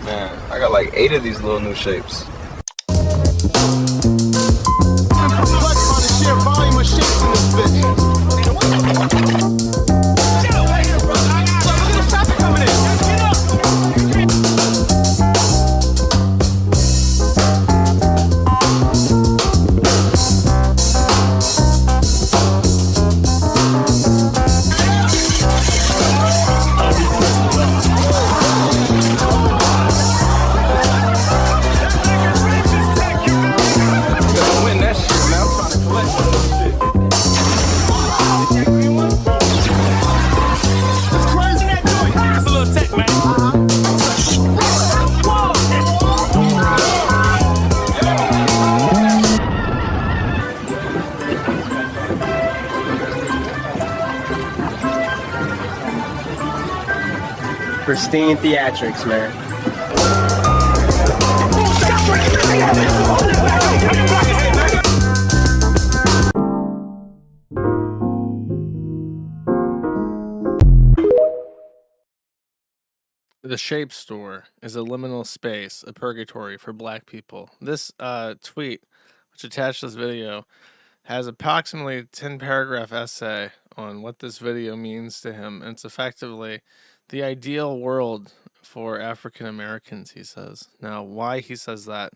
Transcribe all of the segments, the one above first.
Man, I got like 8 of these little new shapes. Pristine theatrics, man. The Shape Store is a liminal space, a purgatory for black people. This tweet, which attached this video, has approximately a 10-paragraph essay on what this video means to him. And it's effectively the ideal world for African Americans, he says. Now, why he says that,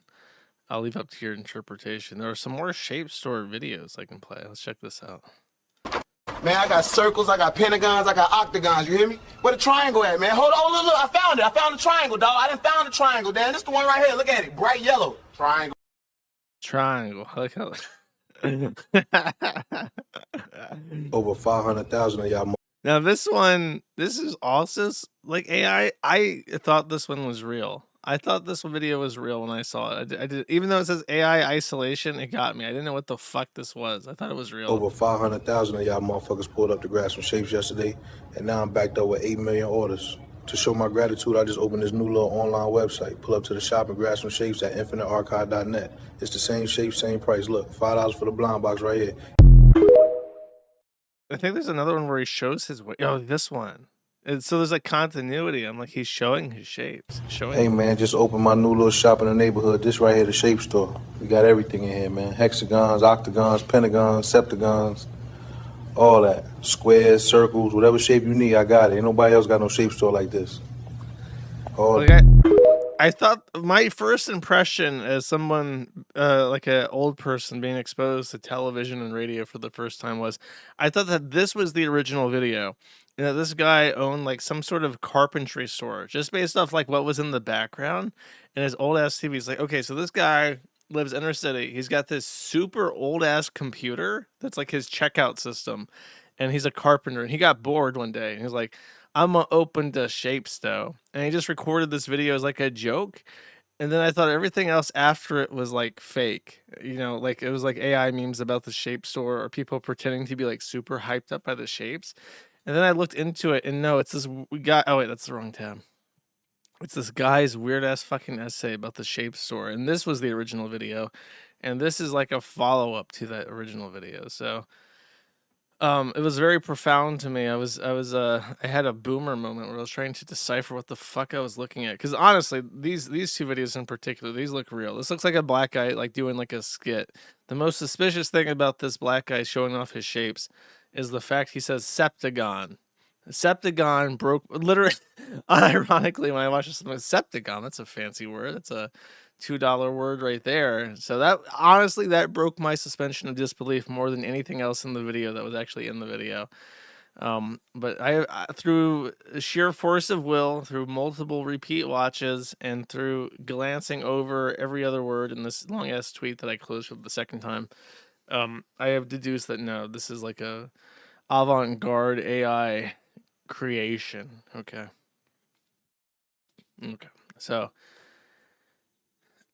I'll leave up to your interpretation. There are some more Shape Store videos I can play. Let's check this out. Man, I got circles, I got pentagons, I got octagons, you hear me? Where the triangle at, man? Hold on, look, I found it. I found the triangle, dog. I done found the triangle, Dan. This the one right here. Look at it. Bright yellow. Triangle. Triangle. I like how... Over 500,000 of y'all. Now this is also like AI. I thought this one was real. I thought this video was real when I saw it. I did, even though it says AI isolation, it got me. I didn't know what the fuck this was. I thought it was real. Over 500,000 of y'all motherfuckers pulled up to grab some shapes yesterday, and now I'm backed up with 8 million orders. To show my gratitude, I just opened this new little online website. Pull up to the shop and grab some shapes at infinitearchive.net. It's the same shape, same price. Look, $5 for the blind box right here. I think there's another one where he shows his way. Oh, this one. And so there's like continuity. I'm like, he's showing his shapes. Hey man, just opened my new little shop in the neighborhood. This right here, the Shape Store. We got everything in here, man. Hexagons, octagons, pentagons, septagons, all that. Squares, circles, whatever shape you need, I got it. Ain't nobody else got no Shape Store like this. I thought my first impression as someone like an old person being exposed to television and radio for the first time was I thought that this was the original video. You know, this guy owned like some sort of carpentry store just based off like what was in the background and his old ass TV. He's like, okay, so this guy lives inner city. He's got this super old ass computer that's like his checkout system, and he's a carpenter. And he got bored one day, and he's like, "I'm gonna open the Shape Store," and he just recorded this video as like a joke. And then I thought everything else after it was like fake, you know, like it was like AI memes about the Shape Store or people pretending to be like super hyped up by the shapes. And then I looked into it, and no, it's this guy. Oh wait, that's the wrong tab. It's this guy's weird ass fucking essay about the Shape Store, and this was the original video, and this is like a follow up to that original video. So, it was very profound to me. I had a boomer moment where I was trying to decipher what the fuck I was looking at. Because honestly, these two videos in particular, these look real. This looks like a black guy like doing like a skit. The most suspicious thing about this black guy showing off his shapes is the fact he says septagon. Septagon broke literally. Unironically, when I watched this, I'm like, septagon. That's a fancy word. That's a $2 word right there. So that honestly, that broke my suspension of disbelief more than anything else in the video that was actually in the video. But I through sheer force of will, through multiple repeat watches, and through glancing over every other word in this long ass tweet that I closed for the second time, I have deduced that no, this is like a avant-garde AI creation. Okay. So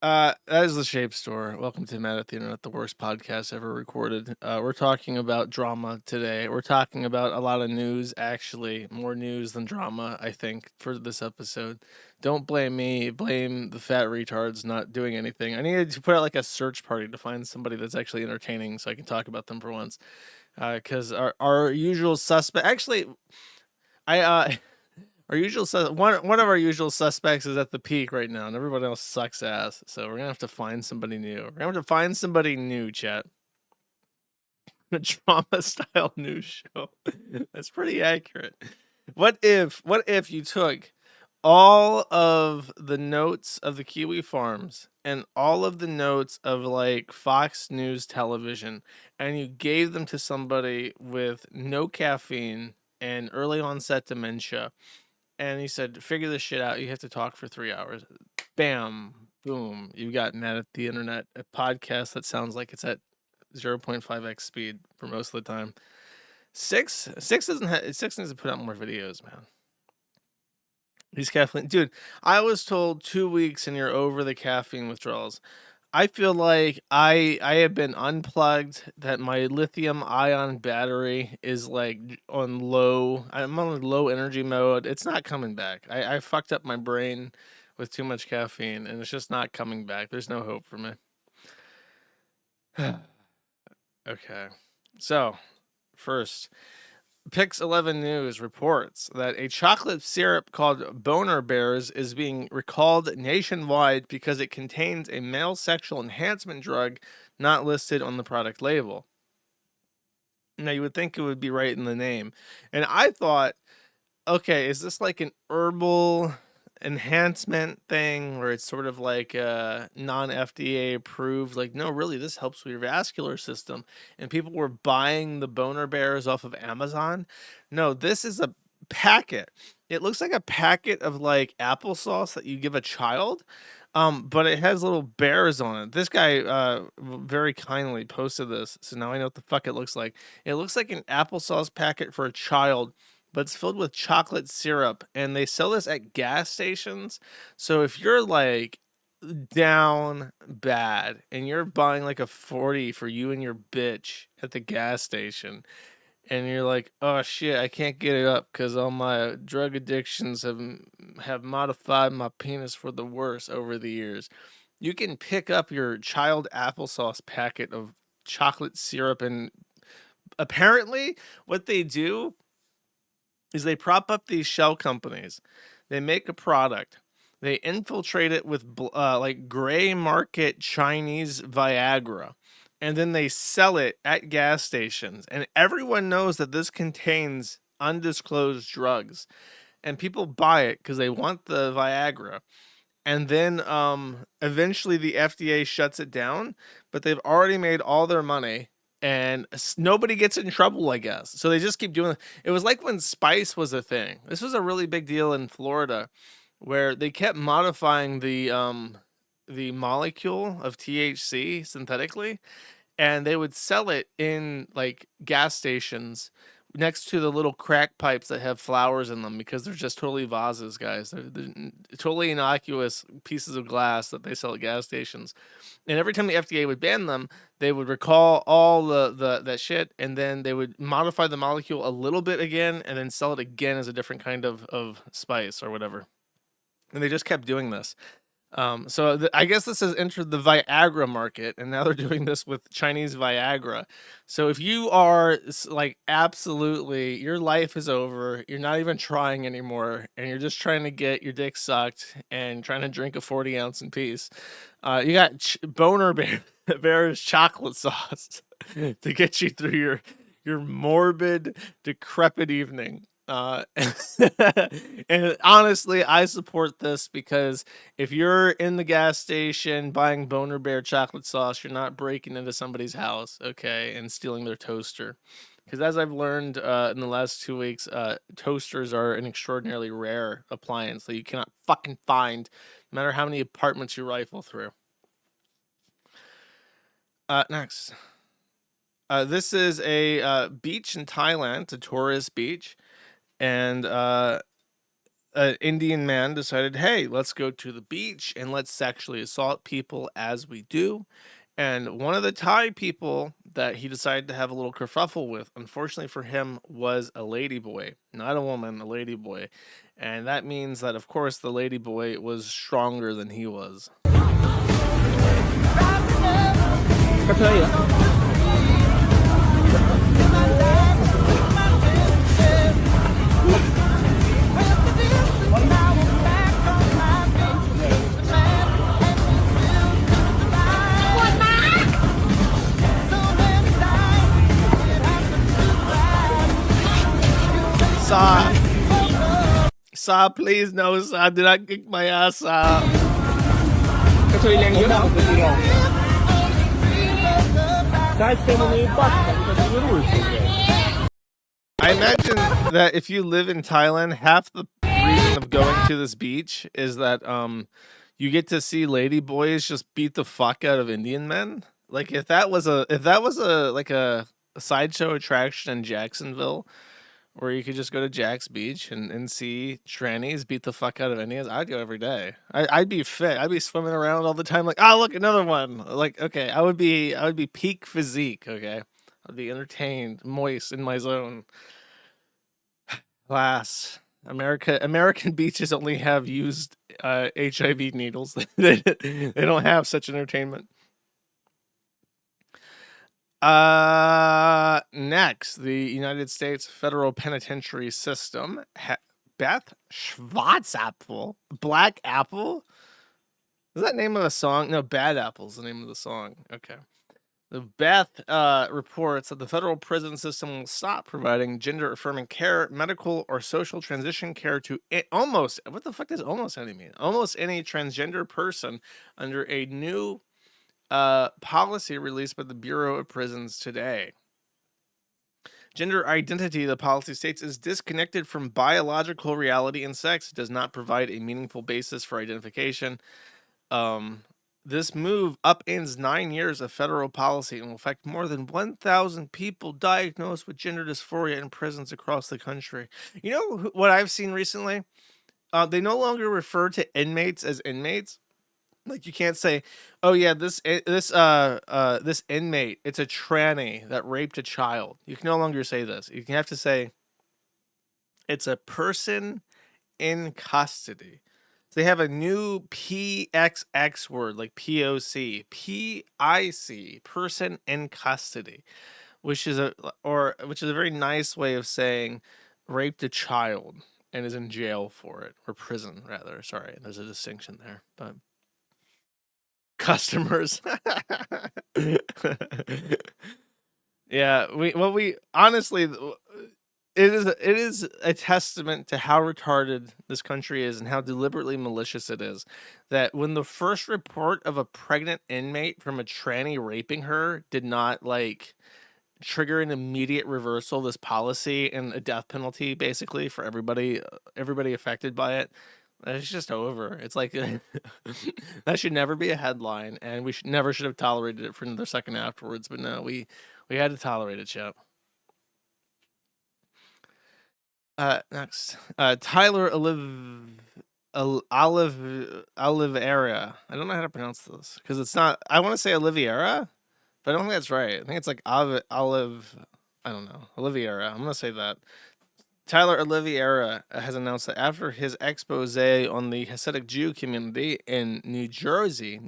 that is the Shape Store. Welcome to Mad at the Internet, the worst podcast ever recorded. We're talking about drama today. We're talking about a lot of news, actually more news than drama, I think, for this episode. Don't blame me, blame the fat retards not doing anything. I needed to put out like a search party to find somebody that's actually entertaining so I can talk about them for once. Because our usual suspect, actually, One of our usual suspects is at the peak right now, and everybody else sucks ass. So we're gonna have to find somebody new. We're gonna have to find somebody new, chat. A drama style news show. That's pretty accurate. What if you took all of the notes of the Kiwi Farms and all of the notes of like Fox News television and you gave them to somebody with no caffeine and early onset dementia, and he said, figure this shit out, you have to talk for 3 hours. Bam, boom, you've got Mad at the Internet, a podcast that sounds like it's at 0.5x speed for most of the time. Six needs to put out more videos, man. These caffeine, dude, I was told 2 weeks and you're over the caffeine withdrawals. I feel like I have been unplugged, that my lithium ion battery is like on low. I'm on low energy mode. It's not coming back. I fucked up my brain with too much caffeine and it's just not coming back. There's no hope for me. Okay. So, first, Pix 11 News reports that a chocolate syrup called Boner Bears is being recalled nationwide because it contains a male sexual enhancement drug not listed on the product label. Now, you would think it would be right in the name. And I thought, okay, is this like an herbal enhancement thing where it's sort of like non-FDA approved? Like, no, really, this helps with your vascular system. And people were buying the Boner Bears off of Amazon. No, this is a packet. It looks like a packet of like applesauce that you give a child. But it has little bears on it. This guy very kindly posted this, so now I know what the fuck it looks like. It looks like an applesauce packet for a child, but it's filled with chocolate syrup, and they sell this at gas stations. So if you're like down bad and you're buying like a 40 for you and your bitch at the gas station, and you're like, oh shit, I can't get it up because all my drug addictions have modified my penis for the worse over the years, you can pick up your child applesauce packet of chocolate syrup. And apparently what they do is they prop up these shell companies. They make a product. They infiltrate it with like gray market Chinese Viagra. And then they sell it at gas stations. And everyone knows that this contains undisclosed drugs. And people buy it because they want the Viagra. And then eventually the FDA shuts it down. But they've already made all their money. And nobody gets in trouble, I guess. So they just keep doing it. It was like when spice was a thing. This was a really big deal in Florida, where they kept modifying the molecule of THC synthetically, and they would sell it in like gas stations next to the little crack pipes that have flowers in them, because they're just totally vases, guys. They're totally innocuous pieces of glass that they sell at gas stations. And every time the FDA would ban them, they would recall all that shit, and then they would modify the molecule a little bit again, and then sell it again as a different kind of spice or whatever. And they just kept doing this. So I guess this has entered the Viagra market, and now they're doing this with Chinese Viagra. So if you are like, absolutely, your life is over, you're not even trying anymore, and you're just trying to get your dick sucked and trying to drink a 40 ounce in peace, you got Boner Bear's chocolate sauce to get you through your morbid, decrepit evening. And honestly, I support this, because if you're in the gas station buying Boner Bear chocolate sauce, you're not breaking into somebody's house, okay, and stealing their toaster. Because as I've learned in the last 2 weeks, toasters are an extraordinarily rare appliance that you cannot fucking find, no matter how many apartments you rifle through. Next. This is a beach in Thailand. It's a tourist beach. And an Indian man decided, hey, let's go to the beach and let's sexually assault people as we do. And one of the Thai people that he decided to have a little kerfuffle with, unfortunately for him, was a ladyboy. Not a woman, a ladyboy. And that means that, of course, the ladyboy was stronger than he was. sir. Please, no, sir. Do not kick my ass, sir. I imagine that if you live in Thailand, half the reason of going to this beach is that you get to see lady boys just beat the fuck out of Indian men. Like if that was a sideshow attraction in Jacksonville, where you could just go to Jack's Beach and see trannies beat the fuck out of Indians, I'd go every day. I'd be fit. I'd be swimming around all the time like, oh look, another one. Like, okay, I would be peak physique, okay? I'd be entertained, moist in my zone. Alas, American beaches only have used HIV needles. They don't have such entertainment. Next, the United States federal penitentiary system. Beth Schwarzapfel, Black Apple. Is that the name of a song? No, Bad Apple's the name of the song. Okay. The Beth reports that the federal prison system will stop providing gender-affirming care, medical, or social transition care to almost, what the fuck does almost any mean? Almost any transgender person under a new policy released by the Bureau of Prisons today. Gender identity, the policy states, is disconnected from biological reality and sex. It does not provide a meaningful basis for identification. This move upends 9 years of federal policy and will affect more than 1,000 people diagnosed with gender dysphoria in prisons across the country. You know what I've seen recently? They no longer refer to inmates as inmates. Like you can't say, "Oh yeah, this inmate, it's a tranny that raped a child." You can no longer say this. You have to say, "It's a person in custody." So they have a new PXX word, like POC, PIC, person in custody, which is a very nice way of saying raped a child and is in jail for it, or prison rather. Sorry, there's a distinction there, but. Customers. Yeah, we honestly, it is a testament to how retarded this country is and how deliberately malicious it is that when the first report of a pregnant inmate from a tranny raping her did not like trigger an immediate reversal of this policy and a death penalty basically for everybody affected by it. It's just over. It's like that should never be a headline, and we never should have tolerated it for another second afterwards. But no, we had to tolerate it, Chip. Next, Tyler Oliveira. I don't know how to pronounce this because it's not. I want to say Oliveira, but I don't think that's right. I think it's like Olive. I don't know, Oliveira. I'm gonna say that. Tyler Oliveira has announced that after his expose on the Hasidic Jew community in New Jersey,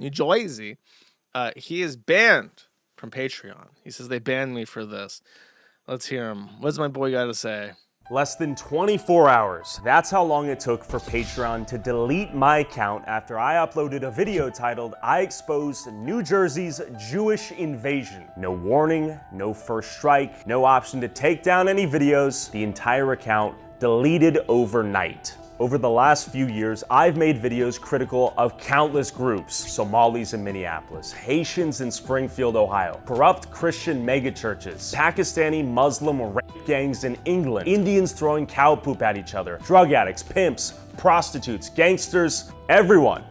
he is banned from Patreon. He says they banned me for this. Let's hear him. What's my boy got to say? Less than 24 hours. That's how long it took for Patreon to delete my account after I uploaded a video titled, "I Exposed New Jersey's Jewish Invasion." No warning, no first strike, no option to take down any videos. The entire account deleted overnight. Over the last few years, I've made videos critical of countless groups: Somalis in Minneapolis, Haitians in Springfield, Ohio, corrupt Christian megachurches, Pakistani Muslim rape gangs in England, Indians throwing cow poop at each other, drug addicts, pimps, prostitutes, gangsters, everyone.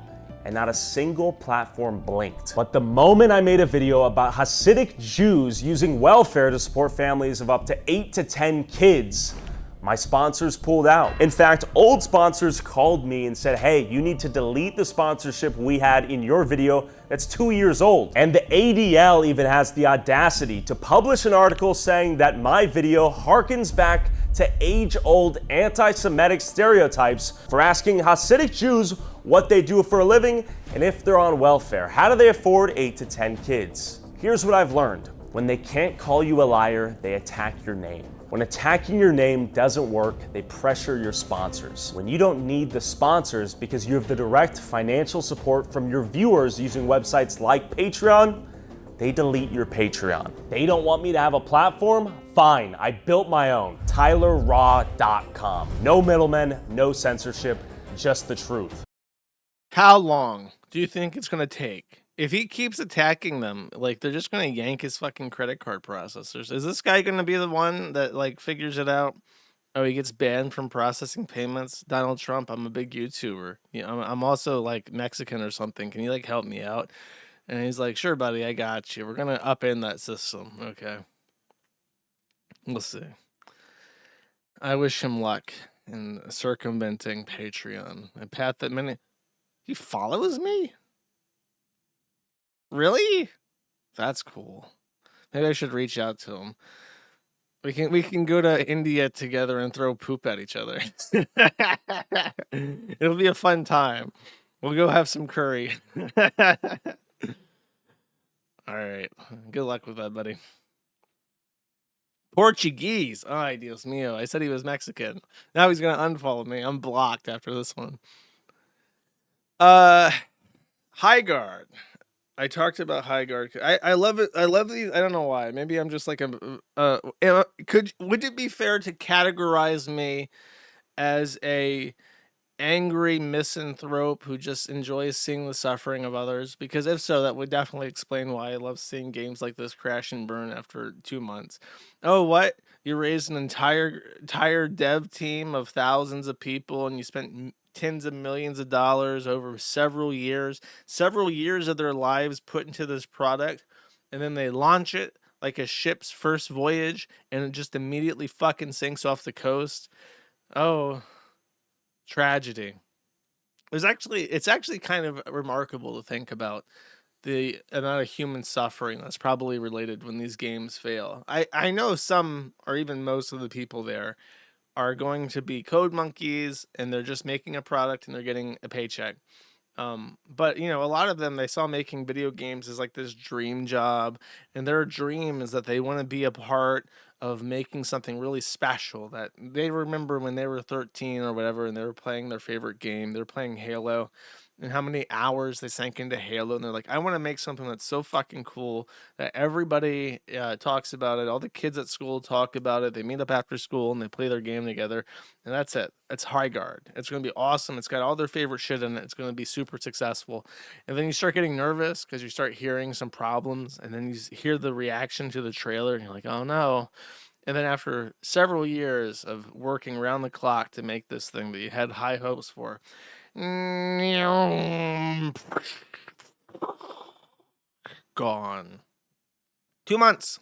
And not a single platform blinked. But the moment I made a video about Hasidic Jews using welfare to support families of up to 8 to 10 kids, my sponsors pulled out. In fact, old sponsors called me and said, "Hey, you need to delete the sponsorship we had in your video that's 2 years old." And the ADL even has the audacity to publish an article saying that my video harkens back to age-old anti-Semitic stereotypes for asking Hasidic Jews what they do for a living and if they're on welfare. How do they afford 8 to 10 kids? Here's what I've learned. When they can't call you a liar, they attack your name. When attacking your name doesn't work, they pressure your sponsors. When you don't need the sponsors because you have the direct financial support from your viewers using websites like Patreon, they delete your Patreon. They don't want me to have a platform? Fine, I built my own. TylerRaw.com. No middlemen, no censorship, just the truth. How long do you think it's going to take? If he keeps attacking them, like, they're just going to yank his fucking credit card processors. Is this guy going to be the one that, like, figures it out? Oh, he gets banned from processing payments? Donald Trump, I'm a big YouTuber. You know, I'm also, like, Mexican or something. Can you, like, help me out? And he's like, sure, buddy, I got you. We're going to upend that system. Okay. We'll see. I wish him luck in circumventing Patreon. A path that many... He follows me? Really? That's cool. Maybe I should reach out to him. We can go to India together and throw poop at each other. It'll be a fun time. We'll go have some curry. All right. Good luck with that, buddy. Portuguese. Ay, Dios mío. I said he was Mexican. Now he's going to unfollow me. I'm blocked after this one. Highguard. I talked about Highguard. I love it. I love these. I don't know why. Maybe I'm just like would it be fair to categorize me as a angry misanthrope who just enjoys seeing the suffering of others? Because if so, that would definitely explain why I love seeing games like this crash and burn after 2 months. Oh, what? You raised an entire dev team of thousands of people and you spent tens of millions of dollars over several years of their lives put into this product, and then they launch it like a ship's first voyage and it just immediately fucking sinks off the coast. Oh, tragedy. It's actually kind of remarkable to think about the amount of human suffering that's probably related when these games fail. I know some or even most of the people there are going to be code monkeys and they're just making a product and they're getting a paycheck. But you know, a lot of them, they saw making video games as like this dream job, and their dream is that they want to be a part of making something really special that they remember when they were 13 or whatever, and they were playing their favorite game. They're playing Halo, and how many hours they sank into Halo, and they're like, I want to make something that's so fucking cool that everybody talks about it. All the kids at school talk about it. They meet up after school and they play their game together, and that's it. It's Highguard. It's going to be awesome. It's got all their favorite shit in it. It's going to be super successful. And then you start getting nervous because you start hearing some problems, and then you hear the reaction to the trailer, and you're like, oh no. And then after several years of working around the clock to make this thing that you had high hopes for, gone. 2 months.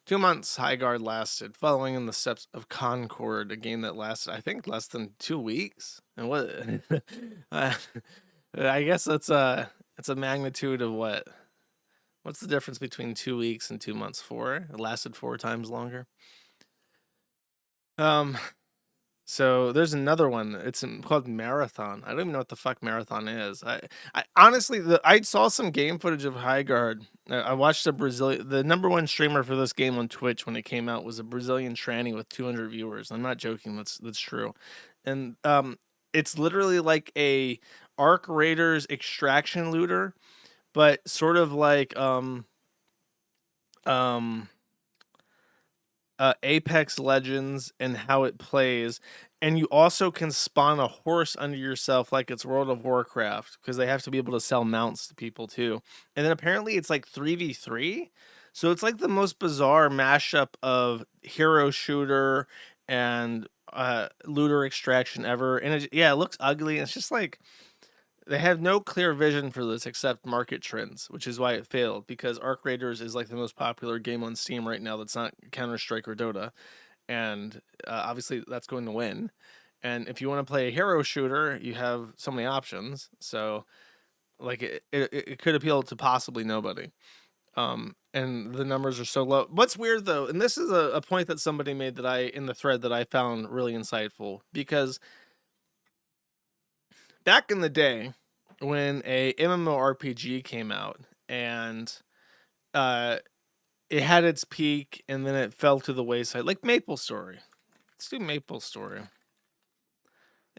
2 months Highguard lasted, following in the steps of Concord, a game that lasted, I think, less than 2 weeks. And what? I guess it's a magnitude of what? What's the difference between 2 weeks and 2 months? 4? It lasted 4 times longer. So there's another one. It's called Marathon. I don't even know what the fuck Marathon is. I honestly, I saw some game footage of Highguard. I watched the number one streamer for this game on Twitch when it came out was a Brazilian tranny with 200 viewers. I'm not joking. That's true. And it's literally like a Arc Raiders extraction looter, but sort of like Apex Legends and how it plays. And you also can spawn a horse under yourself like it's World of Warcraft, because they have to be able to sell mounts to people too. And then apparently it's like 3v3. So it's like the most bizarre mashup of hero shooter and looter extraction ever. And it looks ugly. It's just like they have no clear vision for this except market trends, which is why it failed, because Arc Raiders is like the most popular game on Steam right now that's not Counter-Strike or Dota. And obviously that's going to win. And if you want to play a hero shooter, you have so many options. So like it could appeal to possibly nobody. And the numbers are so low. What's weird though, and this is a point that somebody made in the thread that I found really insightful, because back in the day when a MMORPG came out and it had its peak and then it fell to the wayside, like MapleStory. Let's do MapleStory.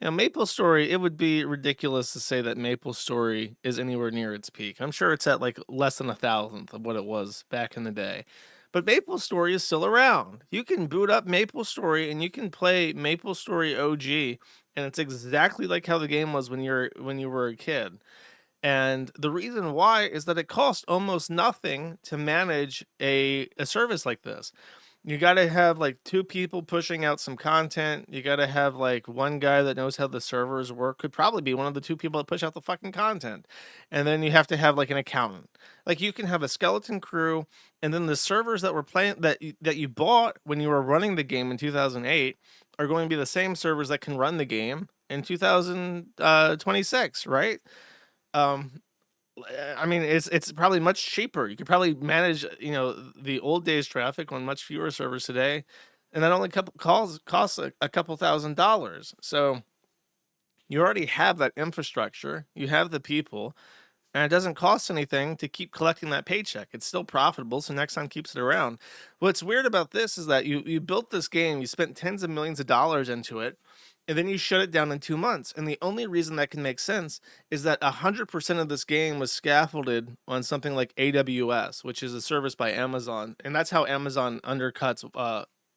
You know, MapleStory, it would be ridiculous to say that MapleStory is anywhere near its peak. I'm sure it's at like less than 1,000th of what it was back in the day. But MapleStory is still around. You can boot up MapleStory and you can play MapleStory OG, and it's exactly like how the game was when you were a kid. And the reason why is that it costs almost nothing to manage a service like this. You got to have like two people pushing out some content. You got to have like one guy that knows how the servers work. Could probably be one of the two people that push out the fucking content. And then you have to have like an accountant. Like you can have a skeleton crew, and then the servers that were playing that you bought when you were running the game in 2008 are going to be the same servers that can run the game in 2026, right? I mean, it's probably much cheaper. You could probably manage, the old days traffic on much fewer servers today, and that only costs a couple $1,000s. So you already have that infrastructure, you have the people, and it doesn't cost anything to keep collecting that paycheck. It's still profitable, so Nexon keeps it around. What's weird about this is that you built this game, you spent tens of millions of dollars into it, and then you shut it down in 2 months. And the only reason that can make sense is that 100% of this game was scaffolded on something like AWS, which is a service by Amazon. And that's how Amazon undercuts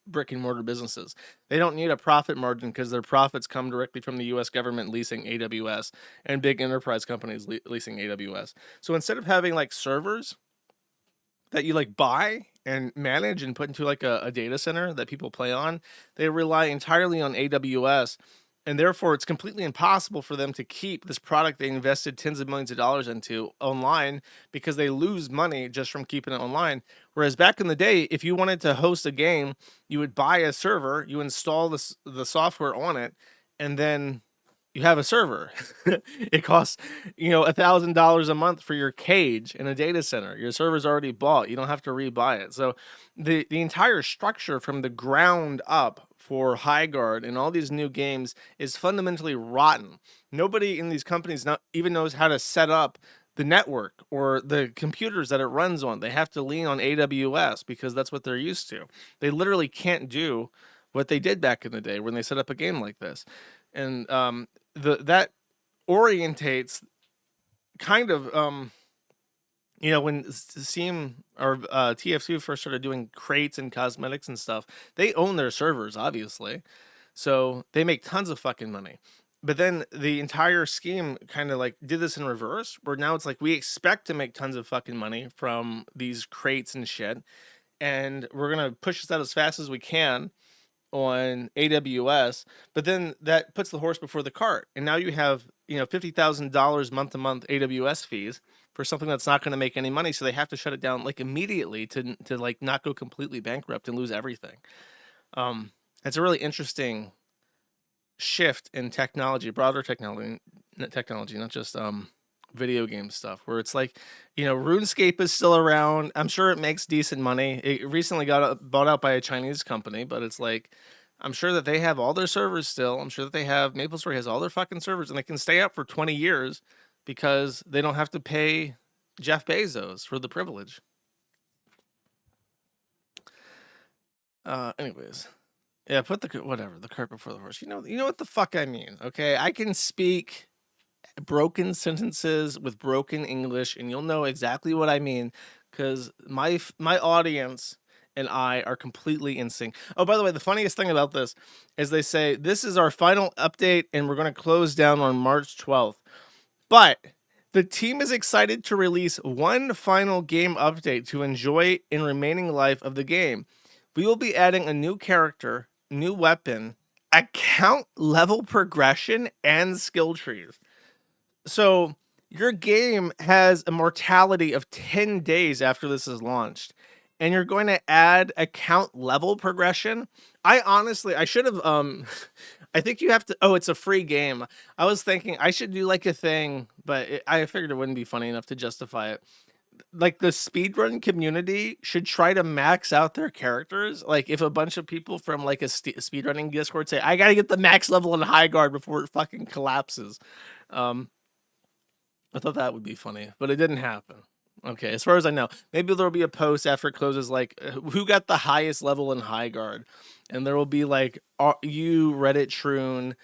brick and mortar businesses. They don't need a profit margin because their profits come directly from the US government leasing AWS and big enterprise companies leasing AWS. So instead of having like servers that you like buy and manage and put into like a data center that people play on, they rely entirely on AWS, and therefore it's completely impossible for them to keep this product they invested tens of millions of dollars into online, because they lose money just from keeping it online. Whereas back in the day, if you wanted to host a game, you would buy a server, you install the software on it, and then you have a server. It costs, $1,000 a month for your cage in a data center. Your server's already bought. You don't have to rebuy it. So the entire structure from the ground up for Highguard and all these new games is fundamentally rotten. Nobody in these companies even knows how to set up the network or the computers that it runs on. They have to lean on AWS because that's what they're used to. They literally can't do what they did back in the day when they set up a game like this. And that orientates kind of when Steam or TF2 first started doing crates and cosmetics and stuff, they own their servers, obviously, so they make tons of fucking money. But then the entire scheme kind of like did this in reverse, where now it's like we expect to make tons of fucking money from these crates and shit, and we're gonna push this out as fast as we can on AWS, but then that puts the horse before the cart, and now you have $50,000 month to month AWS fees for something that's not going to make any money, so they have to shut it down like immediately to like not go completely bankrupt and lose everything. It's a really interesting shift in technology, broader technology, not just video game stuff, where it's like, RuneScape is still around. I'm sure it makes decent money. It recently got bought out by a Chinese company, but it's like, I'm sure that they have all their servers still. I'm sure that they have, MapleStory has all their fucking servers, and they can stay up for 20 years because they don't have to pay Jeff Bezos for the privilege. Anyways, yeah, put the cart before the horse. You know what the fuck I mean, okay? I can speak broken sentences with broken English, and you'll know exactly what I mean, because my audience and I are completely in sync. Oh, by the way, the funniest thing about this is they say this is our final update and we're going to close down on March 12th. But the team is excited to release one final game update to enjoy in remaining life of the game. We will be adding a new character, new weapon, account level progression, and skill trees. So your game has a mortality of 10 days after this is launched, and you're going to add account level progression. I should have, I think you have to, it's a free game. I was thinking I should do like a thing, but I figured it wouldn't be funny enough to justify it. Like the speedrun community should try to max out their characters. Like if a bunch of people from like a speedrunning Discord say, I got to get the max level in Highguard before it fucking collapses. I thought that would be funny, but it didn't happen. Okay, as far as I know, maybe there'll be a post after it closes, like, who got the highest level in Highguard? And there will be like, you Reddit Troon,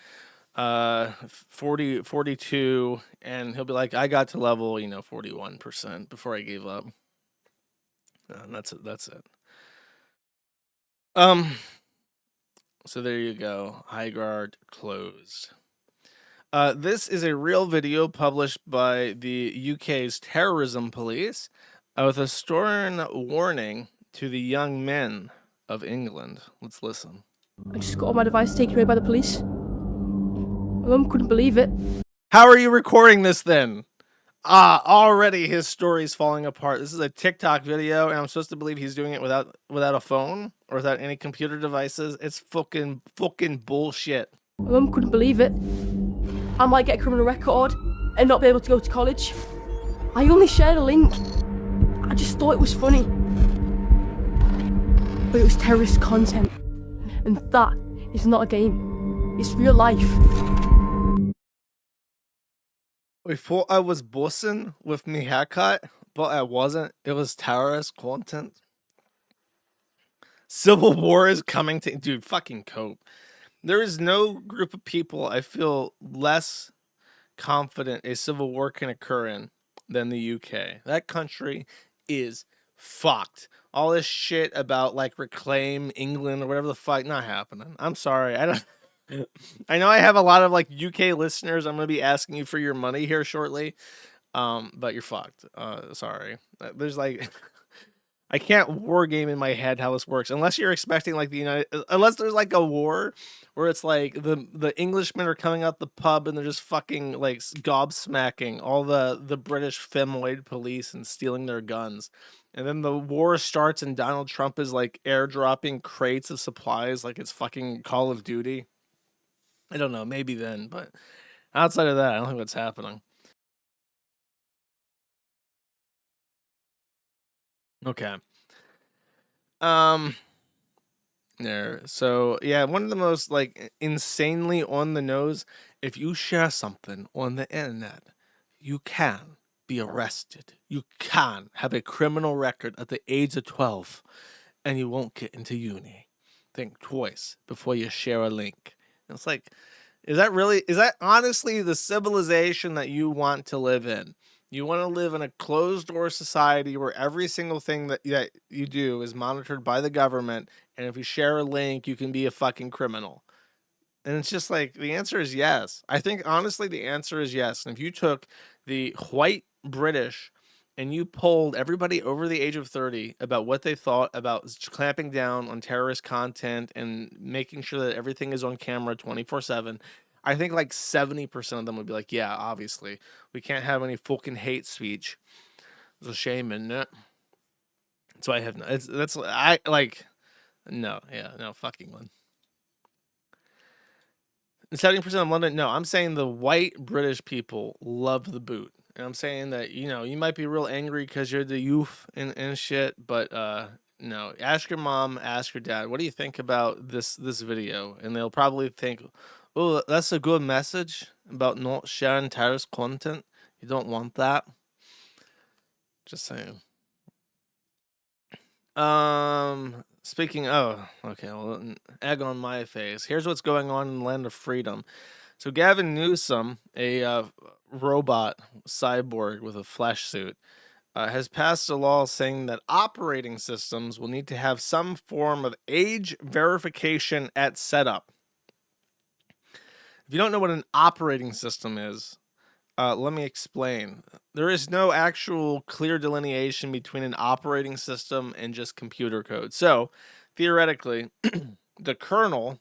42, and he'll be like, I got to level, 41% before I gave up. And that's it. So there you go. Highguard closed. This is a real video published by the UK's terrorism police with a stern warning to the young men of England. Let's listen. I just got all my devices taken away by the police. My mum couldn't believe it. How are you recording this then? Already his story's falling apart. This is a TikTok video, and I'm supposed to believe he's doing it without a phone or without any computer devices. It's fucking bullshit. My mum couldn't believe it. I might get a criminal record and not be able to go to college. I only shared a link. I just thought it was funny. But it was terrorist content. And that is not a game. It's real life. I thought I was bossing with me haircut, but I wasn't. It was terrorist content. Civil war is coming to... Dude, fucking cope. There is no group of people I feel less confident a civil war can occur in than the UK. That country is fucked. All this shit about like reclaim England or whatever the fuck, not happening. I'm sorry. I know I have a lot of like UK listeners. I'm gonna be asking you for your money here shortly. But you're fucked. Sorry. There's like I can't war game in my head how this works unless you're expecting like unless there's like a war where it's like the Englishmen are coming out the pub and they're just fucking like gobsmacking all the British femoid police and stealing their guns. And then the war starts and Donald Trump is like airdropping crates of supplies like it's fucking Call of Duty. I don't know, maybe then, but outside of that, I don't think that's happening. Okay. There. So yeah, one of the most like insanely on the nose. If you share something on the internet, you can be arrested. You can have a criminal record at the age of 12, and you won't get into uni. Think twice before you share a link. And it's like, is that honestly the civilization that you want to live in? You want to live in a closed door society where every single thing that you do is monitored by the government, and if you share a link, you can be a fucking criminal. And it's just like, the answer is yes. I think honestly the answer is yes. And if you took the white British and you polled everybody over the age of 30 about what they thought about clamping down on terrorist content and making sure that everything is on camera 24/7, I think like 70% of them would be like, yeah, obviously. We can't have any fucking hate speech. It's a shame, isn't it? So I have no, no, fuck England. 70% of London, no, I'm saying the white British people love the boot. And I'm saying that, you might be real angry because you're the youth and shit, but no, ask your mom, ask your dad, what do you think about this video? And they'll probably think, oh, that's a good message about not sharing terrorist content. You don't want that. Just saying. Speaking, okay, well, egg on my face. Here's what's going on in the land of freedom. So Gavin Newsom, a robot cyborg with a flesh suit, has passed a law saying that operating systems will need to have some form of age verification at setup. If you don't know what an operating system is, let me explain. There is no actual clear delineation between an operating system and just computer code. So, theoretically, the kernel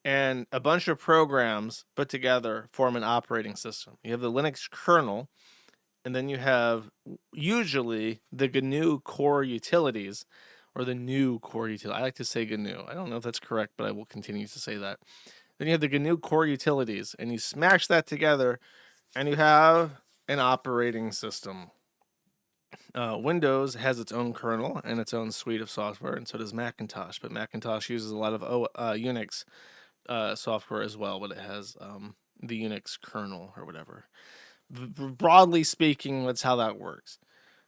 and a bunch of programs put together form an operating system. You have the Linux kernel, and then you have usually the GNU core utilities, or the new core utility. I like to say GNU. I don't know if that's correct, but I will continue to say that. Then you have the GNU core utilities, and you smash that together, and you have an operating system. Windows has its own kernel and its own suite of software, and so does Macintosh. But Macintosh uses a lot of Unix software as well, but it has the Unix kernel or whatever. Broadly speaking, that's how that works.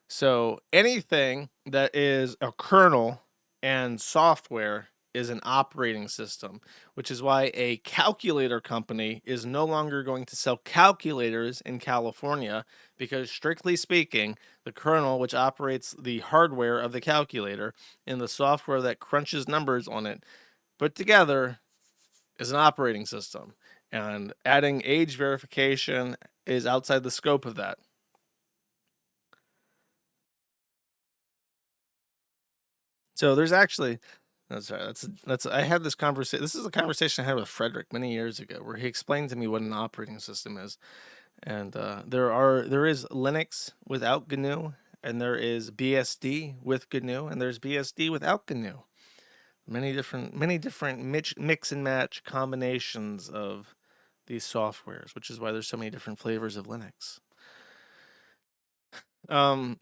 So anything that is a kernel and software is an operating system, which is why a calculator company is no longer going to sell calculators in California, because strictly speaking, the kernel, which operates the hardware of the calculator and the software that crunches numbers on it, put together is an operating system. And adding age verification is outside the scope of that. So there's actually, that's right. That's I had this conversation. This is a conversation I had with Frederick many years ago, where he explained to me what an operating system is. And there is Linux without GNU, and there is BSD with GNU, and there's BSD without GNU. Many different mix and match combinations of these softwares, which is why there's so many different flavors of Linux.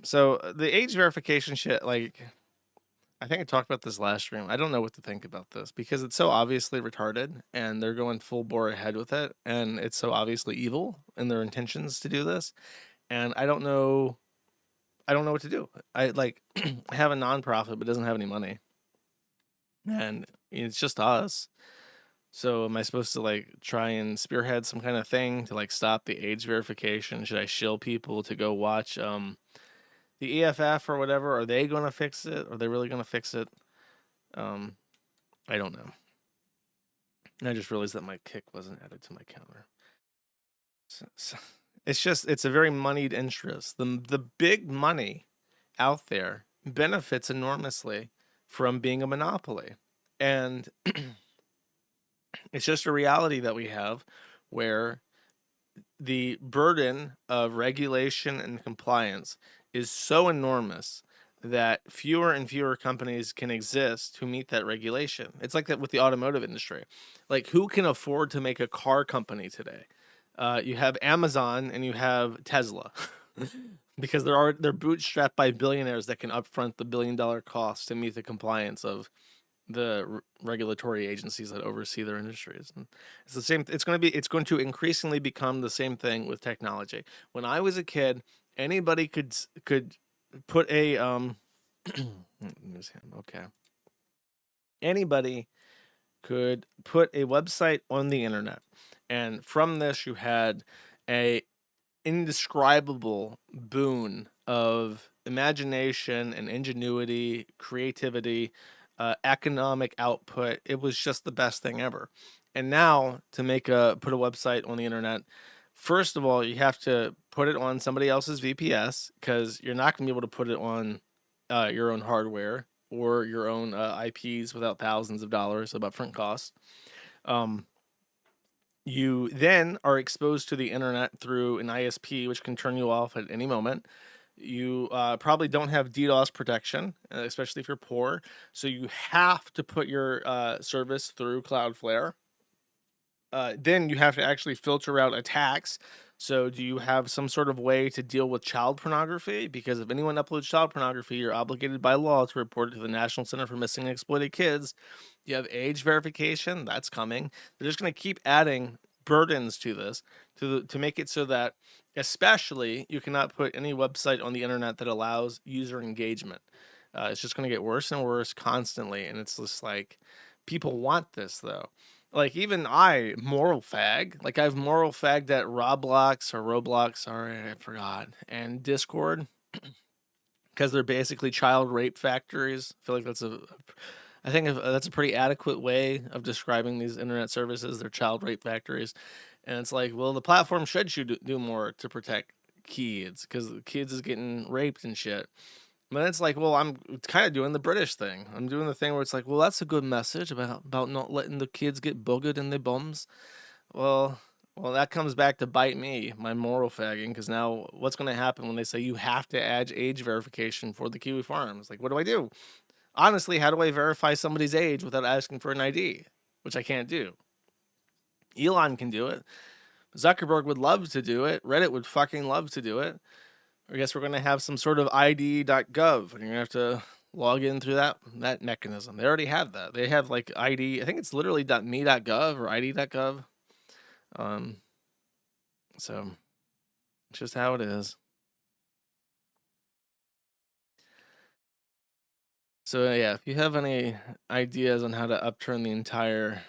So the age verification shit, like, I think I talked about this last stream. I don't know what to think about this because it's so obviously retarded and they're going full bore ahead with it, and it's so obviously evil in their intentions to do this. And I don't know what to do. I have a nonprofit but doesn't have any money. And it's just us. So am I supposed to try and spearhead some kind of thing to stop the age verification? Should I shill people to go watch the EFF or whatever? Are they going to fix it? Are they really going to fix it? I don't know. And I just realized that my kick wasn't added to my counter. So it's a very moneyed interest. The big money out there benefits enormously from being a monopoly. And it's just a reality that we have where the burden of regulation and compliance is so enormous that fewer and fewer companies can exist to meet that regulation. It's like that with the automotive industry. Like, who can afford to make a car company today? You have Amazon and you have Tesla because they're bootstrapped by billionaires that can upfront the $1 billion cost to meet the compliance of the regulatory agencies that oversee their industries. And it's the same. It's going to increasingly become the same thing with technology. When I was a kid, anybody could put a okay. Anybody could put a website on the internet, and from this you had a indescribable boon of imagination and ingenuity, creativity, economic output. It was just the best thing ever. And now to put a website on the internet, first of all, you have to put it on somebody else's VPS, because you're not going to be able to put it on your own hardware or your own IPs without thousands of dollars of upfront costs. You then are exposed to the internet through an ISP, which can turn you off at any moment. You probably don't have DDoS protection, especially if you're poor. So you have to put your service through Cloudflare. Then you have to actually filter out attacks. So do you have some sort of way to deal with child pornography? Because if anyone uploads child pornography, you're obligated by law to report it to the National Center for Missing and Exploited Kids. You have age verification. That's coming. They're just going to keep adding burdens to this to make it so that, especially, you cannot put any website on the internet that allows user engagement. It's just going to get worse and worse constantly. And it's just like, people want this, though. Like, even moral fag. I've moral fagged at Roblox, sorry, I forgot, and Discord, because they're basically child rape factories. I feel like that's a pretty adequate way of describing these internet services. They're child rape factories. And it's like, well, the platform should do more to protect kids, because the kids is getting raped and shit. But it's like, well, I'm kind of doing the British thing. I'm doing the thing where it's like, well, that's a good message about not letting the kids get boogered in their bums. Well, that comes back to bite me, my moral fagging, because now what's going to happen when they say you have to add age verification for the Kiwi Farms? Like, what do I do? Honestly, how do I verify somebody's age without asking for an ID? Which I can't do. Elon can do it. Zuckerberg would love to do it. Reddit would fucking love to do it. I guess we're going to have some sort of ID.gov, and you're going to have to log in through that mechanism. They already have that. They have ID. I think it's literally .me.gov or ID.gov. So it's just how it is. So yeah, if you have any ideas on how to upturn the entire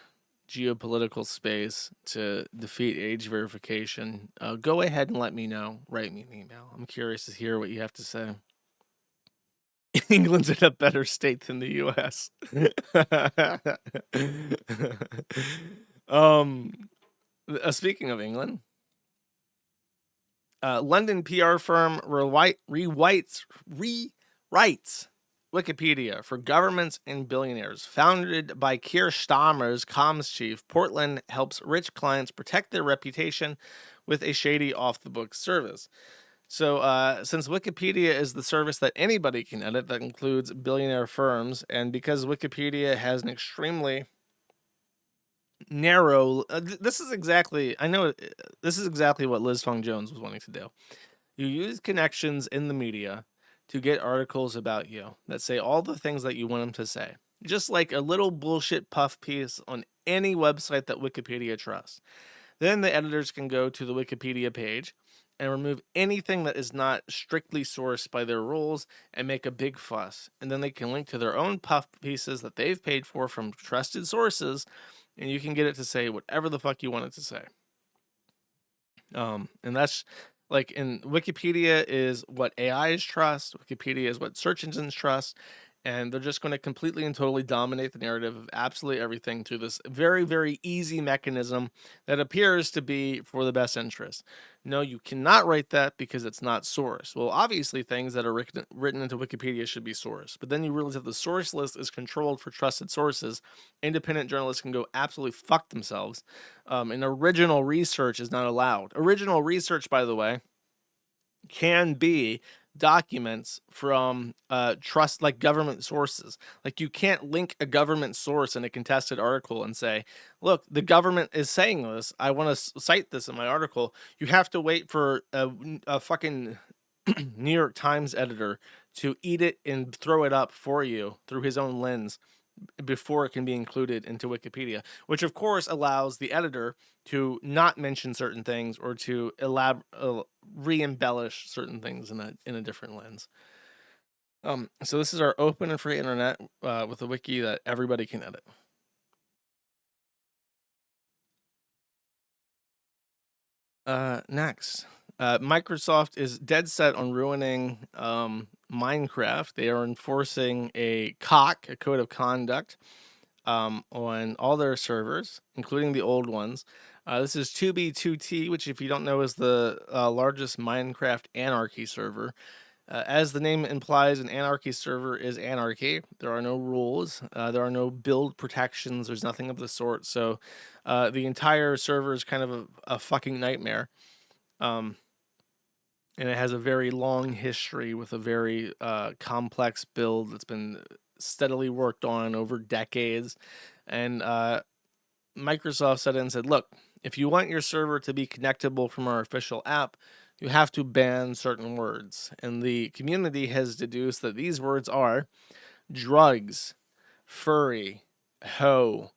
geopolitical space to defeat age verification, go ahead and let me know. Write me an email. I'm curious to hear what you have to say. England's in a better state than the U.S. um, Speaking of England, London PR firm rewrites Wikipedia for governments and billionaires. Founded by Keir Starmer's comms chief, Portland helps rich clients protect their reputation with a shady off-the-books service. So, since Wikipedia is the service that anybody can edit, that includes billionaire firms, and because Wikipedia has an extremely narrow, this is exactly what Liz Fong Jones was wanting to do. You use connections in the media to get articles about you that say all the things that you want them to say. Just like a little bullshit puff piece on any website that Wikipedia trusts. Then the editors can go to the Wikipedia page and remove anything that is not strictly sourced by their rules and make a big fuss. And then they can link to their own puff pieces that they've paid for from trusted sources, and you can get it to say whatever the fuck you want it to say. And that's like in Wikipedia is what AIs trust, Wikipedia is what search engines trust, and they're just going to completely and totally dominate the narrative of absolutely everything through this very, very easy mechanism that appears to be for the best interest. No, you cannot write that because it's not sourced. Well, obviously things that are written into Wikipedia should be sourced, but then you realize if the source list is controlled for trusted sources, independent journalists can go absolutely fuck themselves. And original research is not allowed. Original research, by the way, can be documents from trust like government sources. Like you can't link a government source in a contested article and say, look, the government is saying this, I want to cite this in my article. You have to wait for a fucking New York Times editor to eat it and throw it up for you through his own lens before it can be included into Wikipedia, which of course allows the editor to not mention certain things or to re-embellish certain things in a different lens. So this is our open and free internet with a wiki that everybody can edit. Next, Microsoft is dead set on ruining Minecraft. They are enforcing a code of conduct, on all their servers, including the old ones. This is 2B2T, which if you don't know is the largest Minecraft anarchy server. As the name implies, an anarchy server is anarchy. There are no rules. There are no build protections. There's nothing of the sort. So the entire server is kind of a fucking nightmare. And it has a very long history with a very complex build that's been steadily worked on over decades. And Microsoft said and said, look, if you want your server to be connectable from our official app, you have to ban certain words. And the community has deduced that these words are drugs, furry, hoe,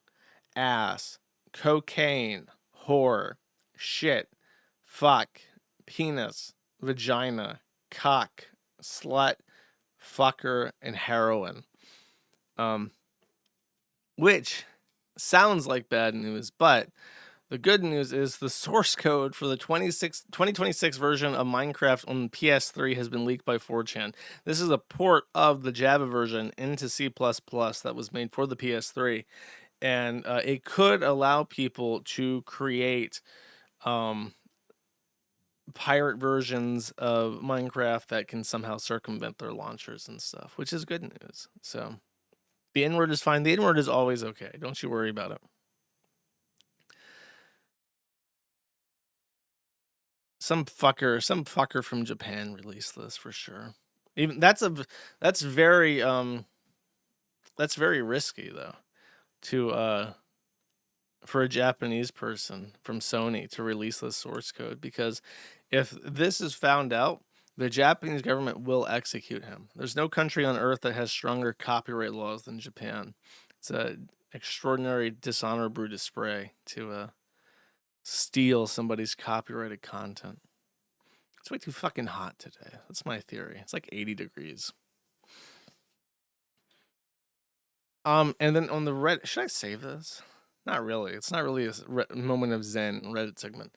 ass, cocaine, whore, shit, fuck, penis, vagina, cock, slut, fucker, and heroin. Which sounds like bad news, but the good news is the source code for the 2026 version of Minecraft on PS3 has been leaked by 4chan. This is a port of the Java version into C++ that was made for the PS3, and it could allow people to create pirate versions of Minecraft that can somehow circumvent their launchers and stuff, which is good news. So the N-word is fine. The N-word is always okay. Don't you worry about it. Some fucker from Japan released this for sure. Even that's very risky though, to for a Japanese person from Sony to release this source code, because if this is found out, the Japanese government will execute him. There's no country on earth that has stronger copyright laws than Japan. It's an extraordinary dishonor brew to spray to steal somebody's copyrighted content. It's way too fucking hot today. That's my theory. It's like 80 degrees. And then on the Reddit, should I save this? Not really. It's not really a moment of zen Reddit segment.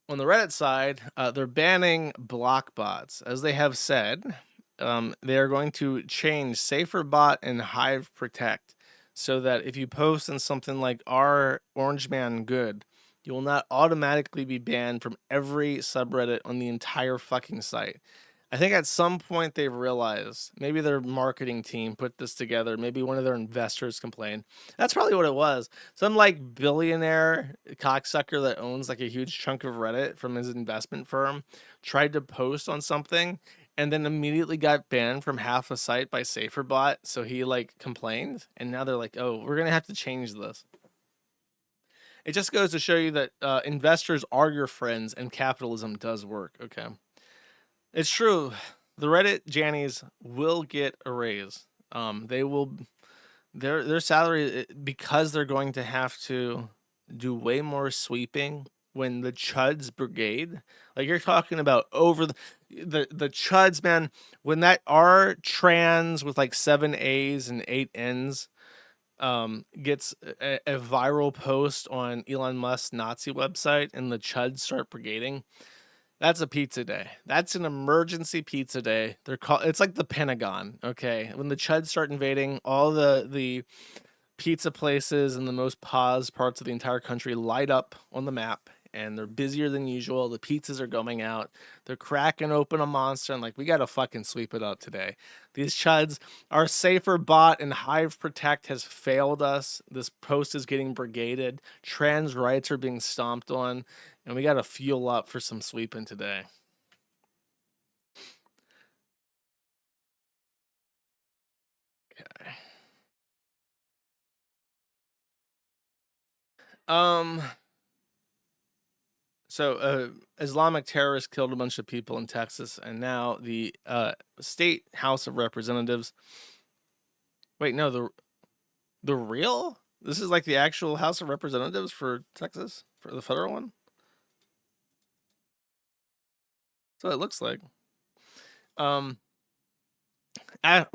On the Reddit side, they're banning block bots. As they have said, they are going to change Safer Bot and Hive Protect so that if you post in something like our Orange Man Good, you will not automatically be banned from every subreddit on the entire fucking site. I think at some point they've realized, maybe their marketing team put this together, maybe one of their investors complained. That's probably what it was. Some like billionaire cocksucker that owns like a huge chunk of Reddit from his investment firm tried to post on something and then immediately got banned from half the site by SaferBot. So he like complained, and now they're like, oh, we're gonna have to change this. It just goes to show you that investors are your friends and capitalism does work. Okay. It's true. The Reddit Jannies will get a raise. They will their salary, because they're going to have to do way more sweeping when the Chuds Brigade, like you're talking about over the Chuds, man, when that R trans with like 7 A's and 8 N's gets a viral post on Elon Musk's Nazi website and the Chuds start brigading. That's a pizza day. That's an emergency pizza day. They're called. It's like the Pentagon. Okay, when the Chuds start invading, all the pizza places in the most paused parts of the entire country light up on the map, and they're busier than usual. The pizzas are going out. They're cracking open a monster, and like, we gotta fucking sweep it up today. These Chuds, our Safer Bot and Hive Protect has failed us. This post is getting brigaded. Trans rights are being stomped on. And we got to fuel up for some sweeping today. Okay. So Islamic terrorists killed a bunch of people in Texas, and now the state House of Representatives. Wait, no, the real? This is like the actual House of Representatives for Texas, for the federal one. So it looks like. We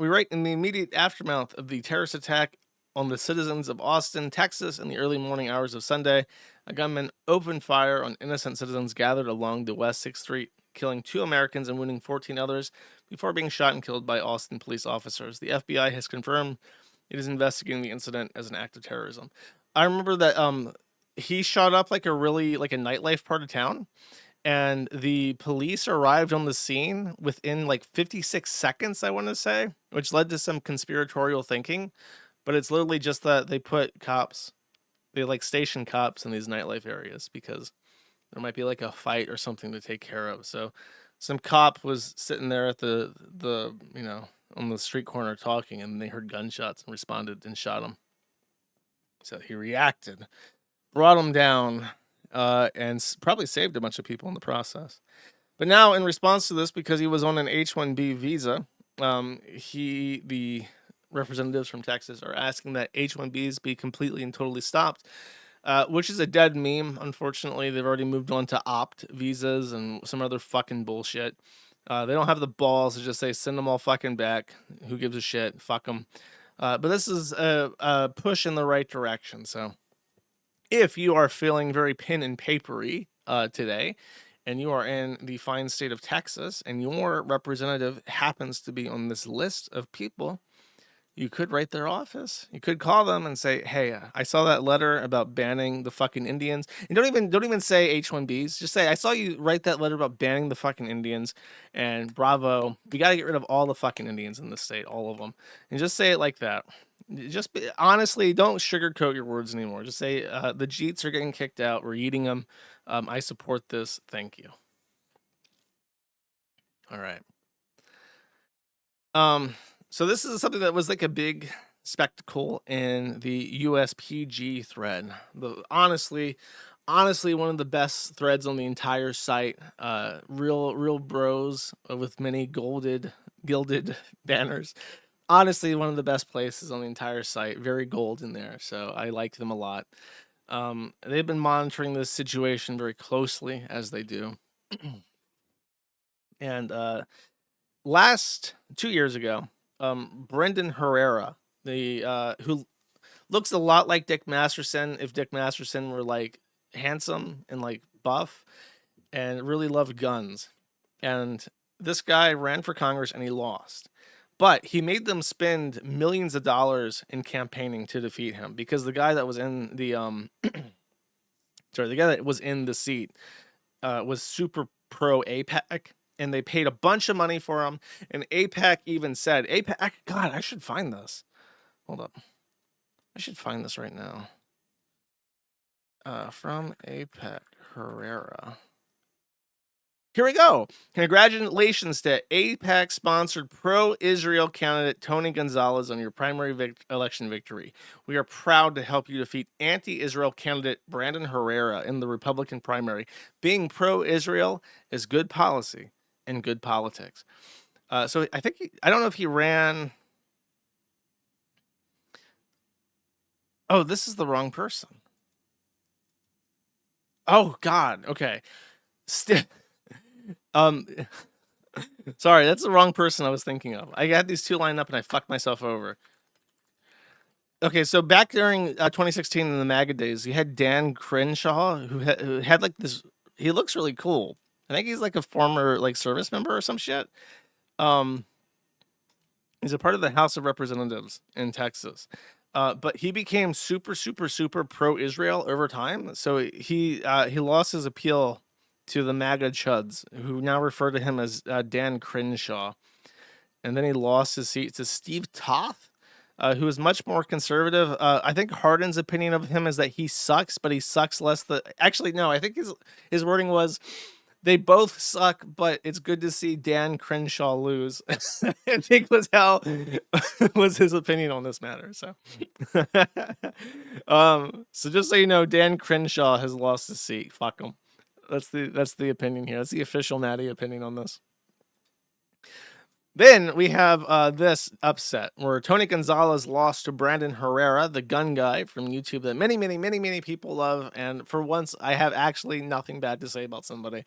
write in the immediate aftermath of the terrorist attack on the citizens of Austin, Texas, in the early morning hours of Sunday, a gunman opened fire on innocent citizens gathered along the West 6th Street, killing 2 Americans and wounding 14 others before being shot and killed by Austin police officers. The FBI has confirmed it is investigating the incident as an act of terrorism. I remember that he shot up like a nightlife part of town. And the police arrived on the scene within like 56 seconds, I want to say, which led to some conspiratorial thinking. But it's literally just that they put cops, they like station cops in these nightlife areas because there might be like a fight or something to take care of. So some cop was sitting there at the on the street corner talking, and they heard gunshots and responded and shot him. So he reacted, brought him down, and probably saved a bunch of people in the process. But now, in response to this, because he was on an H-1B visa, the representatives from Texas are asking that H-1Bs be completely and totally stopped, which is a dead meme. Unfortunately, they've already moved on to opt visas and some other fucking bullshit. They don't have the balls to just say, send them all fucking back. Who gives a shit? Fuck them. But this is a push in the right direction, so if you are feeling very pen and papery today, and you are in the fine state of Texas, and your representative happens to be on this list of people, you could write their office. You could call them and say, "Hey, I saw that letter about banning the fucking Indians." And don't even say H-1Bs. Just say, "I saw you write that letter about banning the fucking Indians, and bravo, we got to get rid of all the fucking Indians in the state, all of them." And just say it like that. Honestly, don't sugarcoat your words anymore. Just say, the Jeets are getting kicked out. We're eating them. I support this. Thank you. All right. So this is something that was like a big spectacle in the USPG thread. Honestly, one of the best threads on the entire site. Real bros with many gilded banners. Honestly, one of the best places on the entire site. Very gold in there, so I like them a lot. They've been monitoring this situation very closely, as they do. And 2 years ago, Brendan Herrera, who looks a lot like Dick Masterson if Dick Masterson were like handsome and like buff and really loved guns. And this guy ran for Congress and he lost. But he made them spend millions of dollars in campaigning to defeat him because the guy that was in the the guy that was in the seat was super pro APAC, and they paid a bunch of money for him. And APAC even said, APAC, God, I should find this. Hold up. I should find this right now. From APAC Herrera. Here we go. Congratulations to AIPAC-sponsored pro-Israel candidate Tony Gonzalez on your primary election victory. We are proud to help you defeat anti-Israel candidate Brandon Herrera in the Republican primary. Being pro-Israel is good policy and good politics. So I think, I don't know if he ran... Oh, this is the wrong person. Oh, God. Okay. Sorry, that's the wrong person I was thinking of. I had these two lined up and I fucked myself over. Okay, so back during 2016 in the MAGA days, you had Dan Crenshaw, who had like this. He looks really cool. I think he's like a former like service member or some shit. He's a part of the House of Representatives in Texas. But he became super pro-Israel over time. So he lost his appeal to the MAGA chuds, who now refer to him as Dan Crenshaw. And then he lost his seat to Steve Toth, who is much more conservative. I think Hardin's opinion of him is that he sucks, but he sucks less than... Actually, no, I think his wording was, they both suck, but it's good to see Dan Crenshaw lose. I think was his opinion on this matter. So, so just so you know, Dan Crenshaw has lost his seat. Fuck him. That's the opinion here. That's the official Natty opinion on this. Then we have this upset where Tony Gonzalez lost to Brandon Herrera, the gun guy from YouTube that many people love. And for once, I have actually nothing bad to say about somebody.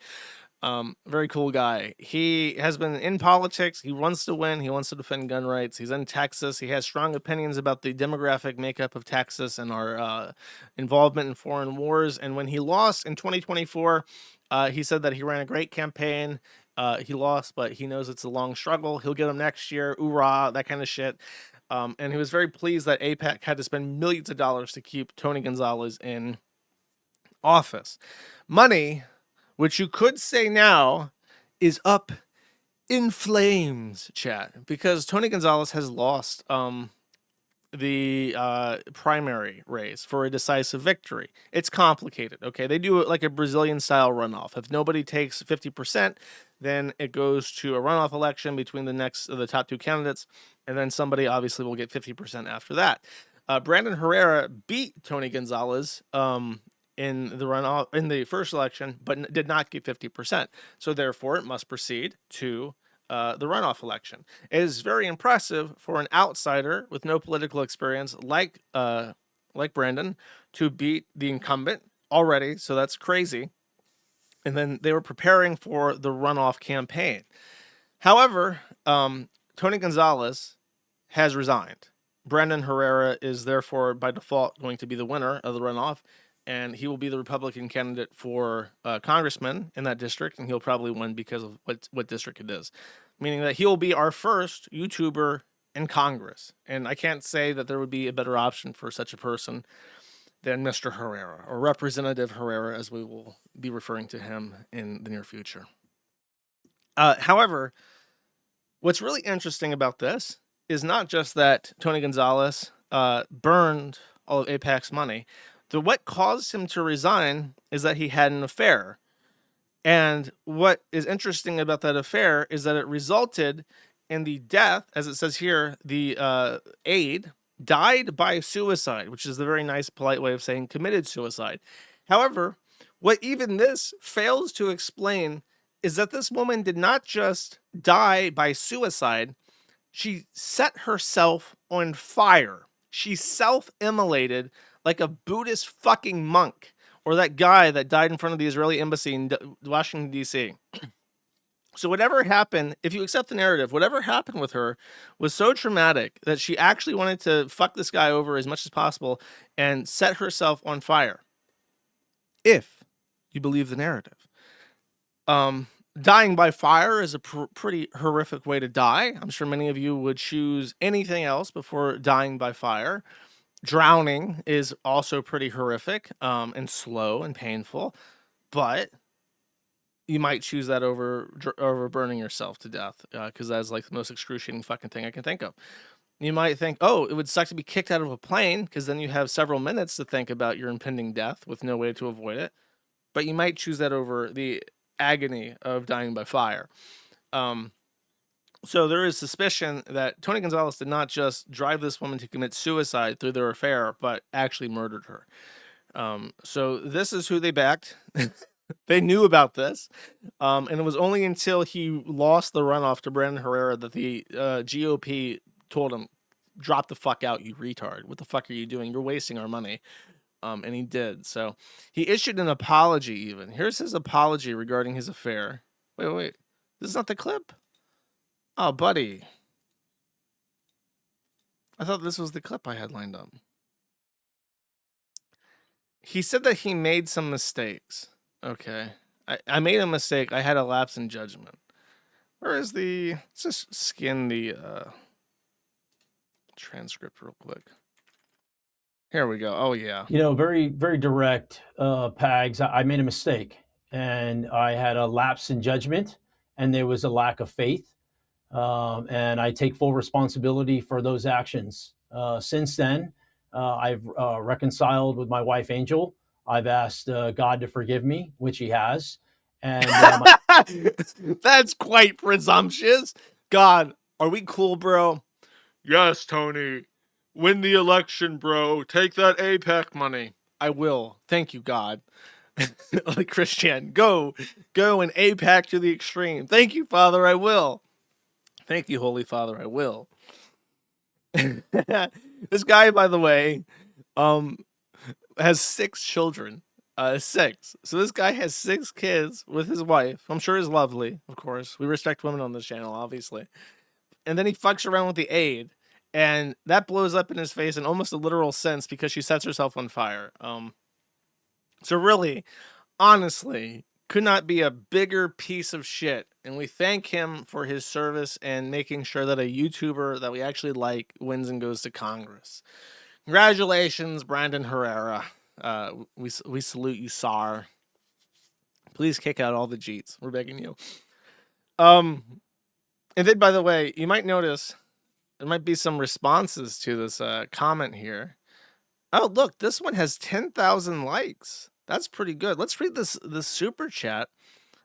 Very cool guy. He has been in politics. He wants to win. He wants to defend gun rights. He's in Texas. He has strong opinions about the demographic makeup of Texas and our involvement in foreign wars. And when he lost in 2024, he said that he ran a great campaign. He lost, but he knows it's a long struggle. He'll get him next year. Oorah, that kind of shit. And he was very pleased that AIPAC had to spend millions of dollars to keep Tony Gonzalez in office. Money, which you could say now is up in flames, chat, because Tony Gonzalez has lost the primary race for a decisive victory. It's complicated, okay? They do it like a Brazilian-style runoff. If nobody takes 50%, then it goes to a runoff election between the top two candidates, and then somebody obviously will get 50% after that. Brandon Herrera beat Tony Gonzalez in the runoff in the first election, but did not get 50%. So therefore, it must proceed to the runoff election. It is very impressive for an outsider with no political experience like Brandon to beat the incumbent already. So that's crazy. And then they were preparing for the runoff campaign. However, Tony Gonzalez has resigned. Brandon Herrera is therefore by default going to be the winner of the runoff. And he will be the Republican candidate for congressman in that district, and he'll probably win because of what district it is. Meaning that he will be our first YouTuber in Congress. And I can't say that there would be a better option for such a person than Mr. Herrera, or Representative Herrera, as we will be referring to him in the near future. However, what's really interesting about this is not just that Tony Gonzalez burned all of AIPAC's money. What caused him to resign is that he had an affair. And what is interesting about that affair is that it resulted in the death, as it says here, the aide died by suicide, which is the very nice, polite way of saying committed suicide. However, what even this fails to explain is that this woman did not just die by suicide, she set herself on fire. She self-immolated like a Buddhist fucking monk, or that guy that died in front of the Israeli embassy in Washington, D.C. So whatever happened, if you accept the narrative, whatever happened with her was so traumatic that she actually wanted to fuck this guy over as much as possible and set herself on fire. If you believe the narrative. Dying by fire is a pretty horrific way to die. I'm sure many of you would choose anything else before dying by fire. Drowning is also pretty horrific and slow and painful, but you might choose that over burning yourself to death because that's like the most excruciating fucking thing I can think of. You might think, oh, it would suck to be kicked out of a plane because then you have several minutes to think about your impending death with no way to avoid it. But you might choose that over the agony of dying by fire. So there is suspicion that Tony Gonzalez did not just drive this woman to commit suicide through their affair, but actually murdered her. So this is who they backed. They knew about this. And it was only until he lost the runoff to Brandon Herrera that the GOP told him, drop the fuck out, you retard. What the fuck are you doing? You're wasting our money. And he did. So he issued an apology even. Here's his apology regarding his affair. Wait. This is not the clip? Oh, buddy. I thought this was the clip I had lined up. He said that he made some mistakes. Okay. I made a mistake. I had a lapse in judgment. Where is the... Let's just skin the transcript real quick. Here we go. Oh, yeah. You know, very, very direct, Pags. I made a mistake, and I had a lapse in judgment, and there was a lack of faith. And I take full responsibility for those actions. Since then, I've reconciled with my wife, Angel. I've asked God to forgive me, which he has. And that's quite presumptuous. God, are we cool, bro? Yes, Tony. Win the election, bro. Take that APEC money. I will. Thank you, God. Like Christian, go and APEC to the extreme. Thank you, Father, I will. Thank you, Holy Father, I will. This guy, by the way, has 6 children. 6. So this guy has 6 kids with his wife. I'm sure is lovely, of course. We respect women on this channel, obviously. And then he fucks around with the aide. And that blows up in his face in almost a literal sense because she sets herself on fire. So really, honestly, could not be a bigger piece of shit. And we thank him for his service and making sure that a YouTuber that we actually like wins and goes to Congress. Congratulations, Brandon Herrera. We salute you, Sar. Please kick out all the Jeets. We're begging you. And then, by the way, you might notice there might be some responses to this comment here. Oh, look, this one has 10,000 likes. That's pretty good. Let's read this super chat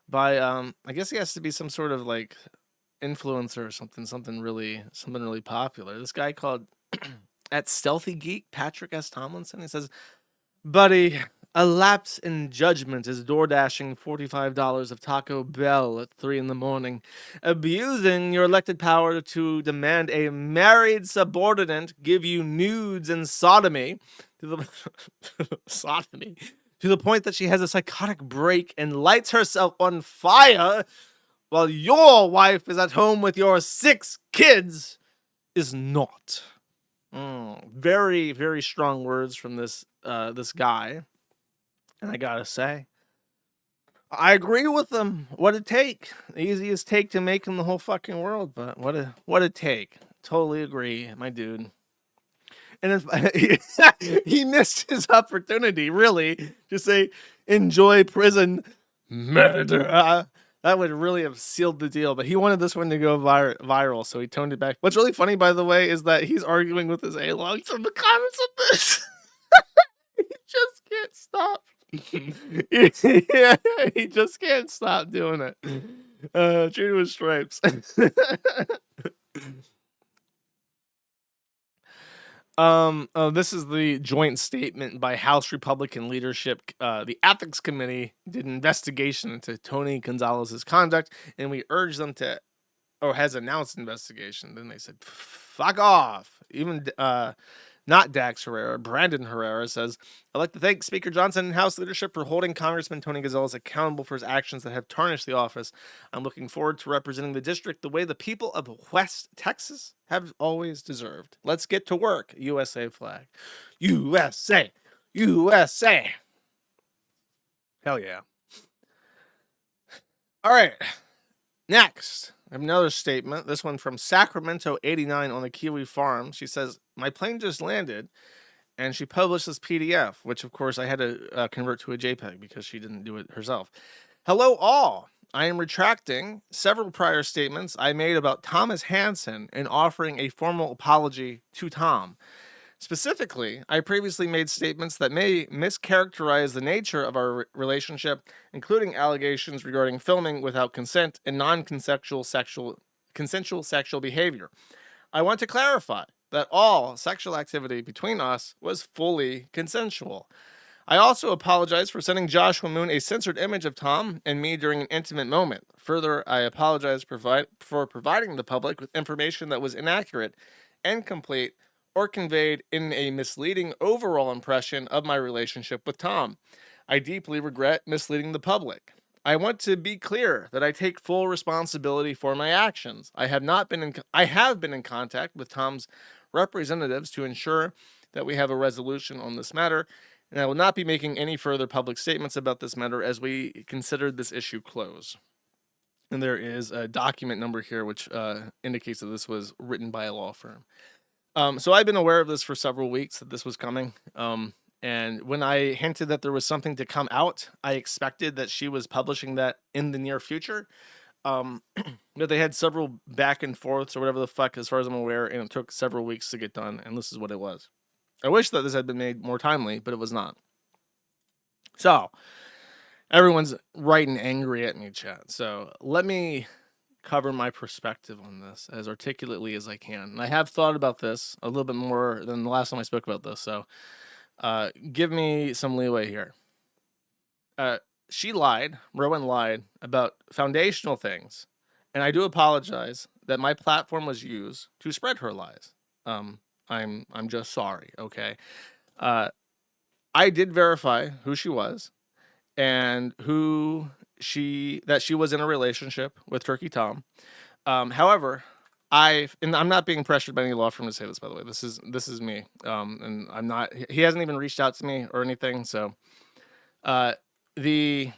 by I guess he has to be some sort of like influencer or something really popular. This guy called at Stealthy Geek, Patrick S. Tomlinson. He says, buddy, a lapse in judgment is door dashing $45 of Taco Bell at 3 a.m, abusing your elected power to demand a married subordinate give you nudes and sodomy to the sodomy to the point that she has a psychotic break and lights herself on fire while your wife is at home with your 6 kids is not. Very, very strong words from this guy. And I gotta say, I agree with them. What a take. The easiest take to make in the whole fucking world, but what a take. Totally agree, my dude. And he missed his opportunity, really, to say, enjoy prison murder. That would really have sealed the deal, but he wanted this one to go viral, so he toned it back. What's really funny, by the way, is that he's arguing with his A-logs in the comments of this. He just can't stop. Yeah, he just can't stop doing it. True to his stripes. This is the joint statement by House Republican leadership. The Ethics Committee did an investigation into Tony Gonzalez's conduct, and we urge them to, or has announced investigation. Then they said, fuck off. Even not Dax Herrera, Brandon Herrera says, I'd like to thank Speaker Johnson and House leadership for holding Congressman Tony Gonzalez accountable for his actions that have tarnished the office. I'm looking forward to representing the district the way the people of West Texas have always deserved. Let's get to work. USA flag. USA. USA. Hell yeah. All right. Next, I have another statement. This one from Sacramento 89 on the Kiwi Farms. She says, my plane just landed, and she published this PDF, which of course I had to convert to a JPEG because she didn't do it herself. Hello all. I am retracting several prior statements I made about Thomas Hansen and offering a formal apology to Tom. Specifically, I previously made statements that may mischaracterize the nature of our relationship, including allegations regarding filming without consent and non-consensual consensual sexual behavior. I want to clarify that all sexual activity between us was fully consensual. I also apologize for sending Joshua Moon a censored image of Tom and me during an intimate moment. Further, I apologize for providing the public with information that was inaccurate, incomplete, or conveyed in a misleading overall impression of my relationship with Tom. I deeply regret misleading the public. I want to be clear that I take full responsibility for my actions. I have been in contact with Tom's representatives to ensure that we have a resolution on this matter, and I will not be making any further public statements about this matter as we consider this issue closed. And there is a document number here which indicates that this was written by a law firm. So I've been aware of this for several weeks, that this was coming. And when I hinted that there was something to come out, I expected that she was publishing that in the near future. But they had several back and forths or whatever the fuck, as far as I'm aware, and it took several weeks to get done. And this is what it was. I wish that this had been made more timely, but it was not. So everyone's writing angry at me, chat. So let me cover my perspective on this as articulately as I can. And I have thought about this a little bit more than the last time I spoke about this, so give me some leeway here. She lied, Rowan lied about foundational things, and I do apologize that my platform was used to spread her lies. I'm just sorry, okay? I did verify who she was and that she was in a relationship with Turkey Tom. However, and I'm not being pressured by any law firm to say this, by the way. This is me. And I'm not, he hasn't even reached out to me or anything. So, the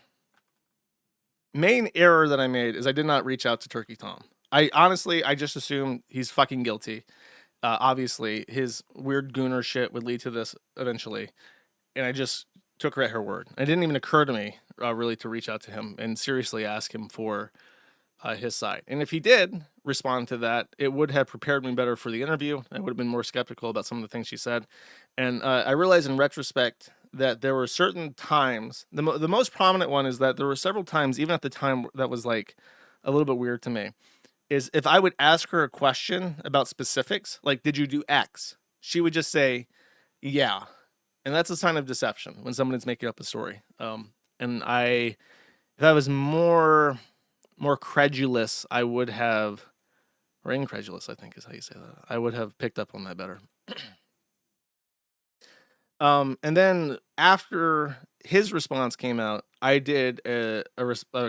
main error that I made is I did not reach out to Turkey Tom. I just assumed he's fucking guilty. Obviously his weird gooner shit would lead to this eventually. And I just took her at her word. It didn't even occur to me really to reach out to him and seriously ask him for his side. And if he did respond to that, it would have prepared me better for the interview. I would have been more skeptical about some of the things she said. And I realized in retrospect that there were certain times, the most prominent one is that there were several times, even at the time, that was like a little bit weird to me, is if I would ask her a question about specifics, like, did you do X? She would just say, yeah. And that's a sign of deception when someone is making up a story. And if I was more credulous, I would have, or incredulous, I think is how you say that. I would have picked up on that better. And then after his response came out, I did a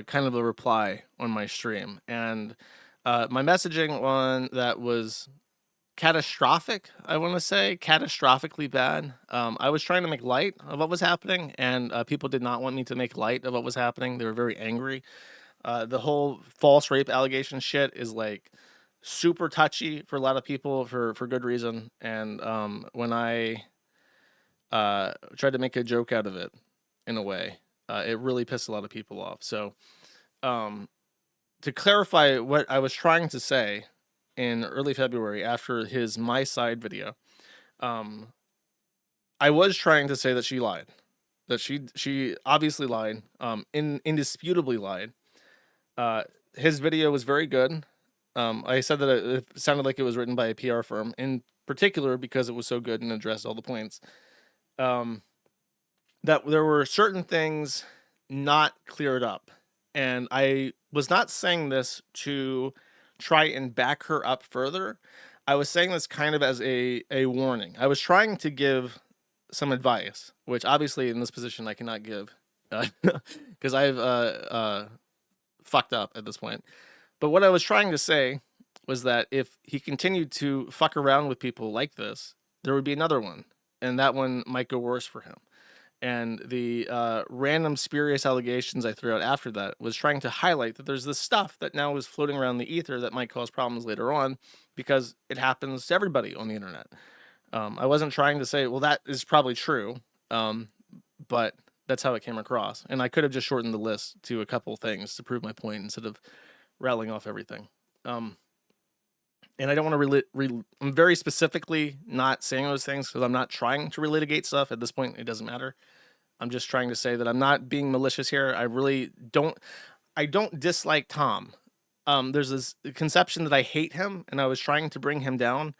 kind of a reply on my stream, and my messaging on that was catastrophic. I want to say catastrophically bad. I was trying to make light of what was happening, and people did not want me to make light of what was happening. They were very angry. The whole false rape allegation shit is like super touchy for a lot of people for good reason. And when I tried to make a joke out of it in a way, it really pissed a lot of people off. So to clarify what I was trying to say in early February after his My Side video, I was trying to say that she lied, that she obviously lied, indisputably lied. His video was very good. I said that it sounded like it was written by a PR firm, in particular because it was so good and addressed all the points. That there were certain things not cleared up. And I was not saying this to try and back her up further. I was saying this kind of as a warning. I was trying to give some advice, which obviously in this position I cannot give because I've fucked up at this point. But what I was trying to say was that if he continued to fuck around with people like this, there would be another one, and that one might go worse for him. And the random spurious allegations I threw out after that was trying to highlight that there's this stuff that now is floating around the ether that might cause problems later on because it happens to everybody on the internet. I wasn't trying to say, well, that is probably true, but that's how it came across. And I could have just shortened the list to a couple things to prove my point instead of rattling off everything. And I don't want to I'm very specifically not saying those things because I'm not trying to relitigate stuff. At this point, it doesn't matter. I'm just trying to say that I'm not being malicious here. I don't dislike Tom. There's this conception that I hate him and I was trying to bring him down.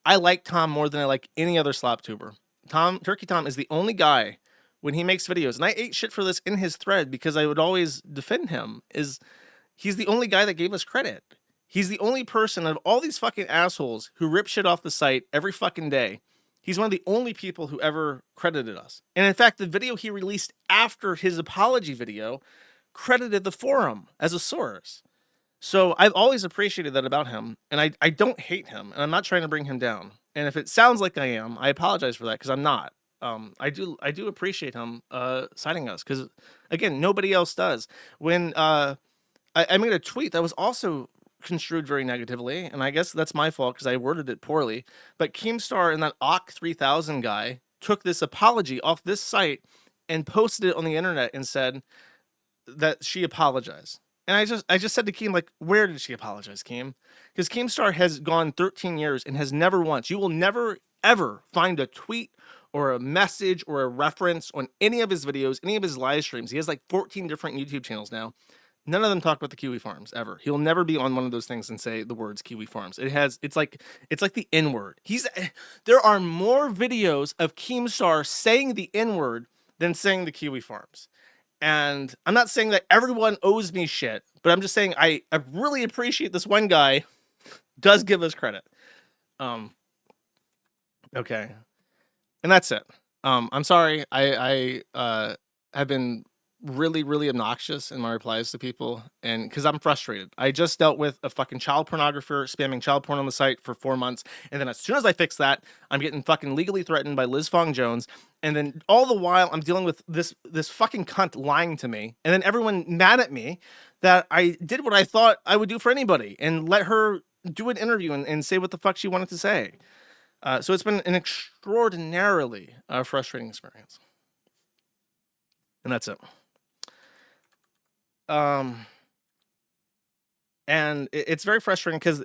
I like Tom more than I like any other slop tuber. Turkey Tom is the only guy when he makes videos, and I ate shit for this in his thread because I would always defend him, he's the only guy that gave us credit. He's the only person of all these fucking assholes who rip shit off the site every fucking day. He's one of the only people who ever credited us. And in fact, the video he released after his apology video credited the forum as a source. So I've always appreciated that about him, and I don't hate him, and I'm not trying to bring him down. And if it sounds like I am, I apologize for that because I'm not. I do appreciate him citing us because again, nobody else does. When I made a tweet that was also construed very negatively, and I guess that's my fault because I worded it poorly. But Keemstar and that Ock 3000 guy took this apology off this site and posted it on the internet and said that she apologized. And I just said to Keem, like, where did she apologize, Keem? Because Keemstar has gone 13 years and has never once, you will never, ever find a tweet or a message or a reference on any of his videos, any of his live streams. He has like 14 different YouTube channels now. None of them talk about the Kiwi Farms ever. He'll never be on one of those things and say the words Kiwi Farms. It's like the N-word. There are more videos of Keemstar saying the N-word than saying the Kiwi Farms. And I'm not saying that everyone owes me shit, but I'm just saying I really appreciate this one guy does give us credit. Okay. And that's it. I'm sorry. I have been really, really obnoxious in my replies to people, and because I'm frustrated. I just dealt with a fucking child pornographer spamming child porn on the site for 4 months, and then as soon as I fix that, I'm getting fucking legally threatened by Liz Fong Jones, and then all the while I'm dealing with this fucking cunt lying to me, and then everyone mad at me that I did what I thought I would do for anybody and let her do an interview and say what the fuck she wanted to say. So it's been an extraordinarily frustrating experience, and that's it. And it's very frustrating because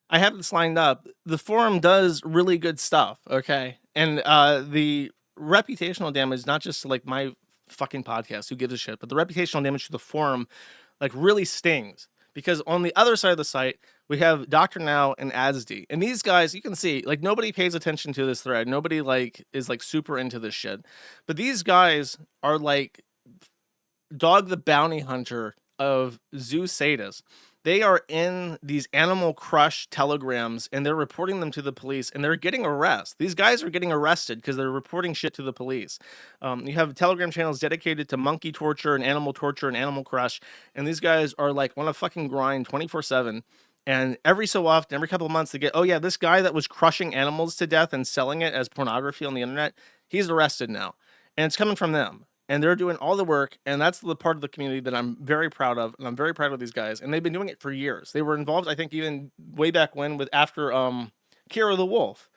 I have this lined up. The forum does really good stuff, okay? And the reputational damage, not just to like my fucking podcast, who gives a shit, but the reputational damage to the forum like really stings. Because on the other side of the site, we have Dr. Now and AdsD. And these guys, you can see, like, nobody pays attention to this thread. Nobody like is like super into this shit. But these guys are like Dog the Bounty Hunter of zoo sadists. They are in these Animal Crush telegrams and they're reporting them to the police and they're getting arrested. These guys are getting arrested because they're reporting shit to the police. You have Telegram channels dedicated to monkey torture and Animal Crush. And these guys are like on a fucking grind 24/7. And every so often, every couple of months, they get, oh yeah, this guy that was crushing animals to death and selling it as pornography on the internet, he's arrested now. And it's coming from them. And they're doing all the work, and that's the part of the community that I'm very proud of, and I'm very proud of these guys. And they've been doing it for years. They were involved, I think, even way back when after Kira the Wolf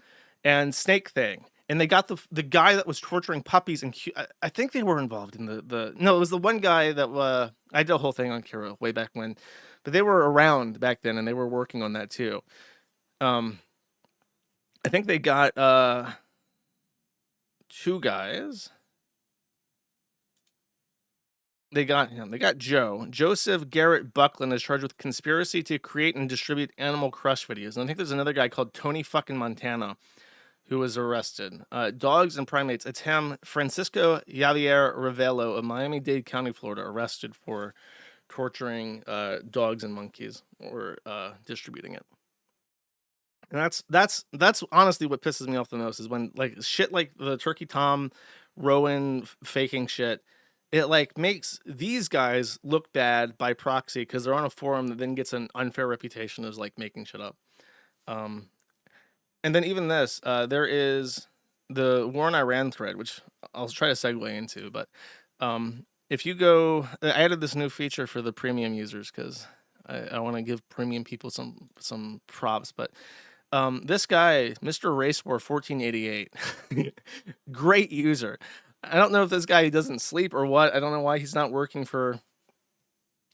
and Snake Thing. And they got the guy that was torturing puppies, and I think they were involved in no, it was the one guy that I did a whole thing on Kira way back when, but they were around back then, and they were working on that too. I think they got 2 guys. They got him. They got Joe. Joseph Garrett Buckland is charged with conspiracy to create and distribute Animal Crush videos. And I think there's another guy called Tony fucking Montana who was arrested. Dogs and Primates. It's him, Francisco Javier Ravello of Miami-Dade County, Florida, arrested for torturing dogs and monkeys or distributing it. And that's honestly what pisses me off the most is when like shit like the Turkey Tom Rowan faking shit, it like makes these guys look bad by proxy because they're on a forum that then gets an unfair reputation as like making shit up. And then even this, there is the war in Iran thread, which I'll try to segue into. But if you go, I added this new feature for the premium users because I want to give premium people some props. But this guy, Mr. Racewar 1488, great user. I don't know if this guy doesn't sleep or what. I don't know why he's not working for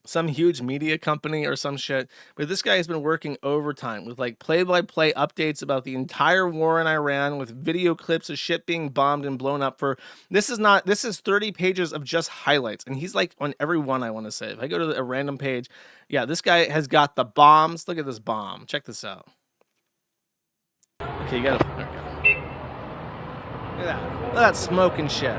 some huge media company or some shit, but this guy has been working overtime with like play-by-play updates about the entire war in Iran with video clips of shit being bombed and blown up for this is 30 pages of just highlights, and he's like on every one. I want to say if I go to a random page, yeah, this guy has got the bombs. Look at this bomb, check this out. Okay, you gotta there we go. Look at that smoke and shit.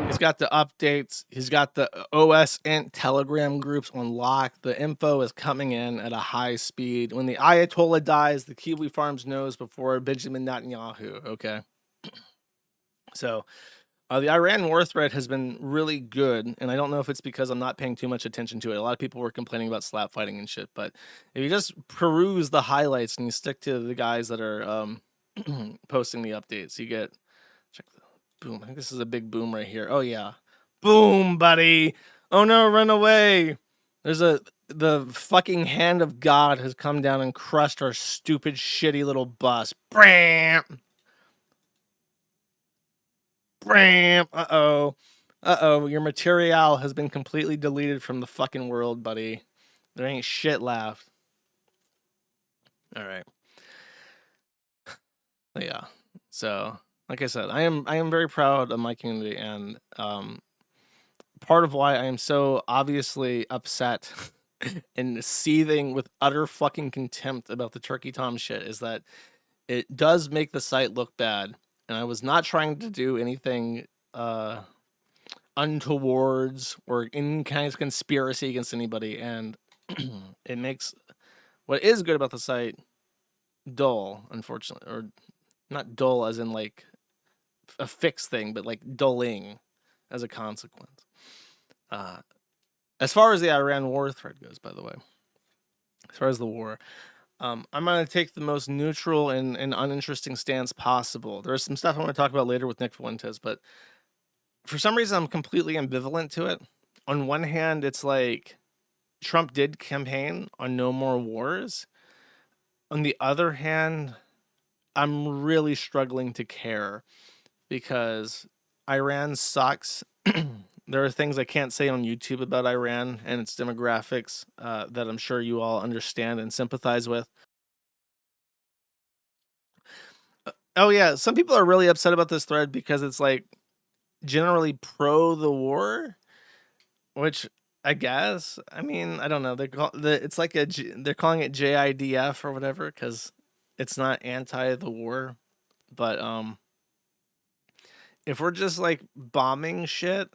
He's got the updates. He's got the OS and Telegram groups on lock. The info is coming in at a high speed. When the Ayatollah dies, the Kiwi Farms knows before Benjamin Netanyahu. Okay. So the Iran war thread has been really good. And I don't know if it's because I'm not paying too much attention to it. A lot of people were complaining about slap fighting and shit. But if you just peruse the highlights and you stick to the guys that are posting the updates, you get... Check the boom. I think this is a big boom right here. Oh yeah. Boom, buddy. Oh no, run away. The fucking hand of God has come down and crushed our stupid, shitty little bus. Bram. Bram. Uh-oh. Uh-oh. Your material has been completely deleted from the fucking world, buddy. There ain't shit left. All right. Yeah. So... like I said, I am very proud of my community, and part of why I am so obviously upset and seething with utter fucking contempt about the Turkey Tom shit is that it does make the site look bad, and I was not trying to do anything untowards or any kind of conspiracy against anybody, and it makes what is good about the site dull, unfortunately, or not dull as in like a fixed thing, but like dulling as a consequence. As far as the Iran war thread goes, by the way, as far as the war, I'm going to take the most neutral and uninteresting stance possible. There's some stuff I want to talk about later with Nick Fuentes, but for some reason I'm completely ambivalent to it. On one hand, it's like Trump did campaign on no more wars. On the other hand, I'm really struggling to care because Iran sucks. There are things I can't say on YouTube about Iran and its demographics that I'm sure you all understand and sympathize with. Oh yeah, some people are really upset about this thread because it's like generally pro the war, which I guess, I mean, I don't know. It's like they're calling it JIDF or whatever because it's not anti the war, but if we're just like bombing shit,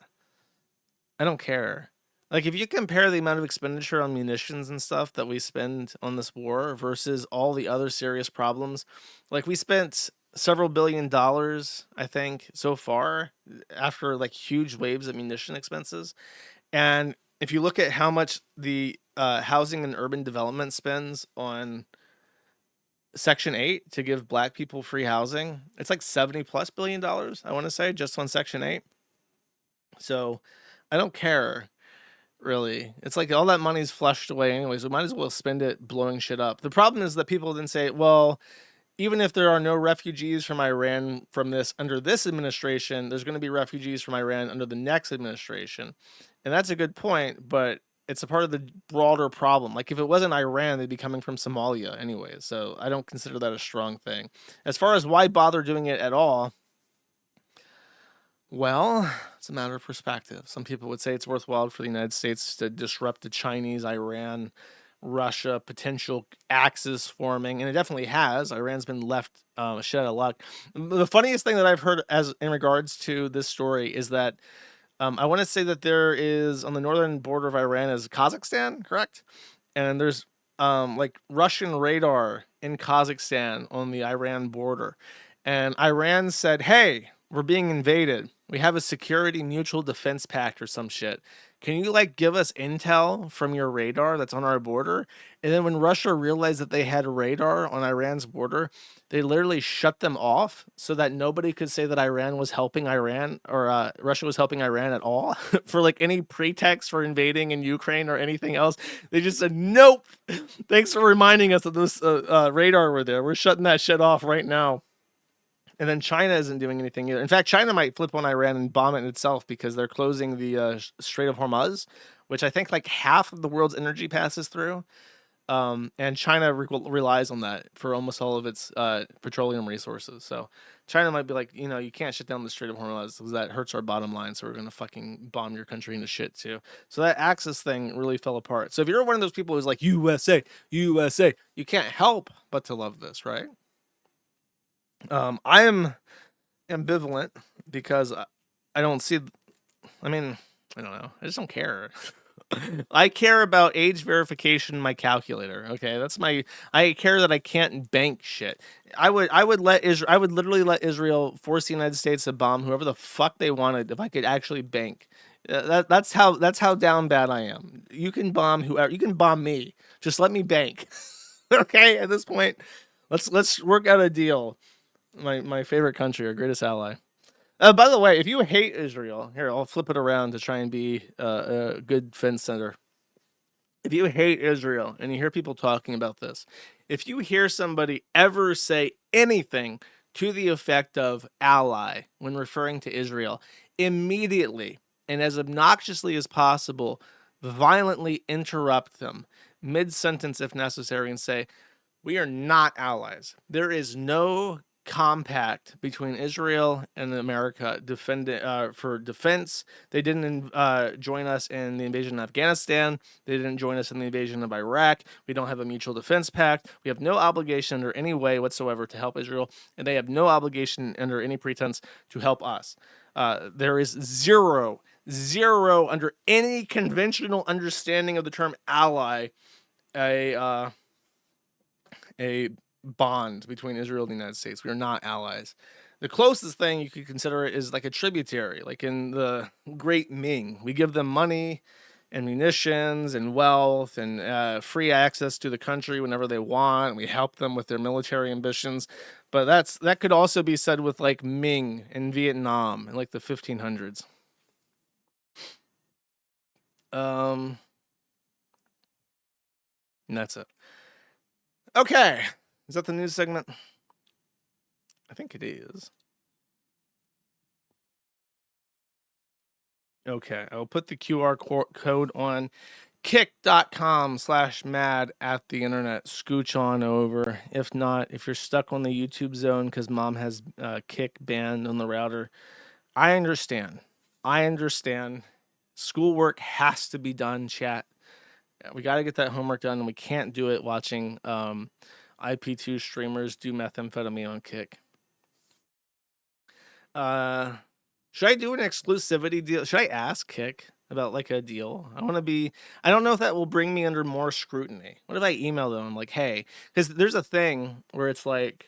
I don't care. Like if you compare the amount of expenditure on munitions and stuff that we spend on this war versus all the other serious problems, like we spent several $1 billion, I think, so far after like huge waves of munition expenses. And if you look at how much the housing and urban development spends on Section 8 to give black people free housing, it's like $70+ billion, I want to say, just on Section 8. So I don't care, really. It's like all that money's flushed away anyways. We might as well spend it blowing shit up. The problem is that people then say, well, even if there are no refugees from Iran from this under this administration, there's going to be refugees from Iran under the next administration. And that's a good point, but it's a part of the broader problem. Like if it wasn't Iran, they'd be coming from Somalia anyways. So I don't consider that a strong thing. As far as why bother doing it at all, well, it's a matter of perspective. Some people would say it's worthwhile for the United States to disrupt the Chinese, Iran, Russia potential axis forming, and it definitely has. Iran's been left shit out of luck. The funniest thing that I've heard as in regards to this story is that I want to say that there is on the northern border of Iran is Kazakhstan, correct? And there's like Russian radar in Kazakhstan on the Iran border. And Iran said, hey, we're being invaded. We have a security mutual defense pact or some shit. Can you like give us intel from your radar that's on our border? And then when Russia realized that they had radar on Iran's border, they literally shut them off so that nobody could say that Iran was helping Iran or Russia was helping Iran at all for like any pretext for invading in Ukraine or anything else. They just said, nope. Thanks for reminding us that this radar were there. We're shutting that shit off right now. And then China isn't doing anything either. In fact, China might flip on Iran and bomb it itself because they're closing the Strait of Hormuz, which I think like half of the world's energy passes through. And China relies on that for almost all of its petroleum resources. So China might be like, you know, you can't shut down the Strait of Hormuz because that hurts our bottom line. So we're going to fucking bomb your country into shit too. So that Axis thing really fell apart. So if you're one of those people who's like, USA, USA, you can't help but to love this, right? I am ambivalent because I don't see, I mean, I don't know. I just don't care. I care about age verification in my calculator. Okay, that's I care that I can't bank shit. I would literally let Israel force the United States to bomb whoever the fuck they wanted if I could actually bank. That's how down bad I am. You can bomb whoever. You can bomb me. Just let me bank. Okay, at this point, let's work out a deal. My favorite country, our greatest ally. By the way, if you hate Israel, here, I'll flip it around to try and be a good fence center. If you hate Israel and you hear people talking about this, if you hear somebody ever say anything to the effect of ally when referring to Israel, immediately and as obnoxiously as possible, violently interrupt them mid-sentence if necessary and say, we are not allies. There is no compact between Israel and America for defense. They didn't join us in the invasion of Afghanistan. They didn't join us in the invasion of Iraq. We don't have a mutual defense pact. We have no obligation under any way whatsoever to help Israel, and they have no obligation under any pretense to help us. There is zero under any conventional understanding of the term ally, a bond between Israel and the United States. We are not allies. The closest thing you could consider it is like a tributary, like in the Great Ming. We give them money and munitions and wealth and free access to the country whenever they want. We help them with their military ambitions. But that could also be said with like Ming in Vietnam in like the 1500s. And that's it. Okay. Is that the news segment? I think it is. Okay, I'll put the QR code on kick.com/mad at the internet. Scooch on over. If not, if you're stuck on the YouTube zone because mom has Kick banned on the router, I understand. Schoolwork has to be done, chat. We got to get that homework done, and we can't do it watching IP2 streamers do methamphetamine on Kick. Should I do an exclusivity deal? Should I ask Kick about like a deal? I don't know if that will bring me under more scrutiny. What if I email them like, hey, because there's a thing where it's like,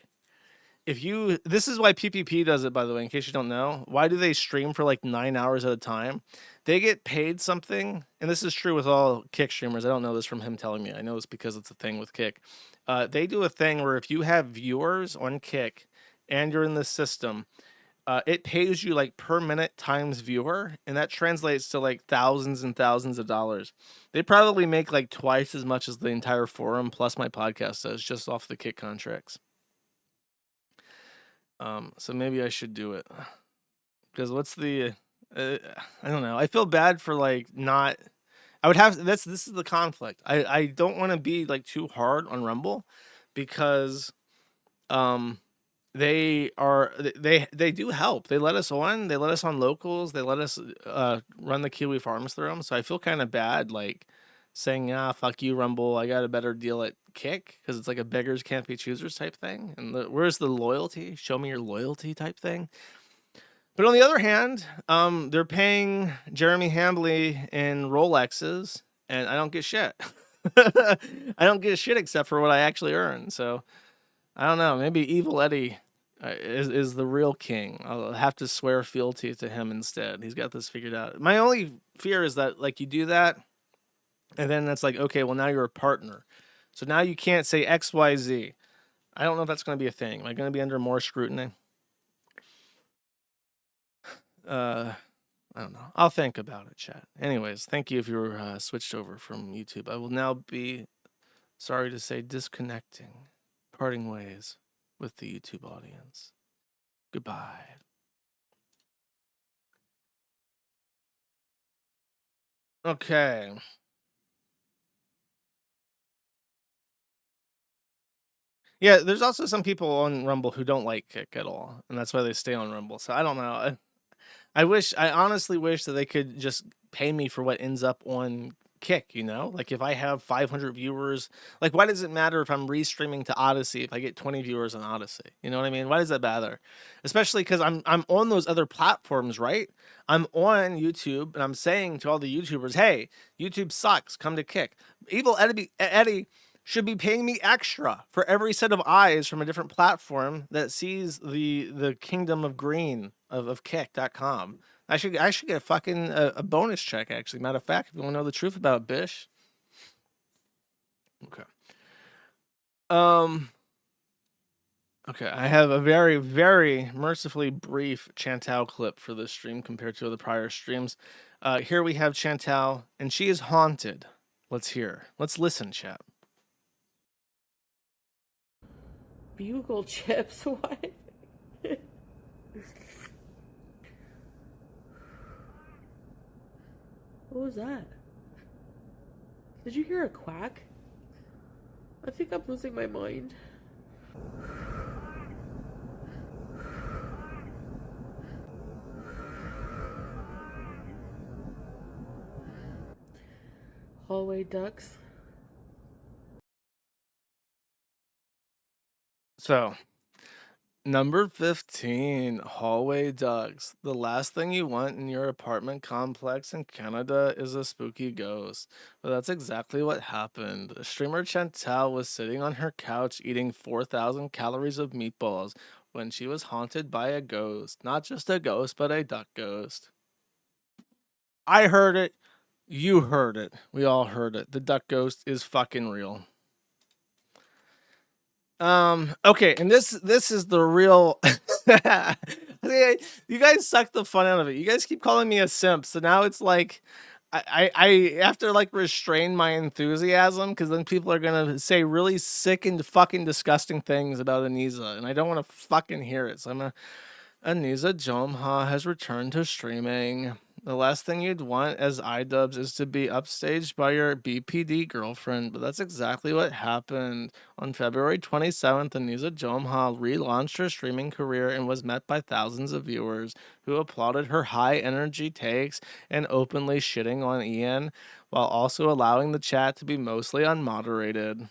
this is why PPP does it, by the way, in case you don't know. Why do they stream for like 9 hours at a time? They get paid something, and this is true with all Kick streamers. I don't know this from him telling me. I know it's because it's a thing with Kick. They do a thing where if you have viewers on Kick and you're in the system, it pays you like per minute times viewer, and that translates to like thousands and thousands of dollars. They probably make like twice as much as the entire forum plus my podcast does just off the Kick contracts. So maybe I should do it because what's the I don't know. I feel bad for like not. I would have this is the conflict. I don't want to be like too hard on Rumble because they do help. They let us on. They let us on locals. They let us run the Kiwi Farms through them. So I feel kind of bad like saying, fuck you, Rumble. I got a better deal at Kick because it's like a beggars can't be choosers type thing. And where's the loyalty? Show me your loyalty type thing. But on the other hand, they're paying Jeremy Hamley in Rolexes, and I don't get shit. I don't get shit except for what I actually earn. So I don't know. Maybe Evil Eddie is the real king. I'll have to swear fealty to him instead. He's got this figured out. My only fear is that like you do that, and then that's like, okay, well now you're a partner, so now you can't say XYZ. I don't know if that's going to be a thing. Am I going to be under more scrutiny? I don't know. I'll think about it, chat. Anyways, thank you if you were switched over from YouTube. I will now be, sorry to say, disconnecting, parting ways with the YouTube audience. Goodbye. Okay. Yeah, there's also some people on Rumble who don't like Kick at all, and that's why they stay on Rumble. So I don't know. I honestly wish that they could just pay me for what ends up on Kick, you know? Like if I have 500 viewers, like why does it matter if I'm restreaming to Odyssey if I get 20 viewers on Odyssey? You know what I mean? Why does that matter? Especially because I'm on those other platforms, right? I'm on YouTube and I'm saying to all the YouTubers, hey, YouTube sucks, come to Kick. Evil Eddie should be paying me extra for every set of eyes from a different platform that sees the kingdom of green of kick.com. I should get a fucking a bonus check, actually. Matter of fact, if you want to know the truth about Bish. Okay. Okay, I have a very, very mercifully brief Chantel clip for this stream compared to the prior streams. Here we have Chantel, and she is haunted. Let's hear. Let's listen, chat. Bugle chips, what? What was that? Did you hear a quack? I think I'm losing my mind. Hallway ducks. So, number 15, hallway ducks. The last thing you want in your apartment complex in Canada is a spooky ghost. But that's exactly what happened. Streamer Chantel was sitting on her couch eating 4,000 calories of meatballs when she was haunted by a ghost. Not just a ghost, but a duck ghost. I heard it. You heard it. We all heard it. The duck ghost is fucking real. Okay, and this is the real you guys suck the fun out of it. You guys keep calling me a simp, so now it's like I have to like restrain my enthusiasm because then people are gonna say really sick and fucking disgusting things about Anisa, and I don't want to fucking hear it. So Anisa Jomha has returned to streaming. The last thing you'd want as iDubbbz is to be upstaged by your BPD girlfriend, but that's exactly what happened. On February 27th, Anisa Jomha relaunched her streaming career and was met by thousands of viewers who applauded her high-energy takes and openly shitting on Ian, while also allowing the chat to be mostly unmoderated.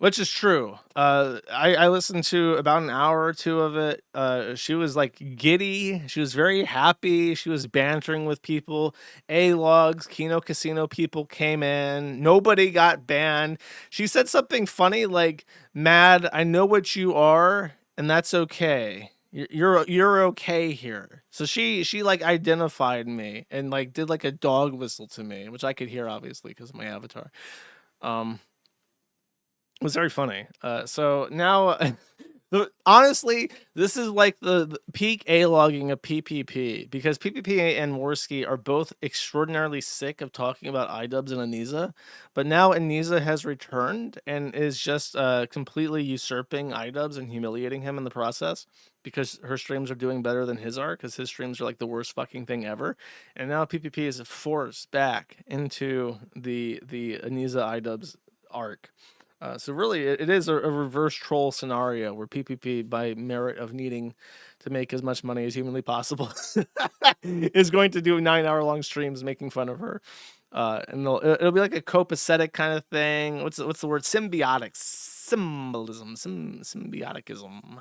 Which is true. I listened to about an hour or two of it. She was like giddy. She was very happy. She was bantering with people. A-logs, Kino Casino people came in. Nobody got banned. She said something funny like, "Mad, I know what you are, and that's okay. You're okay here." So she like identified me and like did like a dog whistle to me, which I could hear obviously because of my avatar. It was very funny. So now, honestly, this is like the peak A-logging of PPP, because PPP and Warski are both extraordinarily sick of talking about iDubbbz and Anisa, but now Anisa has returned and is just completely usurping iDubbbz and humiliating him in the process, because her streams are doing better than his are, because his streams are like the worst fucking thing ever. And now PPP is forced back into the Anisa iDubbbz arc. So really, it is a reverse troll scenario where PPP, by merit of needing to make as much money as humanly possible, is going to do 9-hour-long streams making fun of her. And it'll be like a copacetic kind of thing. What's the word? Symbiotic. Symbolism. Symbioticism.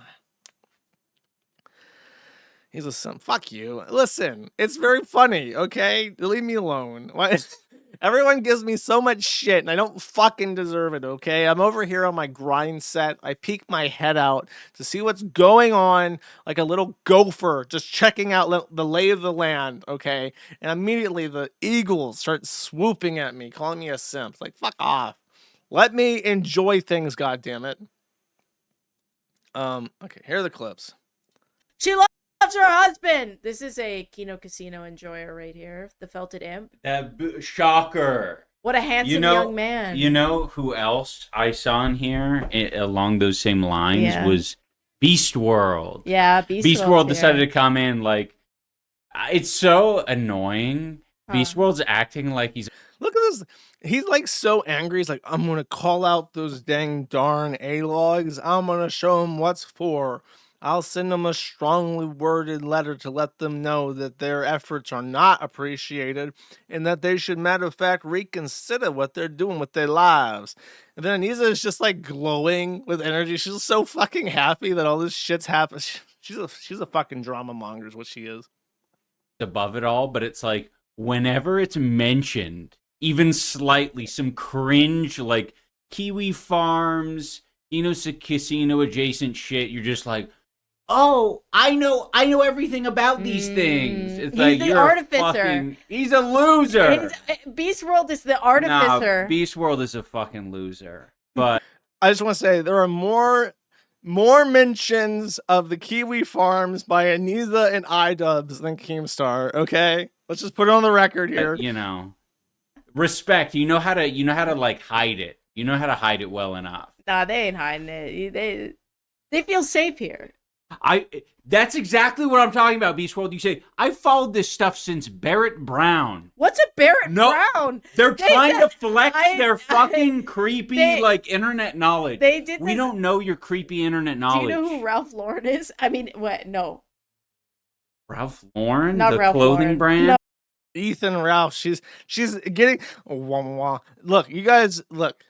He's a simp. Fuck you. Listen, it's very funny, okay? Leave me alone. Why? Everyone gives me so much shit, and I don't fucking deserve it, okay? I'm over here on my grind set. I peek my head out to see what's going on, like a little gopher, just checking out the lay of the land, okay? And immediately the eagles start swooping at me, calling me a simp. It's like, fuck off. Let me enjoy things, goddammit. Okay, here are the clips. She loves her husband. This is a Kino Casino enjoyer right here. The felted imp. Shocker. What a handsome young man. You know who else I saw in here along those same lines was Beast World. Yeah, Beast World decided to come in like, it's so annoying. Beast World's acting like he's... Look at this. He's like so angry. He's like, I'm going to call out those dang darn A-logs. I'm going to show them what's for. I'll send them a strongly worded letter to let them know that their efforts are not appreciated and that they should, matter of fact, reconsider what they're doing with their lives. And then Anisa is just like glowing with energy. She's so fucking happy that all this shit's happening. She's a fucking drama monger is what she is. Above it all, but it's like whenever it's mentioned, even slightly, some cringe like Kiwi Farms, Kino Casino adjacent shit, you're just like, oh, I know everything about these things. It's he's like the you're artificer. He's a loser. Beast World is the artificer. No, Beast World is a fucking loser. But I just want to say there are more mentions of the Kiwi Farms by Anisa and iDubbbz than Keemstar. Okay, let's just put it on the record here. You know, respect. You know how to like hide it. You know how to hide it well enough. Nah, they ain't hiding it. They feel safe here. That's exactly what I'm talking about, Beast World. You say, I followed this stuff since Barrett Brown. What's a Barrett Brown? They're trying to flex their fucking creepy like internet knowledge. They did. We don't know your creepy internet knowledge. Do you know who Ralph Lauren is? I mean, what? No. Ralph Lauren? Not the Ralph clothing Lauren. brand? No. Ethan Ralph. She's getting wah, wah. Look, you guys, look.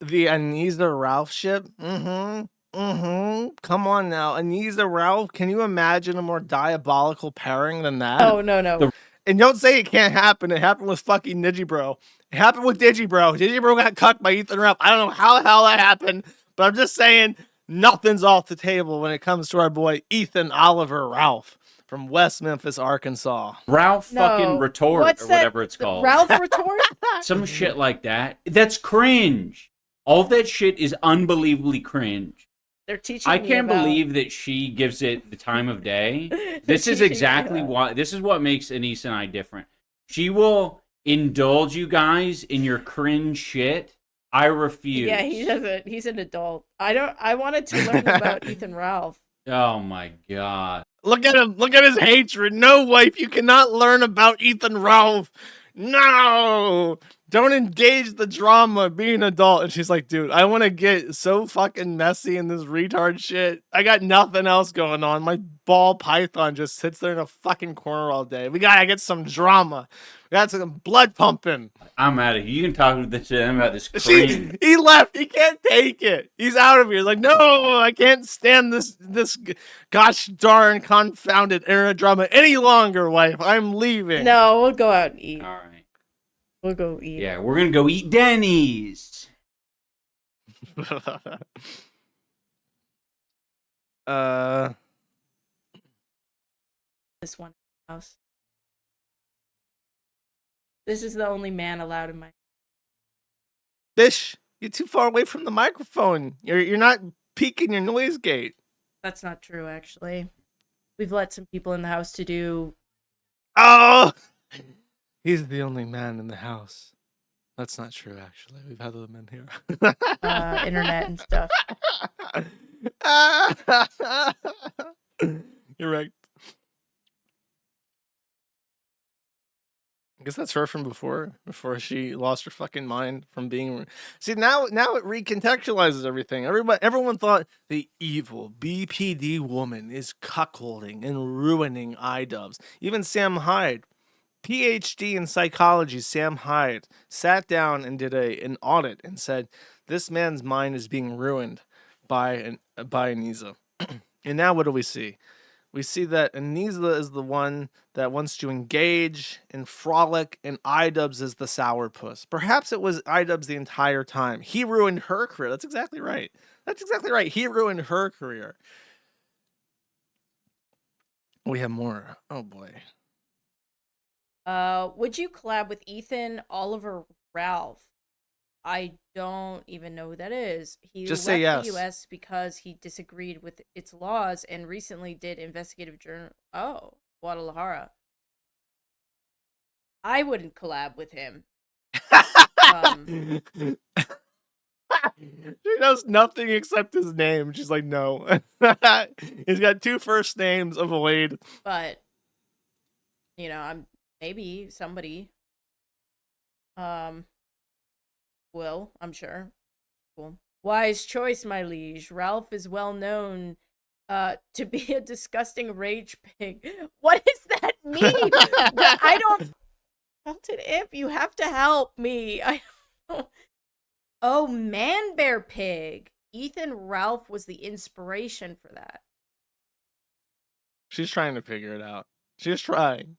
The Anisa Ralph ship. Come on now. Anisa Ralph, can you imagine a more diabolical pairing than that? Oh, no. And don't say it can't happen. It happened with fucking Digibro. It happened with Digibro. Digibro got cucked by Ethan Ralph. I don't know how the hell that happened, but I'm just saying nothing's off the table when it comes to our boy Ethan Oliver Ralph from West Memphis, Arkansas. Ralph fucking Retort or whatever it's called. Ralph Retort? Some shit like that. That's cringe. All that shit is unbelievably cringe. They're teaching I can't believe that she gives it the time of day. This is exactly why. This is what makes Anisa and I different. She will indulge you guys in your cringe shit. I refuse. Yeah, he doesn't. He's an adult. I wanted to learn about Ethan Ralph. Oh my god. Look at him. Look at his hatred. No, wife, you cannot learn about Ethan Ralph. No. Don't engage the drama, be an adult. And she's like, dude, I want to get so fucking messy in this retard shit. I got nothing else going on. My ball python just sits there in a fucking corner all day. We gotta get some drama. We got some blood pumping. I'm out of here. You can talk to them about this cream. He left. He can't take it. He's out of here. He's like, no, I can't stand this gosh darn confounded era drama any longer, wife. I'm leaving. No, we'll go out and eat. All right. We'll go eat. Yeah, we're gonna go eat Denny's. This one house. This is the only man allowed in my. Bish, you're too far away from the microphone. You're not peaking your noise gate. That's not true, actually. We've let some people in the house to do. Oh, he's the only man in the house. That's not true, actually. We've had other men here. Internet and stuff. You're right. I guess that's her from before she lost her fucking mind from being. See, now it recontextualizes everything. Everyone thought the evil BPD woman is cuckolding and ruining iDubbbz. Even Sam Hyde, PhD in psychology, Sam Hyde sat down and did an audit and said this man's mind is being ruined by Anisa. And now what do we see? we see that Anisa is the one that wants to engage and frolic, and Idubbbz is the sourpuss. Perhaps it was Idubbbz the entire time. He ruined her career. That's exactly right. That's exactly right. He ruined her career. We have more. Oh boy. Would you collab with Ethan, Oliver, Ralph? I don't even know who that is. He Just left say yes. the U.S. because he disagreed with its laws and recently did investigative journal. Oh, Guadalajara. I wouldn't collab with him. She knows nothing except his name. She's like, no. He's got 2 first names. Avoid. But I'm maybe somebody. Will, I'm sure. Cool. Wise choice, my liege. Ralph is well known to be a disgusting rage pig. What does that mean? I don't. Melted Imp, you have to help me. I don't. Oh, Man Bear Pig. Ethan Ralph was the inspiration for that. She's trying to figure it out. She's trying.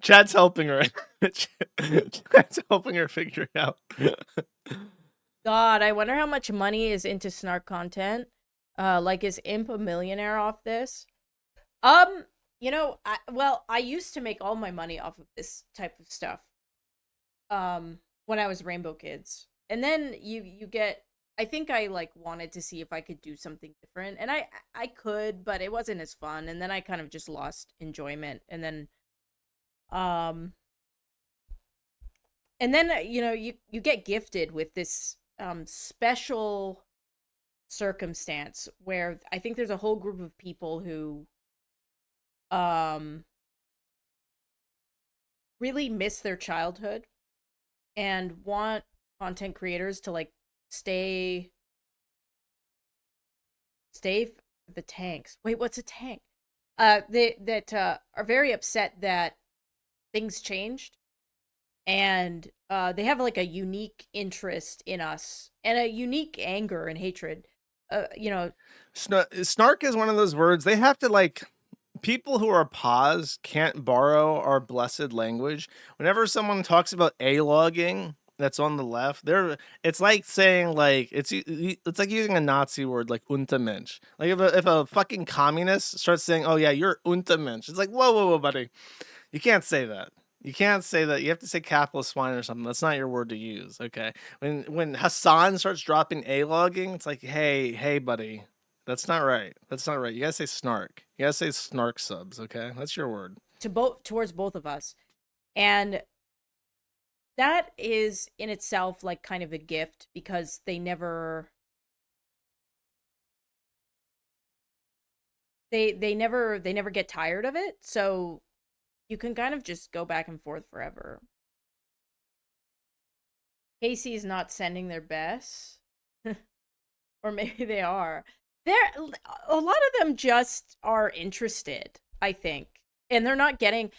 Chad's helping her. Chad's helping her figure it out. God, I wonder how much money is into snark content. Like, is Imp a millionaire off this? I used to make all my money off of this type of stuff. When I was Rainbow Kids. And then you get, I think I wanted to see if I could do something different, and I could, but it wasn't as fun, and then I kind of just lost enjoyment, and then you get gifted with this special circumstance where I think there's a whole group of people who really miss their childhood and want content creators to stay the tanks. Wait, what's a tank? That are very upset that things changed, and they have a unique interest in us and a unique anger and hatred. Snark is one of those words they have to people who are pause can't borrow our blessed language. Whenever someone talks about A-logging that's on the left, it's like saying it's like using a Nazi word like Untermensch. Like if a fucking communist starts saying, "Oh yeah, you're Untermensch," it's like, whoa, buddy, you can't say that. You can't say that. You have to say capitalist swine or something. That's not your word to use. Okay. When Hassan starts dropping A-logging, it's like, hey, buddy, that's not right. That's not right. You gotta say snark. You gotta say snark subs. Okay, that's your word. Towards both of us, and that is in itself kind of a gift because they never get tired of it, so you can kind of just go back and forth forever. Casey's not sending their best. Or maybe they are. A lot of them just are interested, I think. And they're not getting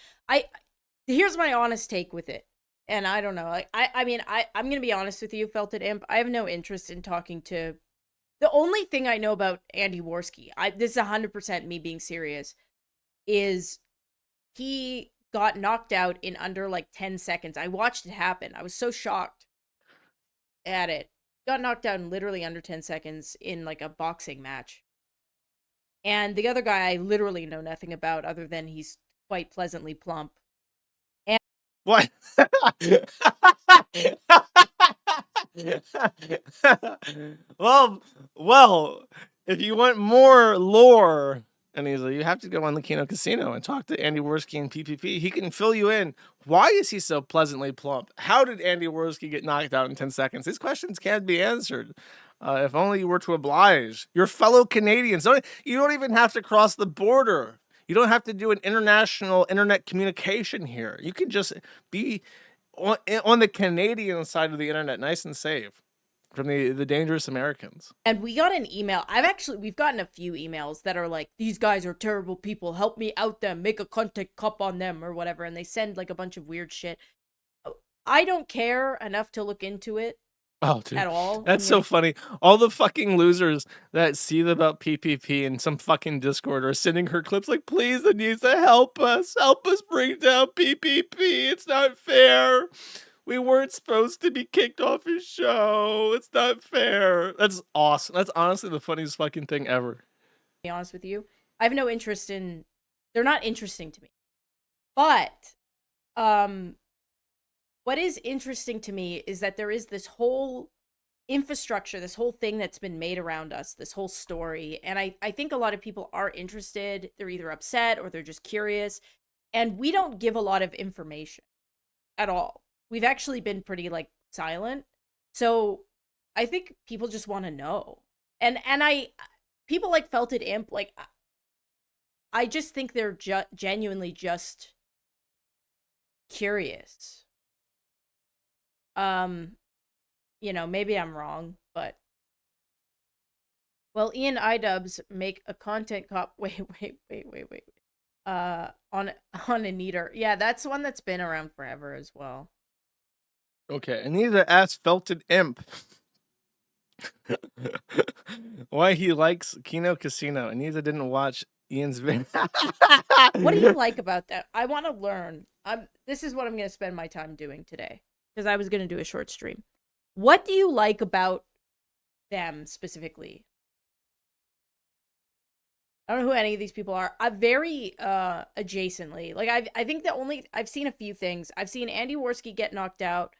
here's my honest take with it. And I don't know. I'm going to be honest with you, Felted Imp. I have no interest in talking to... The only thing I know about Andy Warski, this is 100% me being serious, is he got knocked out in under 10 seconds. I watched it happen. I was so shocked at it. Got knocked out in literally under 10 seconds in a boxing match. And the other guy I literally know nothing about other than he's quite pleasantly plump. And what? well, if you want more lore, and you have to go on the Kino Casino and talk to Andy Warski and PPP. He can fill you in. Why is he so pleasantly plump? How did Andy Warski get knocked out in 10 seconds? These questions can't be answered. If only you were to oblige your fellow Canadians. You don't even have to cross the border. You don't have to do an international internet communication here. You can just be on the Canadian side of the internet, nice and safe from the dangerous Americans. And we got an email. We've gotten a few emails that are like, these guys are terrible people. Help me out them. Make a content cup on them or whatever. And they send a bunch of weird shit. I don't care enough to look into it. Oh, dude. at all. That's so funny. All the fucking losers that see about PPP in some fucking Discord are sending her clips like, please, Anissa, help us. Help us bring down PPP. It's not fair. We weren't supposed to be kicked off his show. It's not fair. That's awesome. That's honestly the funniest fucking thing ever. To be honest with you, I have no interest in. They're not interesting to me. But, what is interesting to me is that there is this whole infrastructure, this whole thing that's been made around us, this whole story. And I think a lot of people are interested. They're either upset or they're just curious. And we don't give a lot of information at all. We've actually been pretty, like, silent. So I think people just want to know. And people like Felted Imp, like, I just think they're genuinely just curious. Maybe I'm wrong, but Ian iDubbbz make a content wait. On Anita. Yeah, that's one that's been around forever as well. Okay, Anita asked Felted Imp why he likes Kino Casino. Anita didn't watch Ian's video. What do you like about that? I want to learn. This is what I'm going to spend my time doing today, because I was going to do a short stream. What do you like about them specifically? I don't know who any of these people are. I'm very adjacently. Like, I think I've seen a few things. I've seen Andy Warski get knocked out.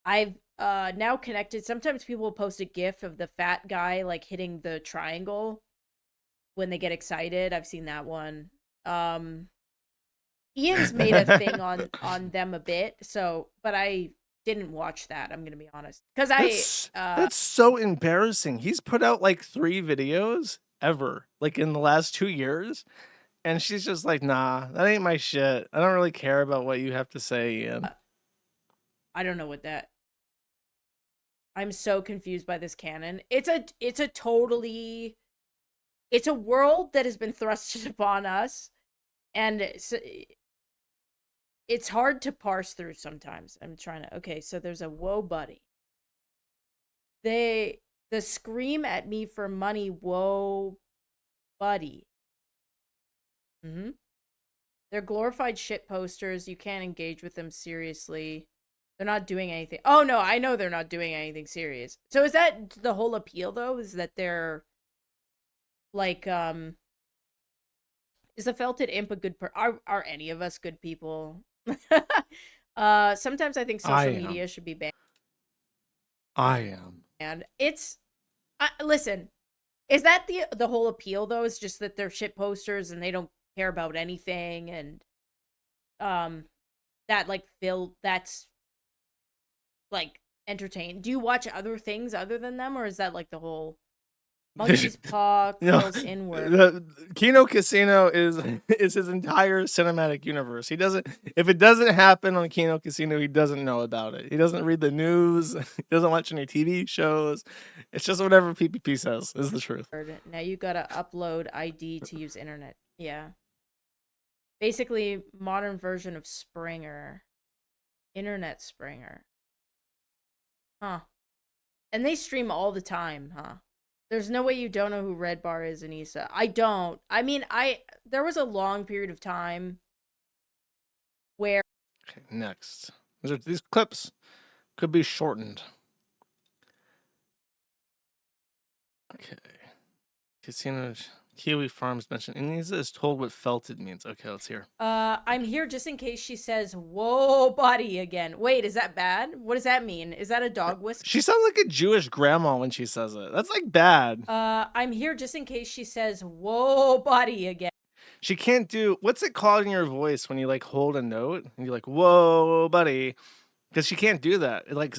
I've now connected. Sometimes people will post a GIF of the fat guy, like, hitting the triangle when they get excited. I've seen that one. Ian's made a thing on them a bit, but I didn't watch that, I'm gonna be honest. Because that's so embarrassing. He's put out like 3 videos ever, like in the last 2 years. And she's just like, nah, that ain't my shit. I don't really care about what you have to say, Ian. I don't know what that. I'm so confused by this canon. It's a world that has been thrusted upon us, and it's hard to parse through sometimes. I'm trying to. Okay, so there's a whoa buddy. The scream at me for money, whoa buddy. They're glorified shit posters. You can't engage with them seriously. They're not doing anything. Oh no, I know they're not doing anything serious. So is that the whole appeal though? Is that they're like is the Felted Imp a good are any of us good people? Sometimes I think social media should be banned. I am. And it's listen, is that the whole appeal though? Is just that they're shit posters and they don't care about anything, and that like that's like entertain. Do you watch other things other than them, or is that like the whole monkey's paw curls inward? The Kino Casino is his entire cinematic universe. He doesn't. If it doesn't happen on Kino Casino, he doesn't know about it. He doesn't read the news. He doesn't watch any TV shows. It's just whatever PPP says is the truth. Now you gotta upload ID to use internet. Yeah. Basically, modern version of Springer. Internet Springer. Huh. And they stream all the time, huh? There's no way you don't know who Red Bar is, Anissa. I don't. I mean, there was a long period of time where... Okay, next. These clips could be shortened. Okay. Casino... Kiwi Farms mentioned. Anissa is told what felted means. Okay, let's hear. I'm here just in case she says, whoa, buddy, again. Wait, is that bad? What does that mean? Is that a dog whistle? She sounds like a Jewish grandma when she says it. That's like bad. I'm here just in case she says, whoa, buddy, again. She can't do, what's it called in your voice when you like hold a note and you're like, whoa, buddy? Because she can't do that. It like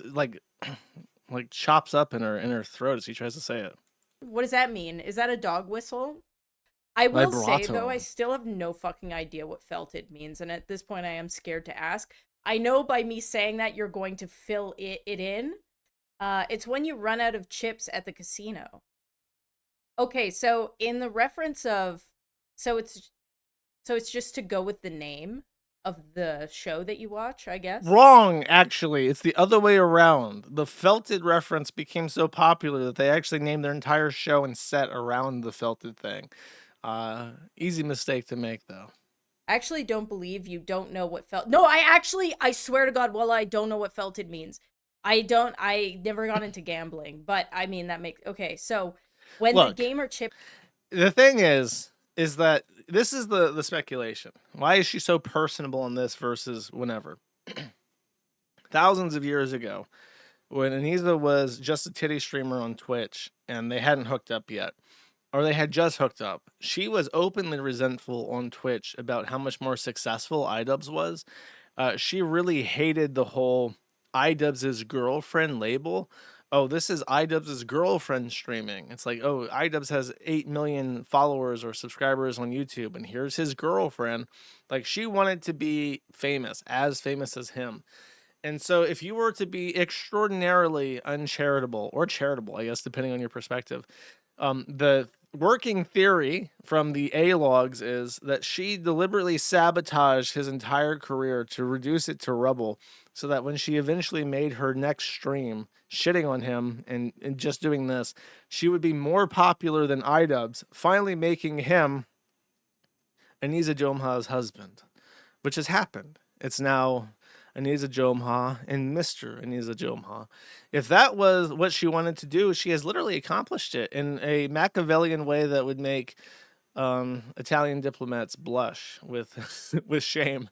chops up in her throat as she tries to say it. What does that mean? Is that a dog whistle? I will say, though, I still have no fucking idea what felted means, and at this point I am scared to ask. I know by me saying that you're going to fill it in. It's when you run out of chips at the casino. Okay, so in the reference of... So it's just to go with the name the show that you watch, I guess. Wrong, actually. It's the other way around. The felted reference became so popular that they actually named their entire show and set around the felted thing. Easy mistake to make, though. I actually don't believe you don't know what felt. No, I swear to God, I don't know what felted means. I never got into gambling, but I mean, that makes, okay. So when the gamer chip. The thing is that this is the speculation. Why is she so personable in this versus whenever? Thousands of years ago, when Anisa was just a titty streamer on Twitch and they hadn't hooked up yet, or they had just hooked up, she was openly resentful on Twitch about how much more successful iDubbbz was. She really hated the whole iDubbbz's girlfriend label. Oh, this is iDubbbz's girlfriend streaming. It's like, oh, iDubbbz has 8 million followers or subscribers on YouTube, and here's his girlfriend. Like, she wanted to be famous as him. And so if you were to be extraordinarily uncharitable, or charitable, I guess, depending on your perspective, the working theory from the A-logs is that she deliberately sabotaged his entire career to reduce it to rubble, so that when she eventually made her next stream shitting on him and just doing this, she would be more popular than iDubbbz, finally making him Anisa Jomha's husband, which has happened. It's now Anisa Jomha and Mr. Anisa Jomha. If that was what she wanted to do, she has literally accomplished it in a Machiavellian way that would make Italian diplomats blush with with shame.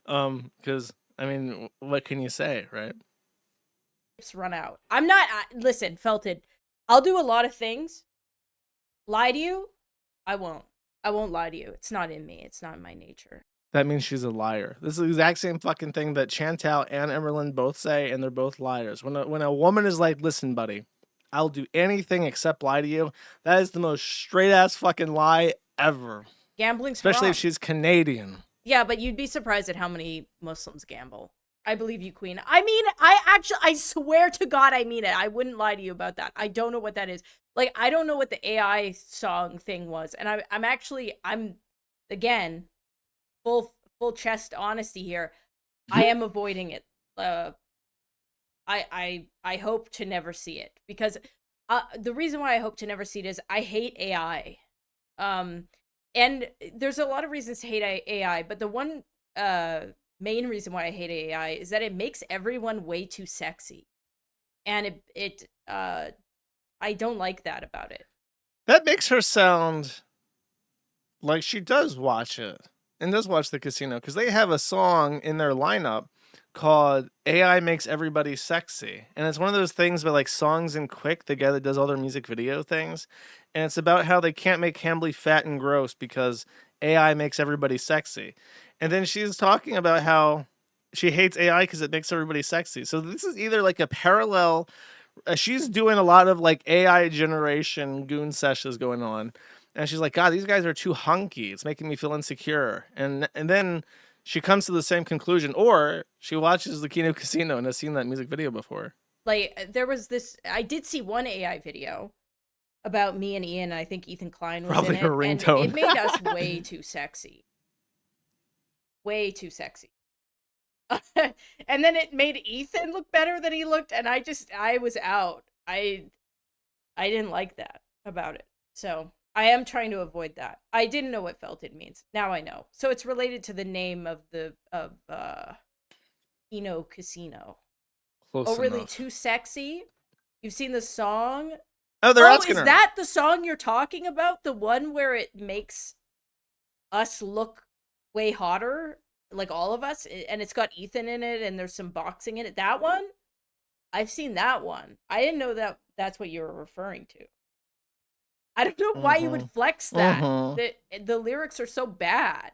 Because I mean, what can you say, right? Run out. I'm not. Listen, Felted. I'll do a lot of things. Lie to you? I won't. I won't lie to you. It's not in me. It's not in my nature. That means she's a liar. This is the exact same fucking thing that Chantel and Emerlyn both say, and they're both liars. When a woman is like, listen, buddy, I'll do anything except lie to you, that is the most straight-ass fucking lie ever. Gambling's especially wrong. If she's Canadian. Yeah, but you'd be surprised at how many Muslims gamble. I believe you, Queen. I mean, I swear to God, I mean it. I wouldn't lie to you about that. I don't know what that is. Like, I don't know what the AI song thing was. And I'm again, full chest honesty here. I am avoiding it. I hope to never see it, because the reason why I hope to never see it is I hate AI. And there's a lot of reasons to hate AI, but the one main reason why I hate AI is that it makes everyone way too sexy. And I don't like that about it. That makes her sound like she does watch it and does watch the casino, because they have a song in their lineup called AI Makes Everybody Sexy. And it's one of those things about like Songs and Quick, the guy that does all their music video things. And it's about how they can't make Hamley fat and gross because AI makes everybody sexy. And then she's talking about how she hates AI because it makes everybody sexy. So this is either like a parallel. She's doing a lot of like AI generation goon sessions going on. And she's like, God, these guys are too hunky. It's making me feel insecure. And then she comes to the same conclusion. Or she watches the Kino Casino and has seen that music video before. Like, there was this, I did see one AI video about me and Ian. I think Ethan Klein was Probably in it. her ringtone. And it made us way too sexy. Way too sexy. And then it made Ethan look better than he looked. And I was out. I didn't like that about it. So I am trying to avoid that. I didn't know what felted means. Now I know. So it's related to the name of Kino Casino. Close Overly enough. Too Sexy. You've seen the song? Oh, they're asking is her. that the song you're talking about? The one where it makes us look way hotter? Like all of us? And it's got Ethan in it and there's some boxing in it. That one? I've seen that one. I didn't know that that's what you were referring to. I don't know why you would flex that. The lyrics are so bad.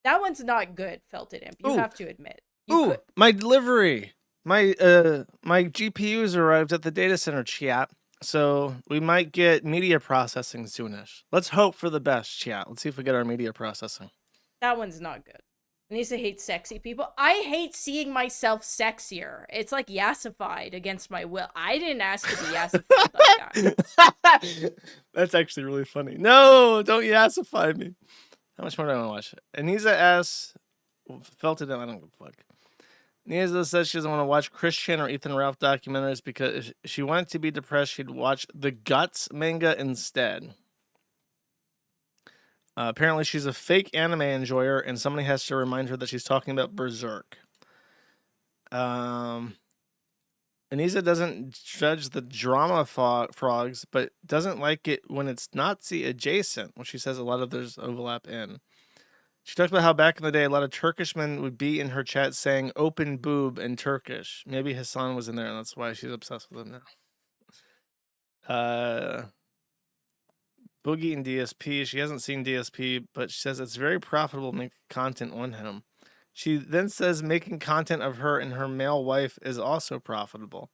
That one's not good, Felted Imp. You have to admit. My delivery. My GPUs arrived at the data center, chat. So we might get media processing soonish. Let's hope for the best, chat. Let's see if we get our media processing. That one's not good. Anissa hates sexy people. I hate seeing myself sexier. It's like yassified against my will. I didn't ask to be yassified like that. That's actually really funny. No, don't yassify me. How much more do I want to watch? Anissa asks, felted in. I don't give a fuck. Niza says she doesn't want to watch Christian or Ethan Ralph documentaries because if she wanted to be depressed, she'd watch the Guts manga instead. Apparently, she's a fake anime enjoyer, and somebody has to remind her that she's talking about Berserk. Anisa doesn't judge the drama frogs, but doesn't like it when it's Nazi adjacent, which she says a lot of there's overlap in. She talks about how back in the day, a lot of Turkish men would be in her chat saying open boob in Turkish. Maybe Hassan was in there, and that's why she's obsessed with him now. Boogie and DSP. She hasn't seen DSP, but she says it's very profitable to make content on him. She then says making content of her and her male wife is also profitable.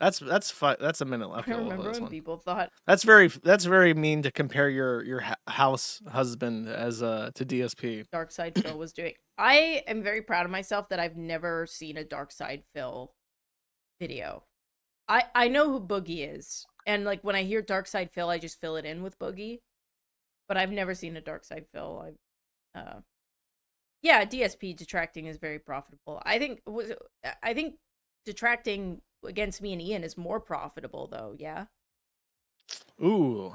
That's a minute. Okay, I remember when people thought that's very mean to compare your house husband as to DSP. Dark Side Phil was doing. I am very proud of myself that I've never seen a Dark Side Phil video. I know who Boogie is, and like when I hear Dark Side Phil, I just fill it in with Boogie. But I've never seen a Dark Side Phil. Yeah, DSP detracting is very profitable. I think detracting against me and Ian is more profitable though. Yeah. Ooh,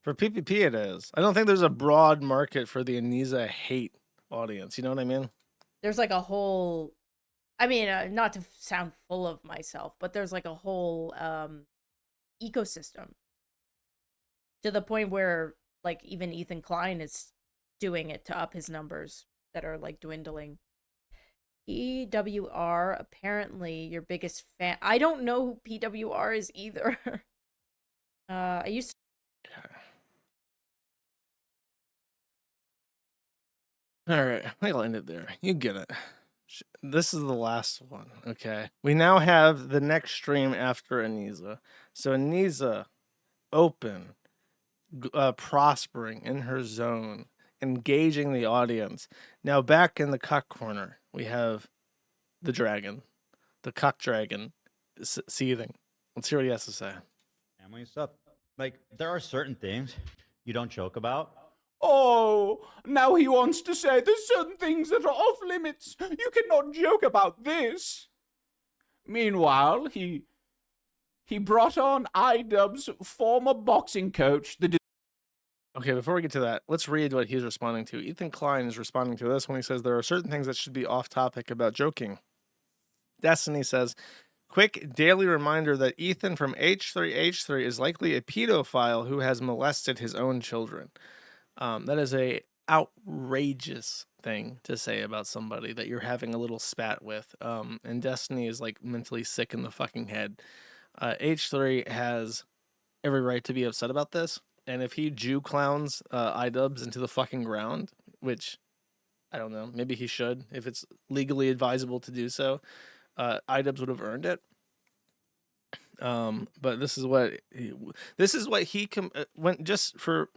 for PPP it is. I don't think there's a broad market for the Anisa hate audience. You know what I mean? There's like a whole. I mean, not to sound full of myself, but there's like a whole ecosystem to the point where like even Ethan Klein is doing it to up his numbers that are like dwindling. PWR, apparently your biggest fan. I don't know who PWR is either. I used to. All right, I'll end it there. You get it. This is the last one. Okay. We now have the next stream after Anisa. So Anisa, open, prospering in her zone, engaging the audience. Now back in the cuck corner, we have the dragon, the cuck dragon, seething. Let's hear what he has to say. Family stuff. Like, there are certain things you don't joke about. Oh, now he wants to say there's certain things that are off limits. You cannot joke about this. Meanwhile, he brought on iDubbbz's former boxing coach, Okay, before we get to that, let's read what he's responding to. Ethan Klein is responding to this when he says there are certain things that should be off topic about joking. Destiny says, quick daily reminder that Ethan from H3H3 is likely a pedophile who has molested his own children. That is a outrageous thing to say about somebody that you're having a little spat with. And Destiny is like mentally sick in the fucking head. H3 has every right to be upset about this. And if he Jew clowns iDubbbz into the fucking ground, which I don't know, maybe he should, if it's legally advisable to do so, iDubbbz would have earned it. But this is what he when just for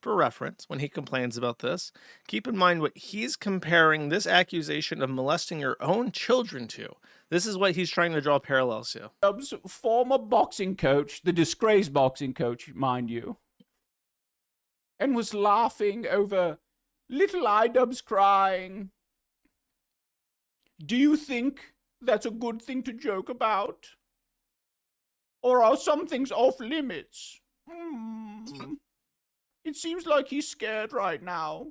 reference, when he complains about this, keep in mind what he's comparing this accusation of molesting your own children to. This is what he's trying to draw parallels to. iDubbbz's former boxing coach, the disgraced boxing coach, mind you, and was laughing over little iDubbbz crying. Do you think that's a good thing to joke about? Or are some things off limits? It seems like he's scared right now.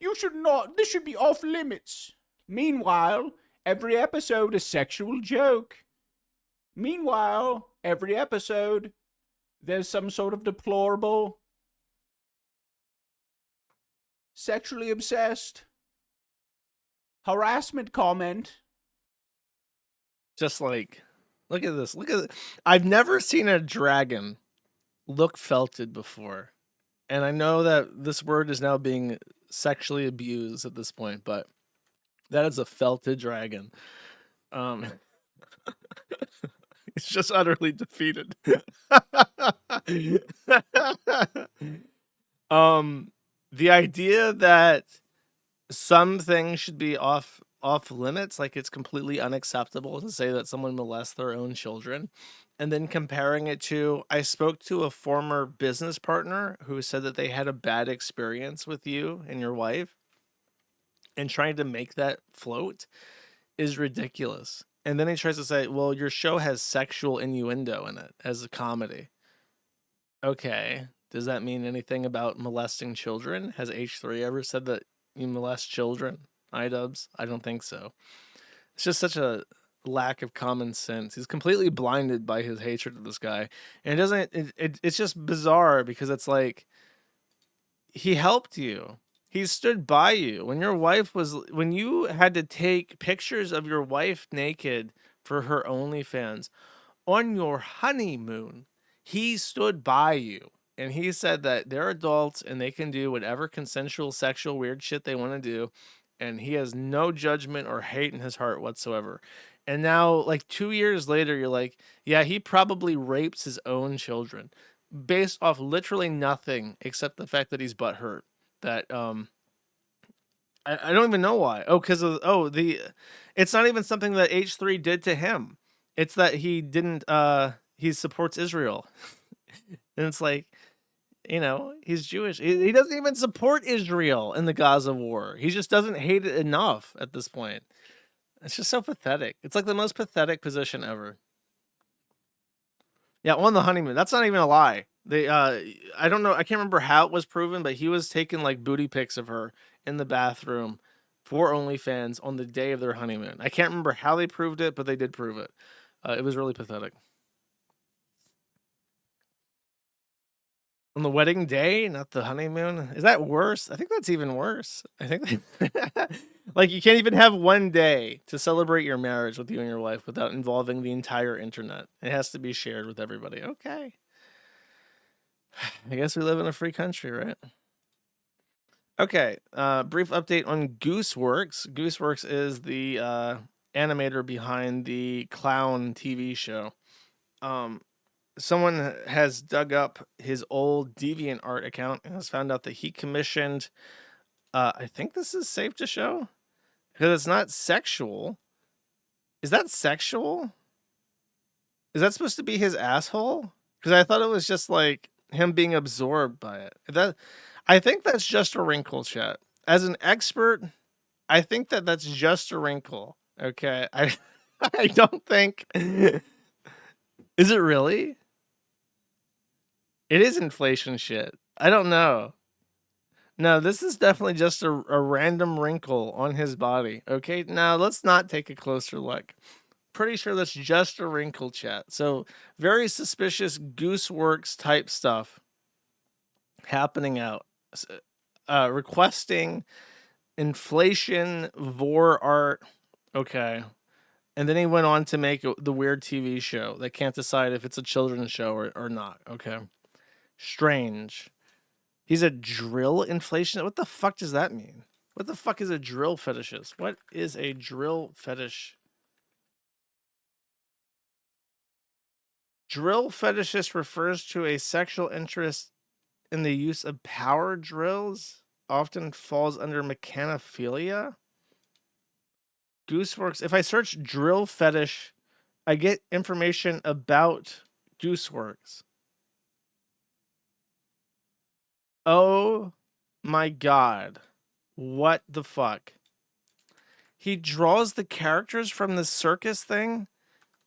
You should not. This should be off limits. Meanwhile, every episode a sexual joke. Meanwhile, every episode there's some sort of deplorable, sexually obsessed harassment comment. Just like, look at this. Look at it. I've never seen a dragon look felted before. And I know that this word is now being sexually abused at this point, but that is a felted dragon. It's just utterly defeated. The idea that some things should be off limits, like it's completely unacceptable to say that someone molests their own children, and then comparing it to, I spoke to a former business partner who said that they had a bad experience with you and your wife. and trying to make that float is ridiculous. And then he tries to say, well, your show has sexual innuendo in it as a comedy. Okay. Does that mean anything about molesting children? Has H3 ever said that you molest children? iDubbbz? I don't think so. It's just such a lack of common sense. He's completely blinded by his hatred of this guy. And it's just bizarre because it's like, he helped you. He stood by you when when you had to take pictures of your wife naked for her OnlyFans on your honeymoon. He stood by you and he said that they're adults and they can do whatever consensual sexual weird shit they want to do. And he has no judgment or hate in his heart whatsoever. And now, like 2 years later, you're like, yeah, he probably rapes his own children based off literally nothing except the fact that he's butthurt. That I don't even know why. Oh, because of it's not even something that H3 did to him. It's that he didn't he supports Israel. And it's like, he's Jewish. He doesn't even support Israel in the Gaza war. He just doesn't hate it enough at this point. It's just so pathetic. It's like the most pathetic position ever. Yeah, on the honeymoon. That's not even a lie. They I don't know, I can't remember how it was proven, but he was taking like booty pics of her in the bathroom for OnlyFans on the day of their honeymoon. I can't remember how they proved it, but they did prove it. It was really pathetic. On the wedding day, not the honeymoon. Is that worse? I think that's even worse. I think like you can't even have one day to celebrate your marriage with you and your wife without involving the entire internet. It has to be shared with everybody. Okay. I guess we live in a free country, right? Okay. Brief update on Goose Works. Goose Works is the animator behind the Clown TV show. Someone has dug up his old DeviantArt account and has found out that he commissioned, I think this is safe to show because it's not sexual. Is that sexual? Is that supposed to be his asshole? Because I thought it was just like him being absorbed by it. I think that's just a wrinkle, chat. As an expert, I think that that's just a wrinkle. Okay. I don't think. Is it really? It is inflation shit. I don't know. No, this is definitely just a random wrinkle on his body. Okay, now let's not take a closer look. Pretty sure that's just a wrinkle, chat. So very suspicious Goose Works type stuff happening out. Requesting inflation vor art. Okay. And then he went on to make the weird TV show that can't decide if it's a children's show or not. Okay. Strange. He's a drill inflation. What the fuck does that mean? What the fuck is a drill fetishist? What is a drill fetish? Drill fetishist refers to a sexual interest in the use of power drills. Often falls under mechanophilia. Gooseworks. If I search drill fetish, I get information about Gooseworks. Oh my god. What the fuck? He draws the characters from the circus thing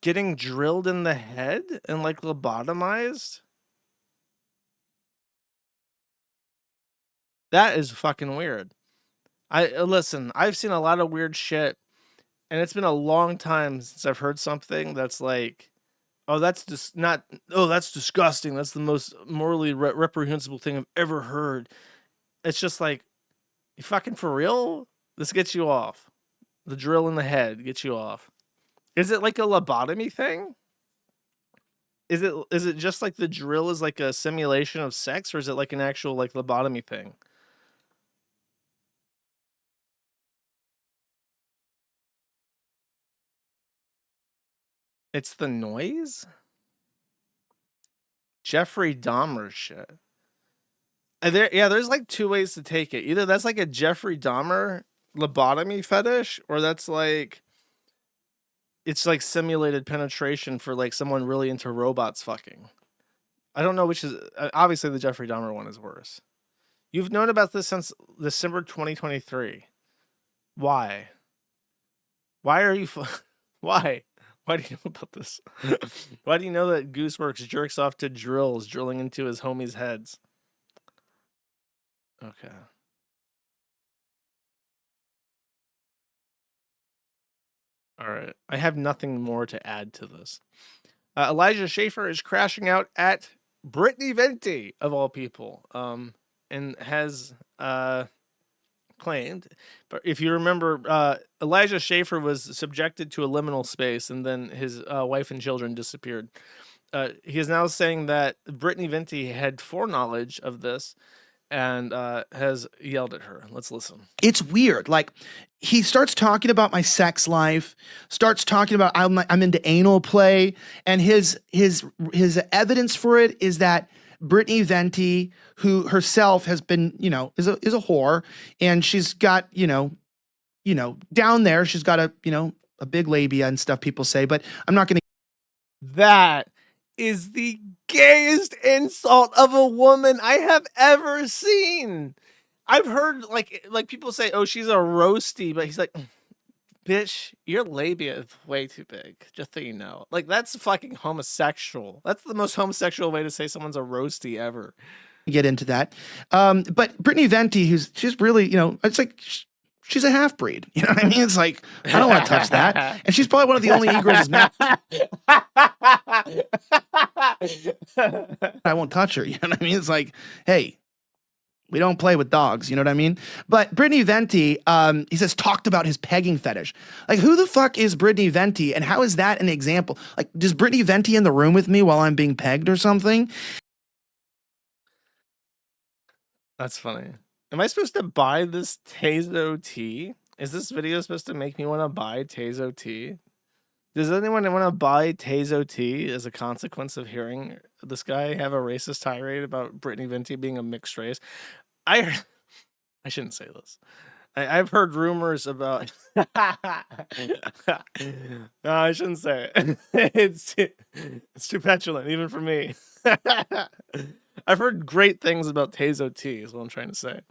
getting drilled in the head and like lobotomized? That is fucking weird. Listen, I've seen a lot of weird shit, and it's been a long time since I've heard something that's like, oh, that's just not, oh, that's disgusting. That's the most morally reprehensible thing I've ever heard. It's just like, you fucking for real? This gets you off. The drill in the head gets you off. Is it like a lobotomy thing? Is it just like the drill is like a simulation of sex, or is it like an actual like lobotomy thing? It's the noise? Jeffrey Dahmer shit. There's like two ways to take it. Either that's like a Jeffrey Dahmer lobotomy fetish, or that's like, it's like simulated penetration for like someone really into robots fucking. I don't know which is, obviously the Jeffrey Dahmer one is worse. You've known about this since December 2023. Why? Why are you? Why? Why do you know about this? Why do you know that Goose Works jerks off to drills drilling into his homies' heads? Okay. All right. I have nothing more to add to this. Elijah Schaefer is crashing out at Brittany Venti, of all people, and has claimed. But if you remember, Elijah Schaefer was subjected to a liminal space, and then his wife and children disappeared. He is now saying that Brittany Venti had foreknowledge of this and has yelled at her. Let's listen. It's weird. Like, he starts talking about my sex life, starts talking about I'm into anal play, and his evidence for it is that Brittany Venti, who herself has been, is a whore, and she's got, down there, she's got a big labia and stuff people say, but I'm not going to. That is the gayest insult of a woman I have ever seen. I've heard like people say, "Oh, she's a roasty," but he's like, "Bitch, your labia is way too big." Just so you know, like that's fucking homosexual. That's the most homosexual way to say someone's a roasty ever. Get into that, but Brittany Venti, she's really, it's like she's a half breed. You know what I mean? It's like I don't want to touch that, and she's probably one of the only egos. I won't touch her. You know what I mean? It's like, hey, we don't play with dogs. You know what I mean? But Brittany Venti, he says, talked about his pegging fetish. Like, who the fuck is Brittany Venti, and how is that an example? Like, does Brittany Venti in the room with me while I'm being pegged or something? That's funny. Am I supposed to buy this Tazo tea? Is this video supposed to make me want to buy Tazo tea? Does anyone want to buy Tazo tea as a consequence of hearing this guy have a racist tirade about Brittany Venti being a mixed race? I shouldn't say this. I've heard rumors about. No, I shouldn't say it. It's too petulant, even for me. I've heard great things about Tazo tea, is what I'm trying to say.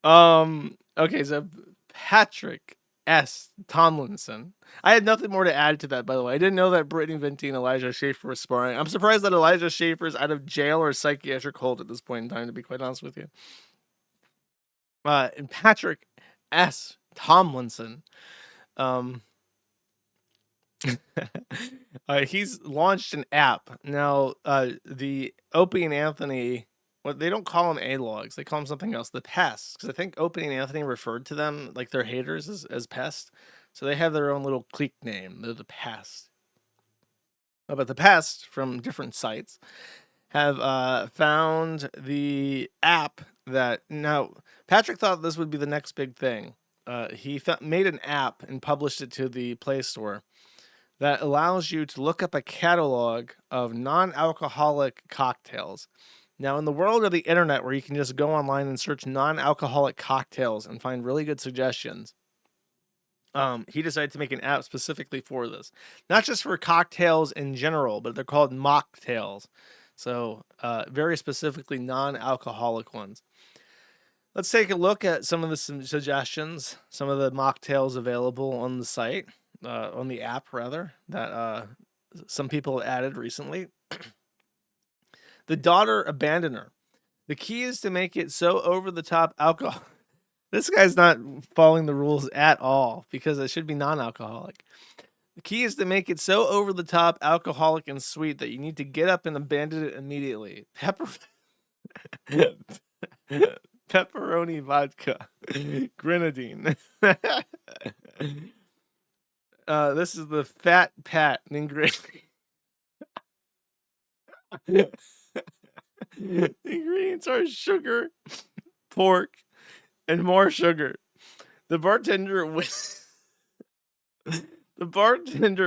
Okay, so Patrick S. Tomlinson. I had nothing more to add to that, by the way. I didn't know that Brittany Venti and Elijah Schaefer were sparring. I'm surprised that Elijah Schaefer is out of jail or psychiatric hold at this point in time, to be quite honest with you. And Patrick S. Tomlinson. He's launched an app. Now, the Opie and Anthony, well, they don't call them A-logs. They call them something else, the pests. Because I think Opie and Anthony referred to them, like their haters, as pests. So they have their own little clique name. They're the pests. But the pests from different sites have found the app that... Now, Patrick thought this would be the next big thing. He made an app and published it to the Play Store that allows you to look up a catalog of non-alcoholic cocktails. Now, in the world of the internet, where you can just go online and search non-alcoholic cocktails and find really good suggestions, he decided to make an app specifically for this. Not just for cocktails in general, but they're called mocktails. So, very specifically non-alcoholic ones. Let's take a look at some of the suggestions, some of the mocktails available on the site. On the app, rather, that some people added recently. The Daughter Abandoner. The key is to make it so over-the-top alcohol. This guy's not following the rules at all, because it should be non-alcoholic. The key is to make it so over-the-top, alcoholic, and sweet that you need to get up and abandon it immediately. Pepperoni vodka. Grenadine. This is the Fat Pat ingredient. Ingredients are sugar, pork, and more sugar. The bartender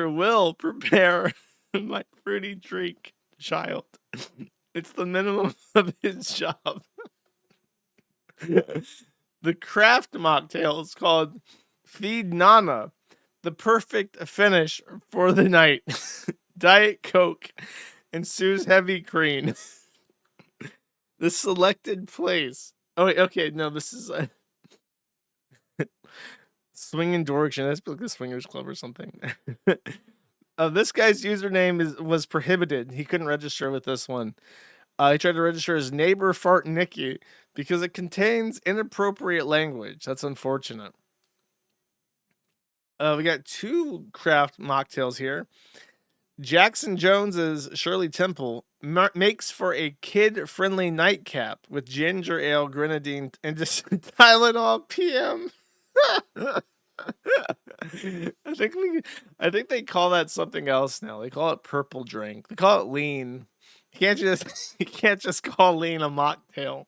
will prepare my fruity drink, child. It's the minimum of his job. The craft mocktail is called Feed Nana. The perfect finish for the night. Diet Coke ensues heavy cream. The selected place. Oh, wait, okay, no, this is Swinging Direction. That's like the Swingers Club or something. This guy's username was prohibited. He couldn't register with this one. He tried to register as Neighbor Fart Nicky because it contains inappropriate language. That's unfortunate. We got 2 craft mocktails here. Jackson Jones's Shirley Temple makes for a kid-friendly nightcap with ginger ale, grenadine, and just Tylenol PM. I think they call that something else now. They call it purple drink. They call it lean. You can't just call lean a mocktail.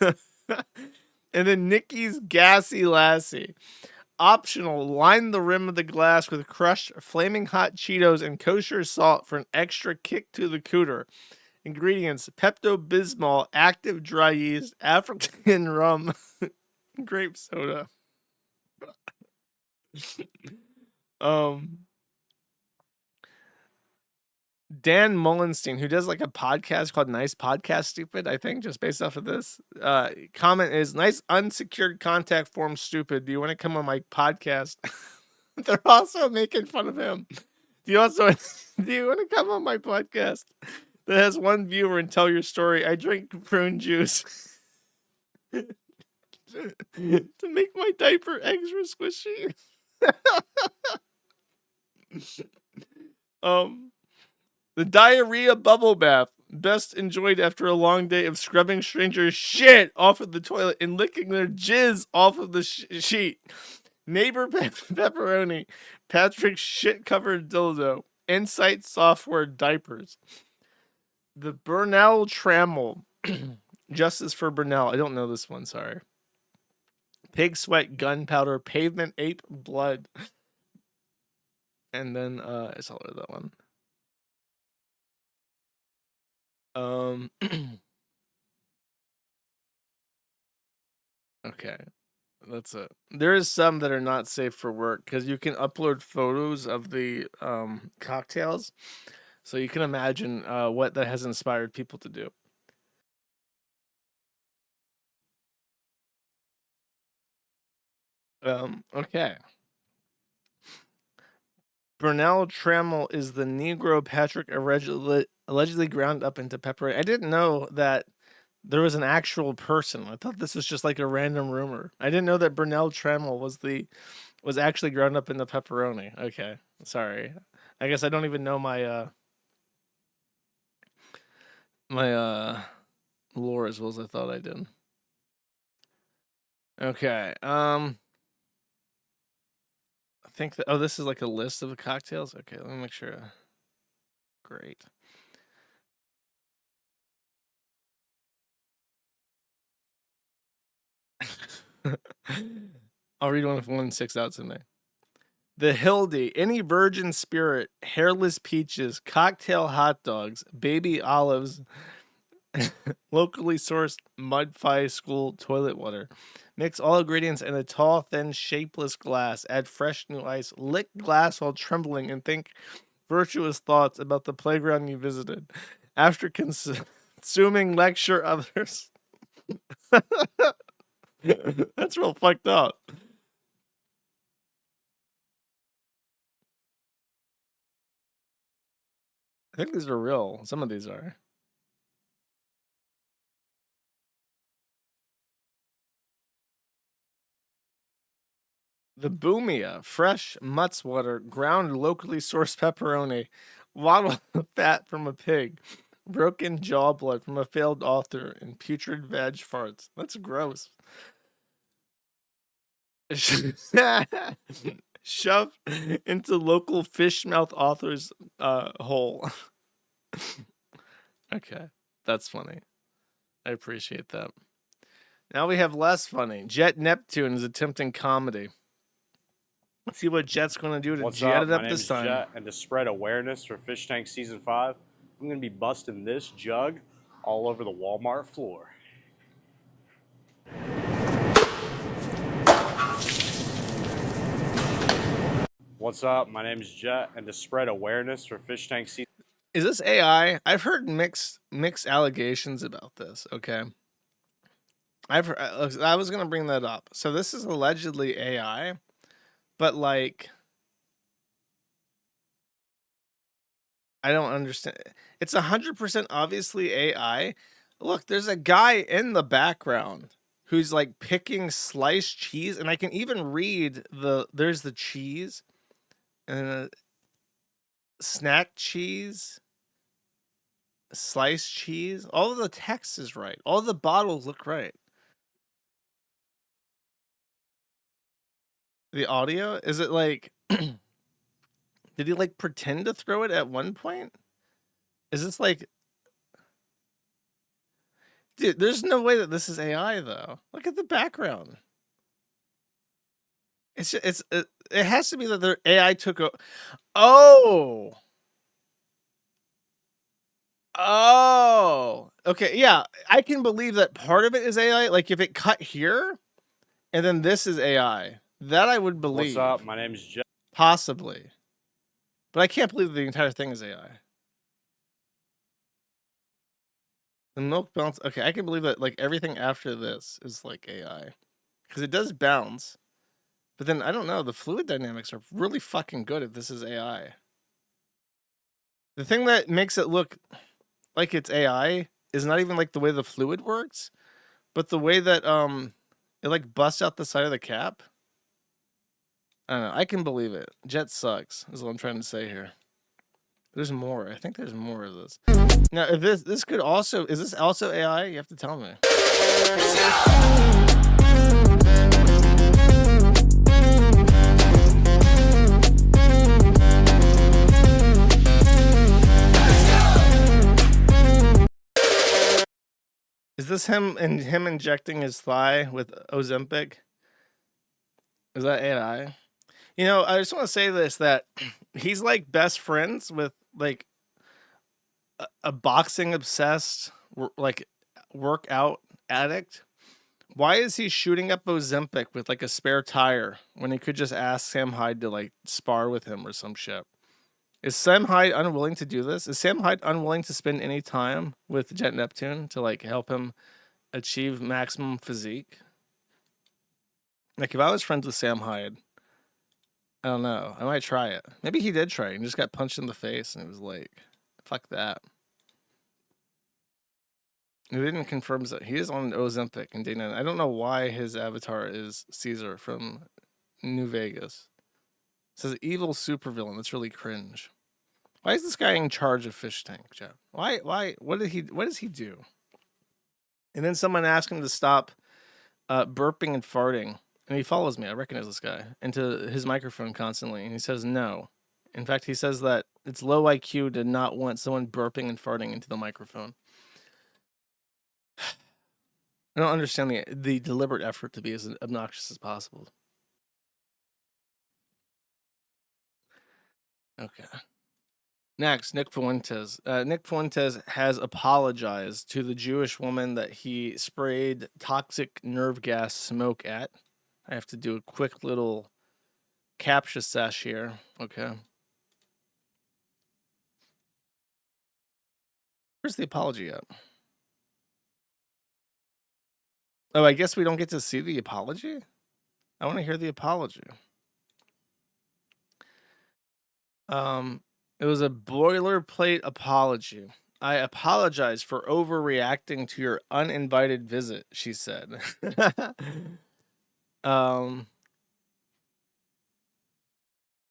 And then Nikki's Gassy Lassie. Optional, line the rim of the glass with crushed flaming hot Cheetos and kosher salt for an extra kick to the cooter. Ingredients: Pepto-Bismol, active dry yeast, African rum, grape soda. Dan Mullenstein, who does like a podcast called Nice Podcast Stupid, I think, just based off of this. Comment is, nice unsecured contact form stupid. Do you want to come on my podcast? They're also making fun of him. Do you want to come on my podcast that has 1 viewer and tell your story? I drink prune juice to make my diaper extra squishy. The diarrhea bubble bath, best enjoyed after a long day of scrubbing strangers' shit off of the toilet and licking their jizz off of the sheet. Neighbor pepperoni, Patrick's shit-covered dildo, Insight software diapers. The Burnell Trammel, Justice for Burnell. I don't know this one, sorry. Pig sweat, gunpowder, pavement ape blood. And then I saw that one. Okay, that's it. There is some that are not safe for work because you can upload photos of the cocktails, so you can imagine what that has inspired people to do. Okay. Burnell Trammel is the Negro Patrick allegedly ground up into pepperoni. I didn't know that there was an actual person. I thought this was just like a random rumor. I didn't know that Burnell Trammel was actually ground up into pepperoni. Okay, sorry. I guess I don't even know my lore as well as I thought I did. Okay. I think that, this is like a list of the cocktails. Okay, let me make sure. Great. I'll read one six out to me. The Hildy, any virgin spirit, hairless peaches, cocktail hot dogs, baby olives, locally sourced mud-fi school toilet water. Mix all ingredients in a tall, thin, shapeless glass. Add fresh new ice. Lick glass while trembling and think virtuous thoughts about the playground you visited. After consuming, lecture others. That's real fucked up. I think these are real. Some of these are. The Boomia, fresh mutts water, ground locally sourced pepperoni, waddle of fat from a pig, broken jaw blood from a failed author, and putrid veg farts. That's gross. Shoved into local fish mouth author's hole. Okay, that's funny. I appreciate that. Now we have less funny. Jet Neptune is attempting comedy. Let's see what Jet's going to do to jet it up this time. Jet, and to spread awareness for Fish Tank Season 5, I'm going to be busting this jug all over the Walmart floor. What's up? My name is Jet, and to spread awareness for Fish Tank Season... Is this AI? I've heard mixed allegations about this. Okay. I was gonna bring that up. So this is allegedly AI, but like, I don't understand. It's 100% obviously AI. Look, there's a guy in the background who's like picking sliced cheese, and I can even read there's the cheese and snack cheese, sliced cheese. All of the text is right. All the bottles look right. The audio, is it like did he like pretend to throw it at one point? Is this like, dude, there's no way that this is AI though. Look at the background. It has to be that their AI took a Oh. Oh. Okay, yeah. I can believe that part of it is AI. Like if it cut here and then this is AI. That I would believe. What's up? My name is Jeff. Possibly. But I can't believe the entire thing is AI. The milk bounce. Okay, I can believe that like everything after this is like AI. Because it does bounce. But then I don't know, the fluid dynamics are really fucking good if this is AI. The thing that makes it look like it's AI is not even like the way the fluid works, but the way that it like busts out the side of the cap. I don't know. I can believe it. Jet sucks, is what I'm trying to say here. There's more. I think there's more of this. Now, if this could also, is this also AI? You have to tell me. Is this him injecting his thigh with Ozempic? Is that AI? You know, I just want to say this, that he's like best friends with like a boxing obsessed like workout addict. Why is he shooting up Ozempic with like a spare tire when he could just ask Sam Hyde to like spar with him or some shit? Is Sam Hyde unwilling to do this? Is Sam Hyde unwilling to spend any time with Jet Neptune to like help him achieve maximum physique? Like if I was friends with Sam Hyde, I don't know, I might try it. Maybe he did try it and just got punched in the face and it was like, fuck that. He didn't confirm that he is on Ozempic and Dana. I don't know why his avatar is Caesar from New Vegas. It says evil supervillain. That's really cringe. Why is this guy in charge of Fish Tank, Jeff? Why? What does he do? And then someone asked him to stop burping and farting. And he follows me. I recognize this guy. Into his microphone constantly. And he says no. In fact, he says that it's low IQ to not want someone burping and farting into the microphone. I don't understand the deliberate effort to be as obnoxious as possible. Okay. Next, Nick Fuentes. Nick Fuentes has apologized to the Jewish woman that he sprayed toxic nerve gas smoke at. I have to do a quick little captcha sesh here. Okay. Where's the apology at? Oh, I guess we don't get to see the apology? I want to hear the apology. It was a boilerplate apology. I apologize for overreacting to your uninvited visit, she said.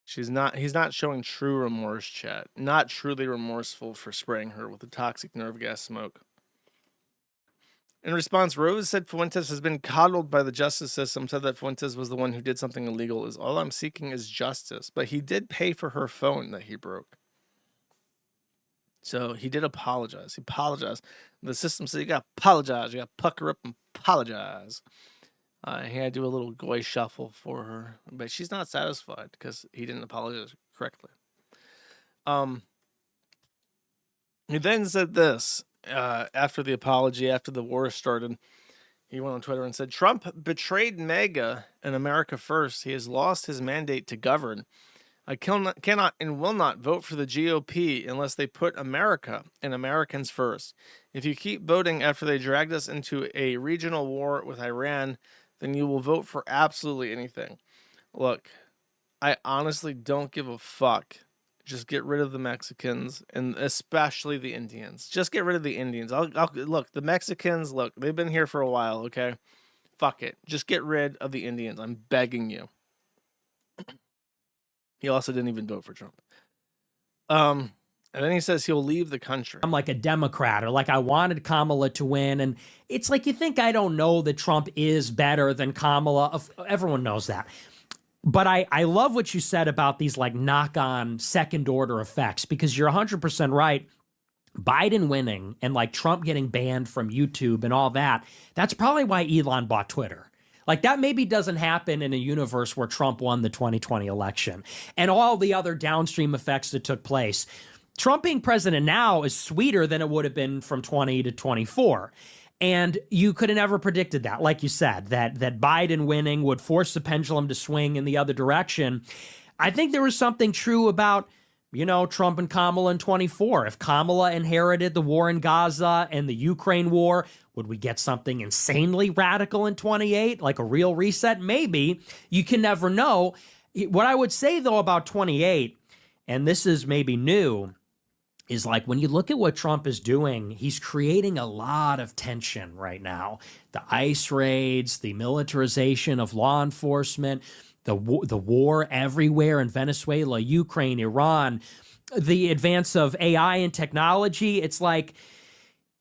He's not showing true remorse, chat. Not truly remorseful for spraying her with the toxic nerve gas smoke. In response, Rose said Fuentes has been coddled by the justice system, said that Fuentes was the one who did something illegal. All I'm seeking is justice. But he did pay for her phone that he broke. So he did apologize. He apologized. The system said, you got to apologize. You got to pucker up and apologize. He had to do a little goy shuffle for her. But she's not satisfied because he didn't apologize correctly. He then said this. After the apology, after the war started, he went on Twitter and said, Trump betrayed MAGA and America first. He has lost his mandate to govern. I cannot and will not vote for the GOP unless they put America and Americans first. If you keep voting after they dragged us into a regional war with Iran, then you will vote for absolutely anything. Look, I honestly don't give a fuck. Just get rid of the Mexicans and especially the Indians. Just get rid of the Indians. I'll look, the Mexicans, look, they've been here for a while, okay? Fuck it. Just get rid of the Indians. I'm begging you. He also didn't even vote for Trump. And then he says he'll leave the country. I'm like a Democrat, or like I wanted Kamala to win. And it's like, you think I don't know that Trump is better than Kamala. Everyone knows that. But I love what you said about these like knock-on second-order effects, because you're 100% right. Biden winning and like Trump getting banned from YouTube and all that, that's probably why Elon bought Twitter. Like that maybe doesn't happen in a universe where Trump won the 2020 election and all the other downstream effects that took place. Trump being president now is sweeter than it would have been from 20 to 24. And you could have never predicted that, like you said, that Biden winning would force the pendulum to swing in the other direction. I think there was something true about, you know, Trump and Kamala in 24. If Kamala inherited the war in Gaza and the Ukraine war, would we get something insanely radical in 28, like a real reset? Maybe. You can never know. What I would say, though, about 28, and this is maybe new, is like when you look at what Trump is doing, he's creating a lot of tension right now. The ICE raids, the militarization of law enforcement, the war everywhere in Venezuela, Ukraine, Iran, the advance of AI and technology. It's like,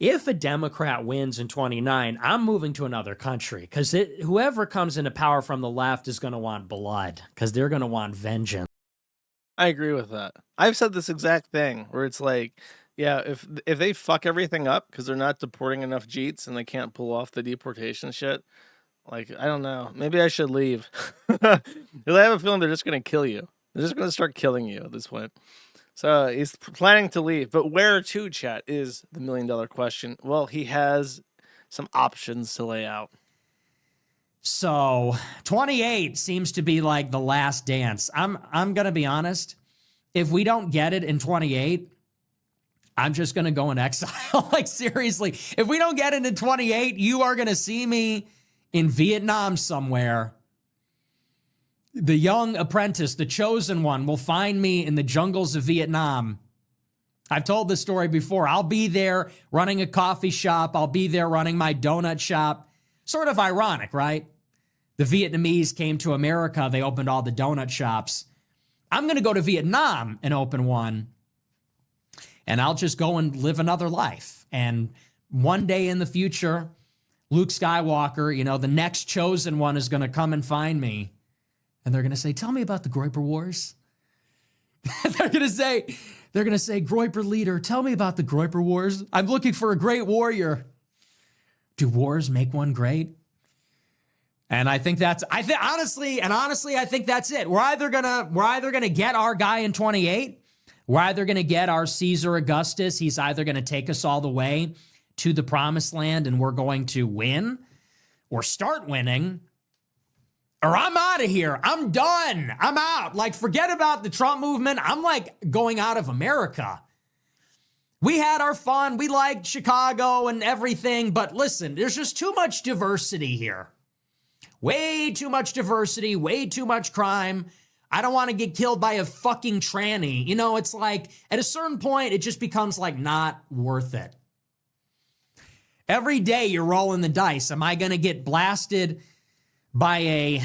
if a Democrat wins in 29, I'm moving to another country, because whoever comes into power from the left is going to want blood, because they're going to want vengeance. I agree with that. I've said this exact thing where it's like, yeah, if they fuck everything up because they're not deporting enough Jeets and they can't pull off the deportation shit, like, I don't know, maybe I should leave. Because I have a feeling they're just going to kill you. They're just going to start killing you at this point. So he's planning to leave. But where to, chat, is the $1 million question. Well, he has some options to lay out. So 28 seems to be like the last dance. I'm going to be honest. If we don't get it in 28, I'm just going to go in exile. Like, seriously, if we don't get it in 28, you are going to see me in Vietnam somewhere. The young apprentice, the chosen one, will find me in the jungles of Vietnam. I've told this story before. I'll be there running a coffee shop. I'll be there running my donut shop. Sort of ironic, right? The Vietnamese came to America. They opened all the donut shops. I'm going to go to Vietnam and open one. And I'll just go and live another life. And one day in the future, Luke Skywalker, you know, the next chosen one, is going to come and find me. And they're going to say, tell me about the Groiper Wars. They're going to say, Groiper leader, tell me about the Groiper Wars. I'm looking for a great warrior. Do wars make one great? And I think that's, honestly, I think that's it. We're either gonna get our guy in 28. We're either gonna get our Caesar Augustus. He's either gonna take us all the way to the promised land and we're going to win or start winning, or I'm out of here. I'm done. I'm out. Like, forget about the Trump movement. I'm like going out of America. We had our fun. We liked Chicago and everything, but listen, there's just too much diversity here. Way too much diversity, way too much crime. I don't want to get killed by a fucking tranny. You know, it's like, at a certain point, it just becomes like not worth it. Every day you're rolling the dice. Am I going to get blasted by a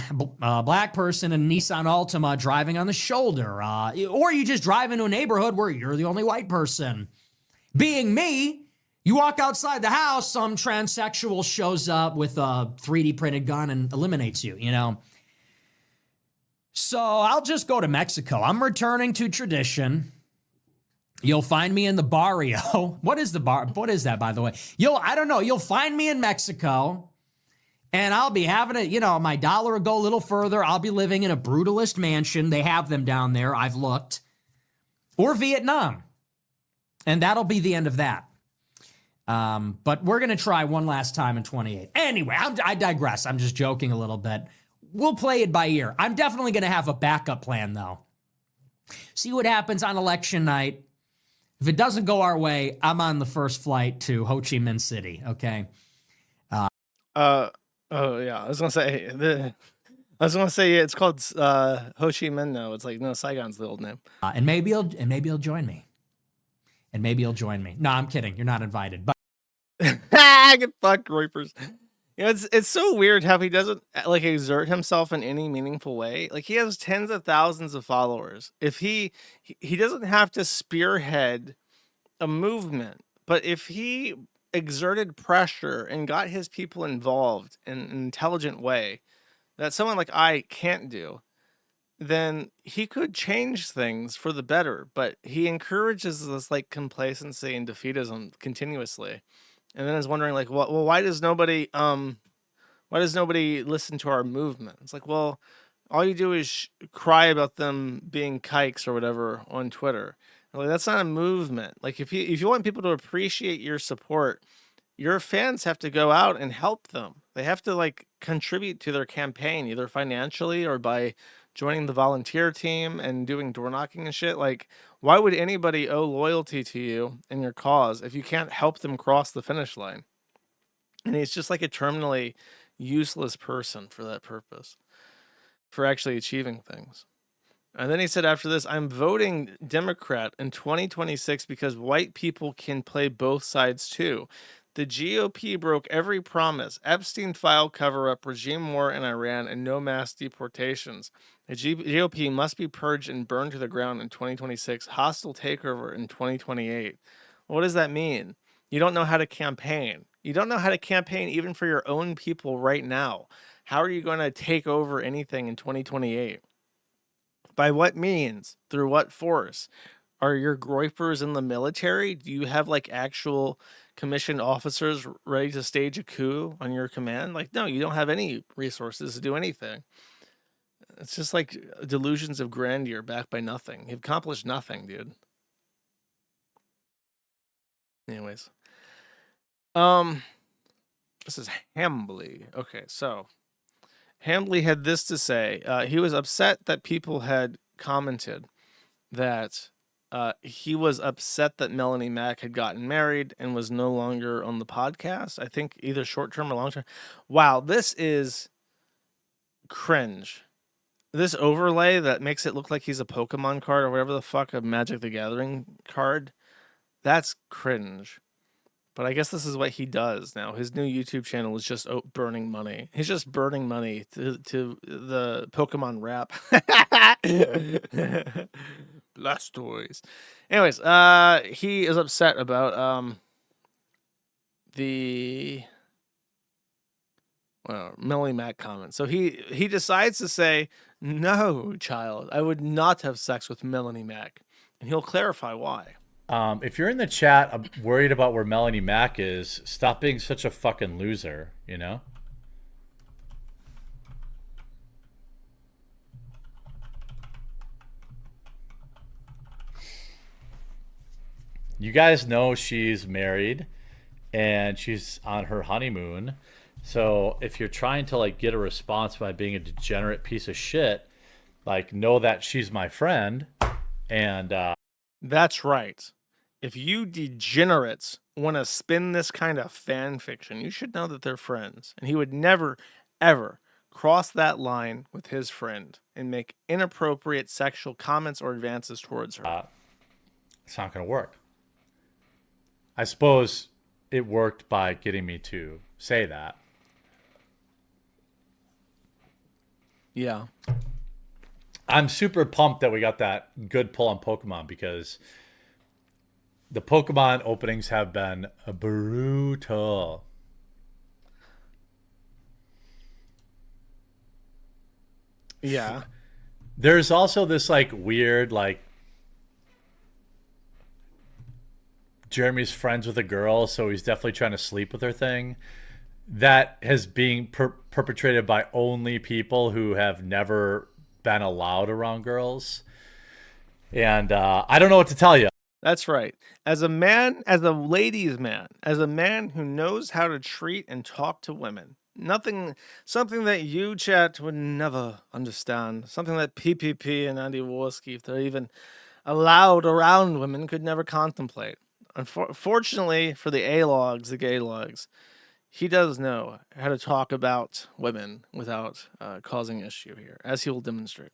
black person in a Nissan Altima driving on the shoulder? Or you just drive into a neighborhood where you're the only white person. Being me, you walk outside the house, some transsexual shows up with a 3D printed gun and eliminates you, you know? So I'll just go to Mexico. I'm returning to tradition. You'll find me in the barrio. What is the bar? What is that, by the way? I don't know. You'll find me in Mexico, and I'll be having it, you know, my dollar will go a little further. I'll be living in a brutalist mansion. They have them down there. I've looked. Or Vietnam. And that'll be the end of that. But we're going to try one last time in 28. Anyway, I digress. I'm just joking a little bit. We'll play it by ear. I'm definitely going to have a backup plan, though. See what happens on election night. If it doesn't go our way, I'm on the first flight to Ho Chi Minh City. Okay. Oh yeah, I was gonna say it's called Ho Chi Minh now. It's like no, Saigon's the old name. And maybe he'll join me. And maybe he'll join me. No, I'm kidding. You're not invited. But Get fucked, Reapers. You know, it's so weird how he doesn't like exert himself in any meaningful way. Like he has tens of thousands of followers. If he doesn't have to spearhead a movement, but if he exerted pressure and got his people involved in an intelligent way that someone like I can't do, then he could change things for the better. But he encourages this like complacency and defeatism continuously. And then is wondering like, well, why does nobody listen to our movement? It's like, well, all you do is cry about them being kikes or whatever on Twitter. And like, that's not a movement. Like if you want people to appreciate your support, your fans have to go out and help them. They have to like contribute to their campaign, either financially or by joining the volunteer team and doing door knocking and shit. Like, why would anybody owe loyalty to you and your cause if you can't help them cross the finish line? And he's just like a terminally useless person for that purpose, for actually achieving things. And then he said after this, I'm voting Democrat in 2026 because white people can play both sides too. The GOP broke every promise. Epstein file cover-up, regime war in Iran, and no mass deportations. The GOP must be purged and burned to the ground in 2026. Hostile takeover in 2028. What does that mean? You don't know how to campaign. You don't know how to campaign even for your own people right now. How are you going to take over anything in 2028? By what means? Through what force? Are your groypers in the military? Do you have like actual commissioned officers ready to stage a coup on your command? Like, no, you don't have any resources to do anything. It's just like delusions of grandeur backed by nothing. You've accomplished nothing, dude. Anyways. This is Hamley. Okay, so Hamley had this to say. He was upset that people had commented that he was upset that Melanie Mack had gotten married and was no longer on the podcast. I think either short term or long term. Wow, this is cringe. This overlay that makes it look like he's a Pokemon card or whatever the fuck, a Magic the Gathering card. That's cringe. But I guess this is what he does now. His new YouTube channel is just burning money. He's just burning money to the Pokemon rap. Blastoise. Anyways, he is upset about the Melanie Mack comment. So he decides to say, "No, child, I would not have sex with Melanie Mack," and he'll clarify why. If you're in the chat worried about where Melanie Mack is, stop being such a fucking loser, you know? You guys know she's married and she's on her honeymoon. So if you're trying to like get a response by being a degenerate piece of shit, like know that she's my friend and that's right. If you degenerates want to spin this kind of fan fiction, you should know that they're friends. And he would never, ever cross that line with his friend and make inappropriate sexual comments or advances towards her. It's not going to work. I suppose it worked by getting me to say that. Yeah. I'm super pumped that we got that good pull on Pokemon because the Pokemon openings have been brutal. Yeah. There's also this like weird like Jeremy's friends with a girl, so he's definitely trying to sleep with her thing. That has been perpetrated by only people who have never been allowed around girls. And I don't know what to tell you. That's right. As a man, as a ladies' man, as a man who knows how to treat and talk to women, Nothing, something that you, chat, would never understand. Something that PPP and Andy Warski, if they're even allowed around women, could never contemplate. Unfortunately for the A-logs, the gay logs, he does know how to talk about women without causing issue here, as he will demonstrate.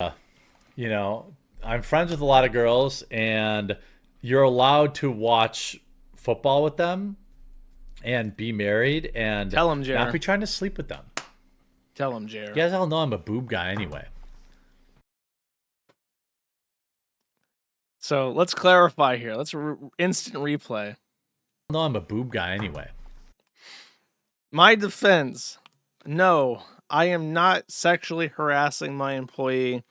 You know, I'm friends with a lot of girls, and you're allowed to watch football with them and be married and Tell 'em, not Jer. be trying to sleep with them. Tell him, Jared. You guys all know I'm a boob guy anyway. So let's clarify here. Let's instant replay. No, I'm a boob guy anyway. My defense, no, I am not sexually harassing my employee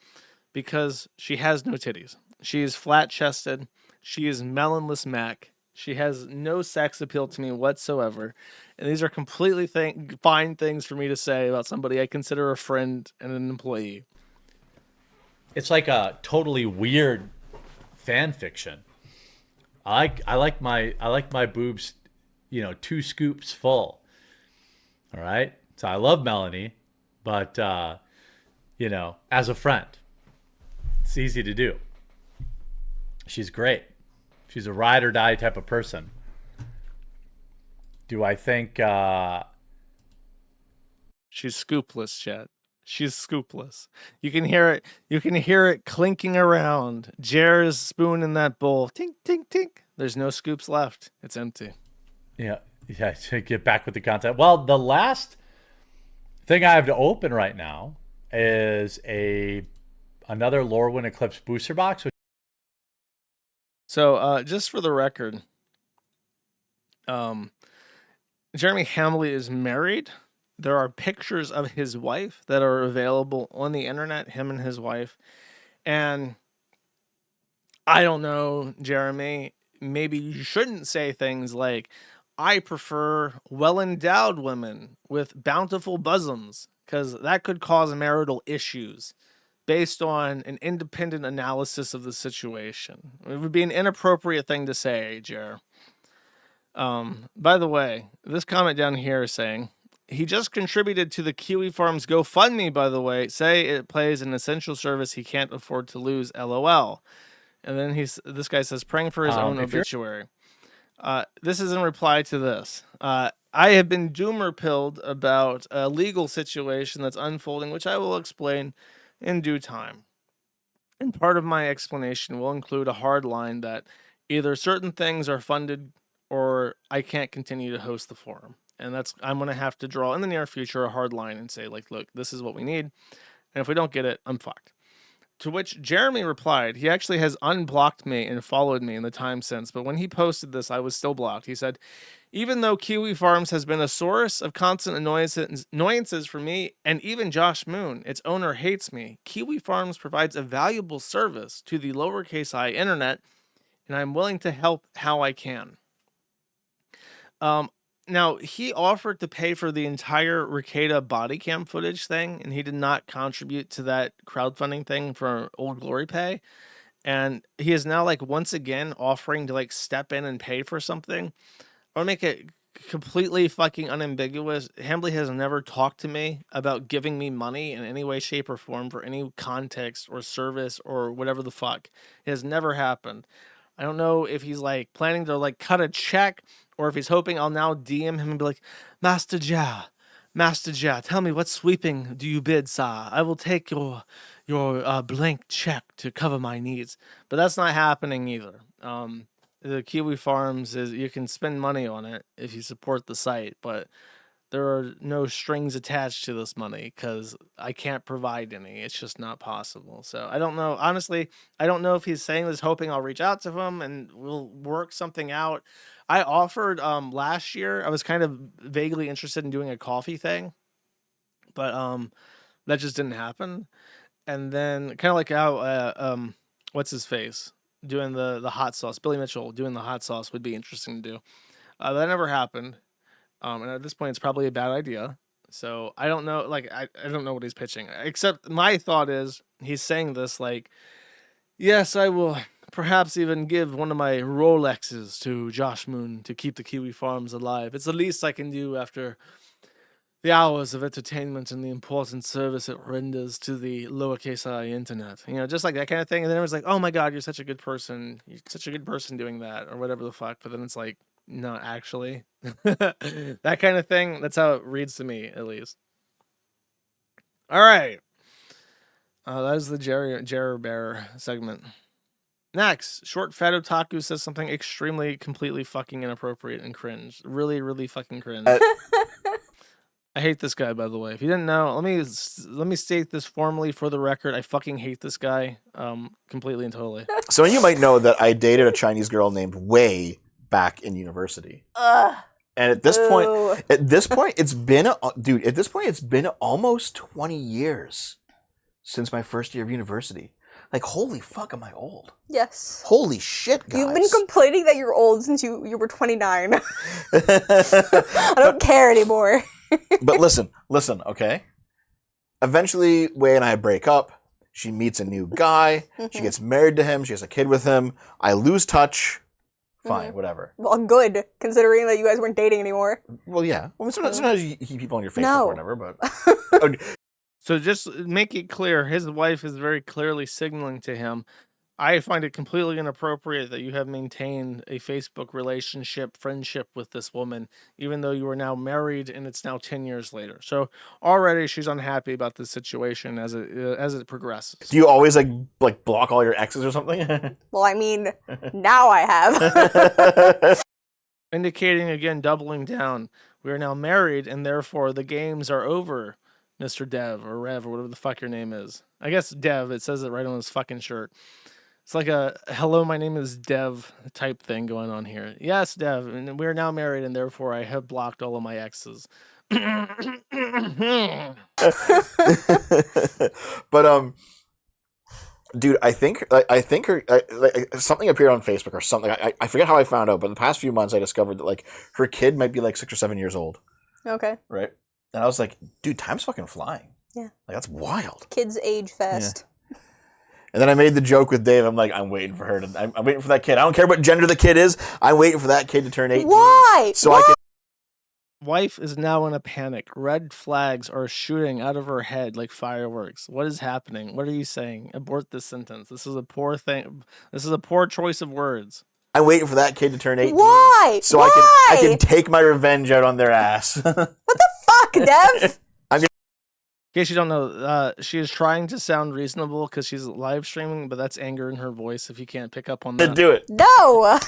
because she has no titties. She is flat-chested. She is melonless Mac. She has no sex appeal to me whatsoever. And these are completely fine things for me to say about somebody I consider a friend and an employee. It's like a totally weird fan fiction. I like my boobs, 2 scoops full. All right? So I love Melanie, but as a friend, it's easy to do. She's great. She's a ride or die type of person. Do I think she's scoopless, chat? She's scoopless. You can hear it. You can hear it clinking around. Jer's spoon in that bowl. Tink, tink, tink. There's no scoops left. It's empty. Yeah, to get back with the content. Well, the last thing I have to open right now is another Lorwyn Eclipse booster box. So, just for the record, Jeremy Hamley is married. There are pictures of his wife that are available on the internet, him and his wife. And I don't know, Jeremy, maybe you shouldn't say things like, I prefer well-endowed women with bountiful bosoms, because that could cause marital issues based on an independent analysis of the situation. It would be an inappropriate thing to say, Jer. By the way, this comment down here is saying, he just contributed to the Kiwi Farms GoFundMe, by the way. Say it plays an essential service he can't afford to lose, LOL. And then this guy says, praying for his own obituary. This is in reply to this. I have been doomer-pilled about a legal situation that's unfolding, which I will explain in due time. And part of my explanation will include a hard line that either certain things are funded or I can't continue to host the forum. And I'm going to have to draw in the near future a hard line and say, like, look, this is what we need. And if we don't get it, I'm fucked. To which Jeremy replied, he actually has unblocked me and followed me in the time since, but when he posted this, I was still blocked. He said, even though Kiwi Farms has been a source of constant annoyances for me and even Josh Moon, its owner, hates me, Kiwi Farms provides a valuable service to the lowercase I internet, and I'm willing to help how I can. Now, he offered to pay for the entire Ricada body cam footage thing, and he did not contribute to that crowdfunding thing for Old Glory Pay. And he is now, like, once again offering to, like, step in and pay for something. I want to make it completely fucking unambiguous. Hamley has never talked to me about giving me money in any way, shape, or form for any context or service or whatever the fuck. It has never happened. I don't know if he's, like, planning to, like, cut a check or if he's hoping I'll now DM him and be like, Master Ja, tell me what sweeping do you bid, sir? I will take your blank check to cover my needs. But that's not happening either. The Kiwi Farms you can spend money on it if you support the site, but there are no strings attached to this money because I can't provide any. It's just not possible. So I don't know. Honestly, I don't know if he's saying this hoping I'll reach out to him and we'll work something out. I offered last year, I was kind of vaguely interested in doing a coffee thing, but that just didn't happen. And then kind of like how, what's his face? Doing the hot sauce. Billy Mitchell doing the hot sauce would be interesting to do. That never happened. And at this point, it's probably a bad idea. So I don't know. Like, I don't know what he's pitching. Except my thought is he's saying this like, yes, I will perhaps even give one of my Rolexes to Josh Moon to keep the Kiwi Farms alive. It's the least I can do after the hours of entertainment and the important service it renders to the lowercase I internet. You know, just like that kind of thing. And then everyone's like, oh my God, you're such a good person. You're such a good person doing that, or whatever the fuck. But then it's like, not actually. That kind of thing. That's how it reads to me, at least. All right. That is the Jerry Bear segment. Next, short Fat Otaku says something extremely, completely fucking inappropriate and cringe. Really, really fucking cringe. I hate this guy, by the way. If you didn't know, let me state this formally for the record. I fucking hate this guy, completely and totally. So you might know that I dated a Chinese girl named Wei back in university. And at this point, it's been, dude. At this point, it's been almost 20 years since my first year of university. Like, holy fuck, am I old? Yes. Holy shit, guys. You've been complaining that you're old since you were 29. I don't care anymore. But listen, okay? Eventually, Wei and I break up. She meets a new guy. She gets married to him. She has a kid with him. I lose touch. Fine, whatever. Well, good, considering that you guys weren't dating anymore. Well, yeah. Well, sometimes you keep people on your Facebook or whatever, but... Okay. So just make it clear, his wife is very clearly signaling to him, I find it completely inappropriate that you have maintained a Facebook relationship, friendship with this woman, even though you are now married and it's now 10 years later. So already she's unhappy about this situation as it progresses. Do you always like block all your exes or something? Well, I mean, now I have. Indicating again, doubling down. We are now married and therefore the games are over, Mr. Dev or Rev or whatever the fuck your name is. I guess Dev, it says it right on his fucking shirt. It's like a hello, my name is Dev type thing going on here. Yes, Dev, and we're now married and therefore I have blocked all of my exes. But dude, I think her something appeared on Facebook or something. I forget how I found out, but in the past few months I discovered that like her kid might be like 6 or 7 years old. Okay. Right. And I was like, dude, time's fucking flying. Yeah. Like that's wild. Kids age fast. Yeah. And then I made the joke with Dave. I'm like, I'm waiting for her to. I'm waiting for that kid. I don't care what gender the kid is. I'm waiting for that kid to turn 18. Why? So Why? I can. Wife is now in a panic. Red flags are shooting out of her head like fireworks. What is happening? What are you saying? Abort this sentence. This is a poor thing. This is a poor choice of words. I'm waiting for that kid to turn 18. Why? So Why? I can take my revenge out on their ass. What the fuck, Dev? In case you don't know, she is trying to sound reasonable because she's live streaming, but that's anger in her voice if you can't pick up on that. Do it. No.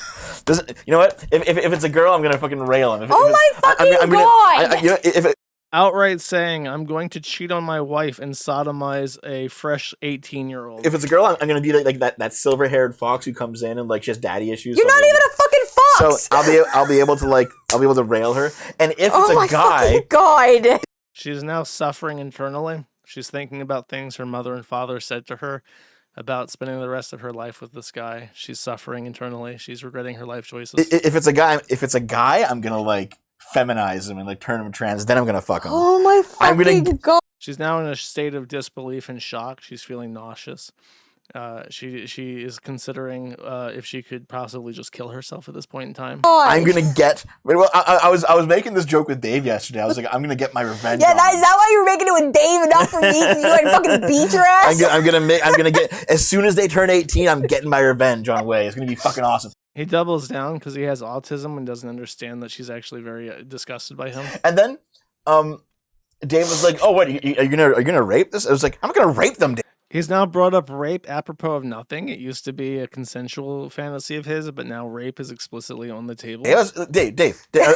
You know what? If it's a girl, I'm gonna fucking rail him. Oh my fucking god! You know, if it, outright saying, I'm going to cheat on my wife and sodomize a fresh 18-year-old. If it's a girl, I'm gonna be like that silver-haired fox who comes in and like she has daddy issues. You're not even a fucking fox. So I'll be able to rail her. And if it's my a guy, god. She's now suffering internally. She's thinking about things her mother and father said to her about spending the rest of her life with this guy. She's suffering internally. She's regretting her life choices. If it's a guy, I'm gonna like feminize him and like turn him trans. Then I'm gonna fuck him. Oh my fucking god. She's now in a state of disbelief and shock. She's feeling nauseous. She is considering if she could possibly just kill herself at this point in time. I'm gonna get. Well, I was making this joke with Dave yesterday. I was like, I'm gonna get my revenge. Yeah, is that why you were making it with Dave and not for me? Because you like fucking beat your ass. I'm gonna get as soon as they turn 18. I'm getting my revenge on Wei. It's gonna be fucking awesome. He doubles down because he has autism and doesn't understand that she's actually very disgusted by him. And then, Dave was like, "Oh, what? Are you gonna rape this?" I was like, "I'm not gonna rape them, Dave." He's now brought up rape apropos of nothing. It used to be a consensual fantasy of his, but now rape is explicitly on the table. Dave. I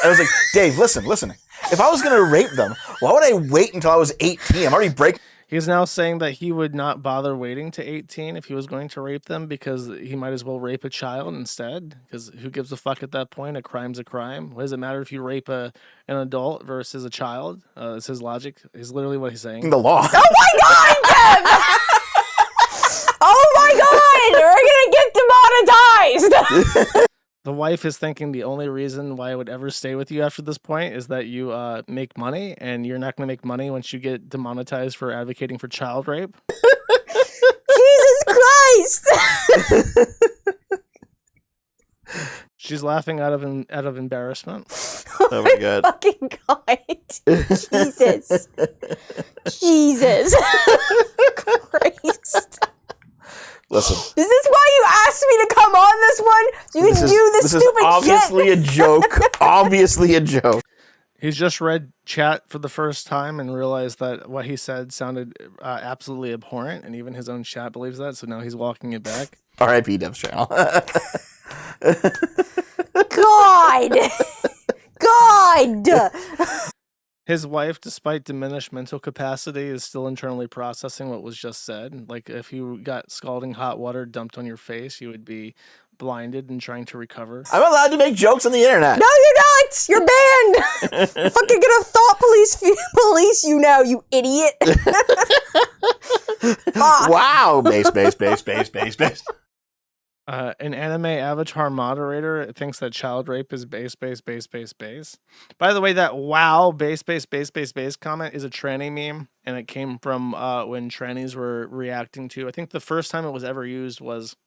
was like, Dave, listen. If I was gonna rape them, why would I wait until I was 18? I'm already breaking. He's now saying that he would not bother waiting to 18 if he was going to rape them because he might as well rape a child instead. Because who gives a fuck at that point? A crime's a crime. What does it matter if you rape an adult versus a child? It's his logic. Is literally what he's saying. The law. Oh my god, Dev! Oh my god! We're gonna get demonetized! The wife is thinking the only reason why I would ever stay with you after this point is that you make money, and you're not going to make money once you get demonetized for advocating for child rape. Jesus Christ! She's laughing out of embarrassment. Oh Oh my god. Fucking God. Jesus. Jesus. Christ. Listen. Is this why you asked me to come on this one? You can do this stupid is obviously shit. a joke. Obviously a joke. He's just read chat for the first time and realized that what he said sounded absolutely abhorrent, and even his own chat believes that, so now he's walking it back. R.I.P. Dev's channel. God! God! His wife, despite diminished mental capacity, is still internally processing what was just said. Like, if you got scalding hot water dumped on your face, you would be blinded and trying to recover. I'm allowed to make jokes on the internet. No, you're not! You're banned! Fucking gonna thought police you now, you idiot! Wow! Base. An anime avatar moderator thinks that child rape is base. By the way, that wow base comment is a tranny meme, and it came from when trannies were reacting to. I think the first time it was ever used was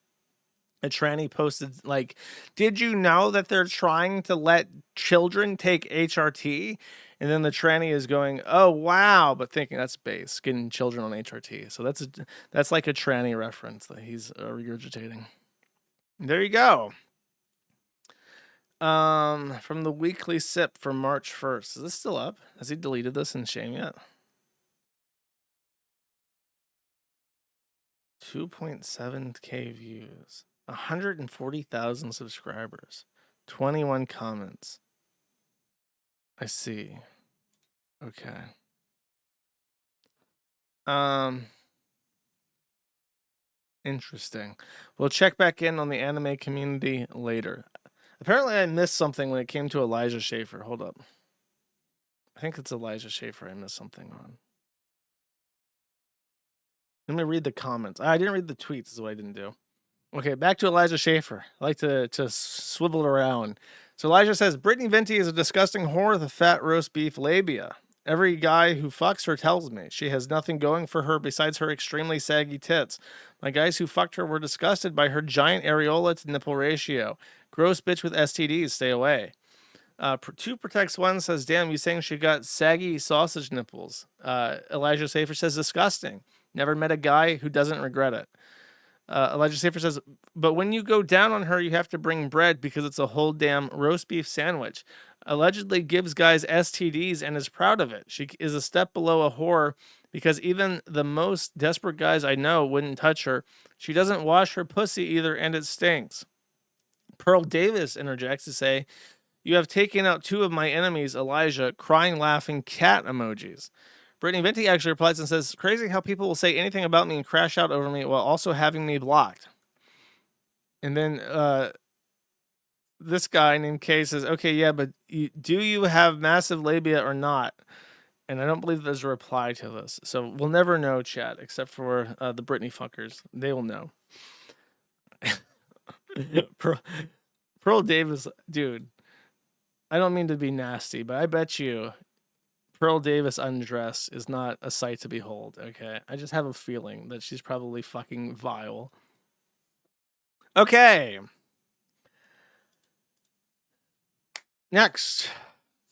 a tranny posted like, "Did you know that they're trying to let children take HRT?" And then the tranny is going, "Oh wow," but thinking that's base, getting children on HRT. So that's like a tranny reference that he's regurgitating. There you go. From the weekly sip for March 1st. Is this still up? Has he deleted this in shame yet? 2.7k views. 140,000 subscribers. 21 comments. I see. Okay. Interesting. We'll check back in on the anime community later. Apparently I missed something when it came to Elijah Schaefer. Hold up. I think it's Elijah Schaefer I missed something on. Let me read the comments. I didn't read the tweets is what I didn't do. Okay, back to Elijah Schaefer. I like to swivel it around. So Elijah says, Brittany Venti is a disgusting whore with a fat roast beef labia. Every guy who fucks her tells me she has nothing going for her besides her extremely saggy tits. My guys who fucked her were disgusted by her giant areola to nipple ratio. Gross bitch with STDs, stay away. 2 Protects 1 says, damn, you saying she got saggy sausage nipples. Elijah Schaefer says, disgusting. Never met a guy who doesn't regret it. Elijah Schaefer says, but when you go down on her, you have to bring bread because it's a whole damn roast beef sandwich. Allegedly gives guys STDs and is proud of it. She is a step below a whore because even the most desperate guys I know wouldn't touch her. She doesn't wash her pussy either, and it stinks. Pearl Davis interjects to say, you have taken out 2 of my enemies, Elijah, crying, laughing cat emojis. Brittany Venti actually replies and says, crazy how people will say anything about me and crash out over me while also having me blocked. And then this guy named Kay says, okay, yeah, but do you have massive labia or not? And I don't believe there's a reply to this. So we'll never know, chat, except for the Britney fuckers. They will know. Pearl Davis, dude, I don't mean to be nasty, but I bet you Pearl Davis undressed is not a sight to behold, okay? I just have a feeling that she's probably fucking vile. Okay. Next,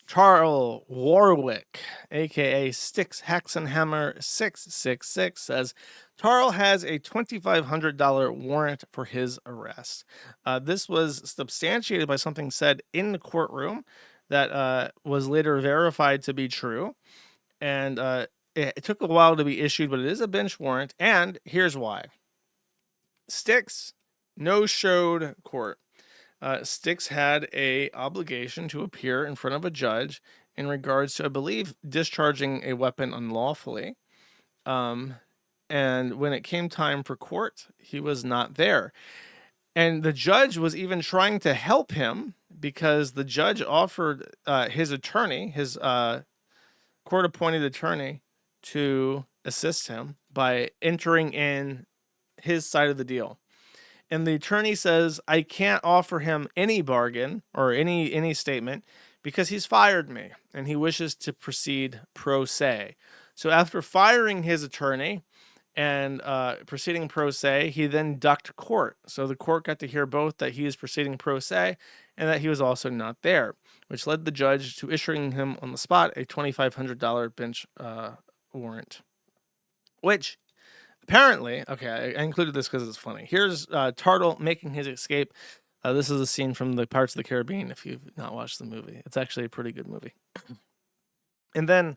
Charles Warwick, aka Styxhexenhammer 666, says Tarl has a $2,500 warrant for his arrest. This was substantiated by something said in the courtroom that was later verified to be true. And it took a while to be issued, but it is a bench warrant. And here's why. Styx no-showed court. Styx had a obligation to appear in front of a judge in regards to, I believe, discharging a weapon unlawfully. And when it came time for court, he was not there. And the judge was even trying to help him because the judge offered his attorney, his court-appointed attorney, to assist him by entering in his side of the deal. And the attorney says, I can't offer him any bargain or any statement because he's fired me and he wishes to proceed pro se. So after firing his attorney and proceeding pro se. He then ducked court. So the court got to hear both that he is proceeding pro se and that he was also not there, which led the judge to issuing him on the spot a $2,500 bench warrant. Which apparently, okay, I included this because it's funny. Here's Tartle making his escape. This is a scene from the Pirates of the Caribbean, if you've not watched the movie. It's actually a pretty good movie. And then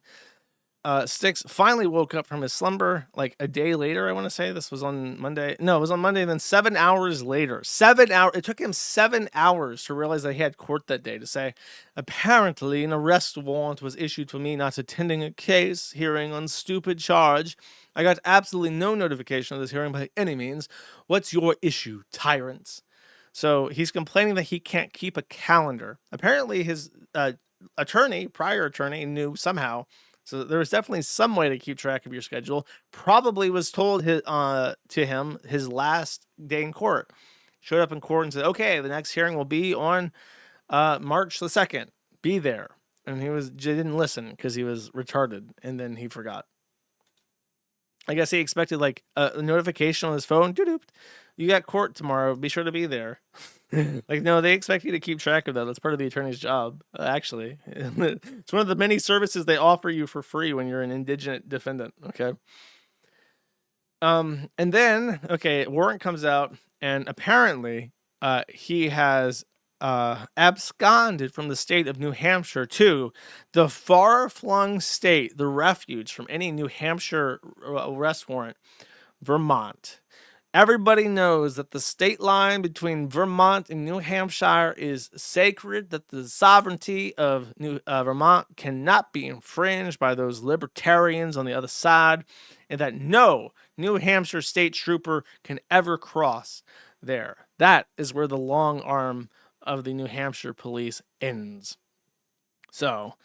Styx finally woke up from his slumber like a day later, I want to say. This was on Monday. No, it was on Monday. And then 7 hours later, 7 hours. It took him 7 hours to realize that he had court that day to say, apparently an arrest warrant was issued for me not attending a case hearing on stupid charge. I got absolutely no notification of this hearing by any means. What's your issue, tyrants? So he's complaining that he can't keep a calendar. Apparently his prior attorney knew somehow. So there was definitely some way to keep track of your schedule. Probably was told to him his last day in court. Showed up in court and said, okay, the next hearing will be on March the 2nd. Be there. And he didn't listen because he was retarded. And then he forgot. I guess he expected like a notification on his phone. Doo-doo. You got court tomorrow. Be sure to be there. Like, no, they expect you to keep track of that. That's part of the attorney's job, actually. It's one of the many services they offer you for free when you're an indigent defendant, okay? And then, okay, warrant comes out, and apparently he has absconded from the state of New Hampshire to the far-flung state, the refuge from any New Hampshire arrest warrant, Vermont. Everybody knows that the state line between Vermont and New Hampshire is sacred, that the sovereignty of Vermont cannot be infringed by those libertarians on the other side, and that no New Hampshire state trooper can ever cross there. That is where the long arm of the New Hampshire police ends. So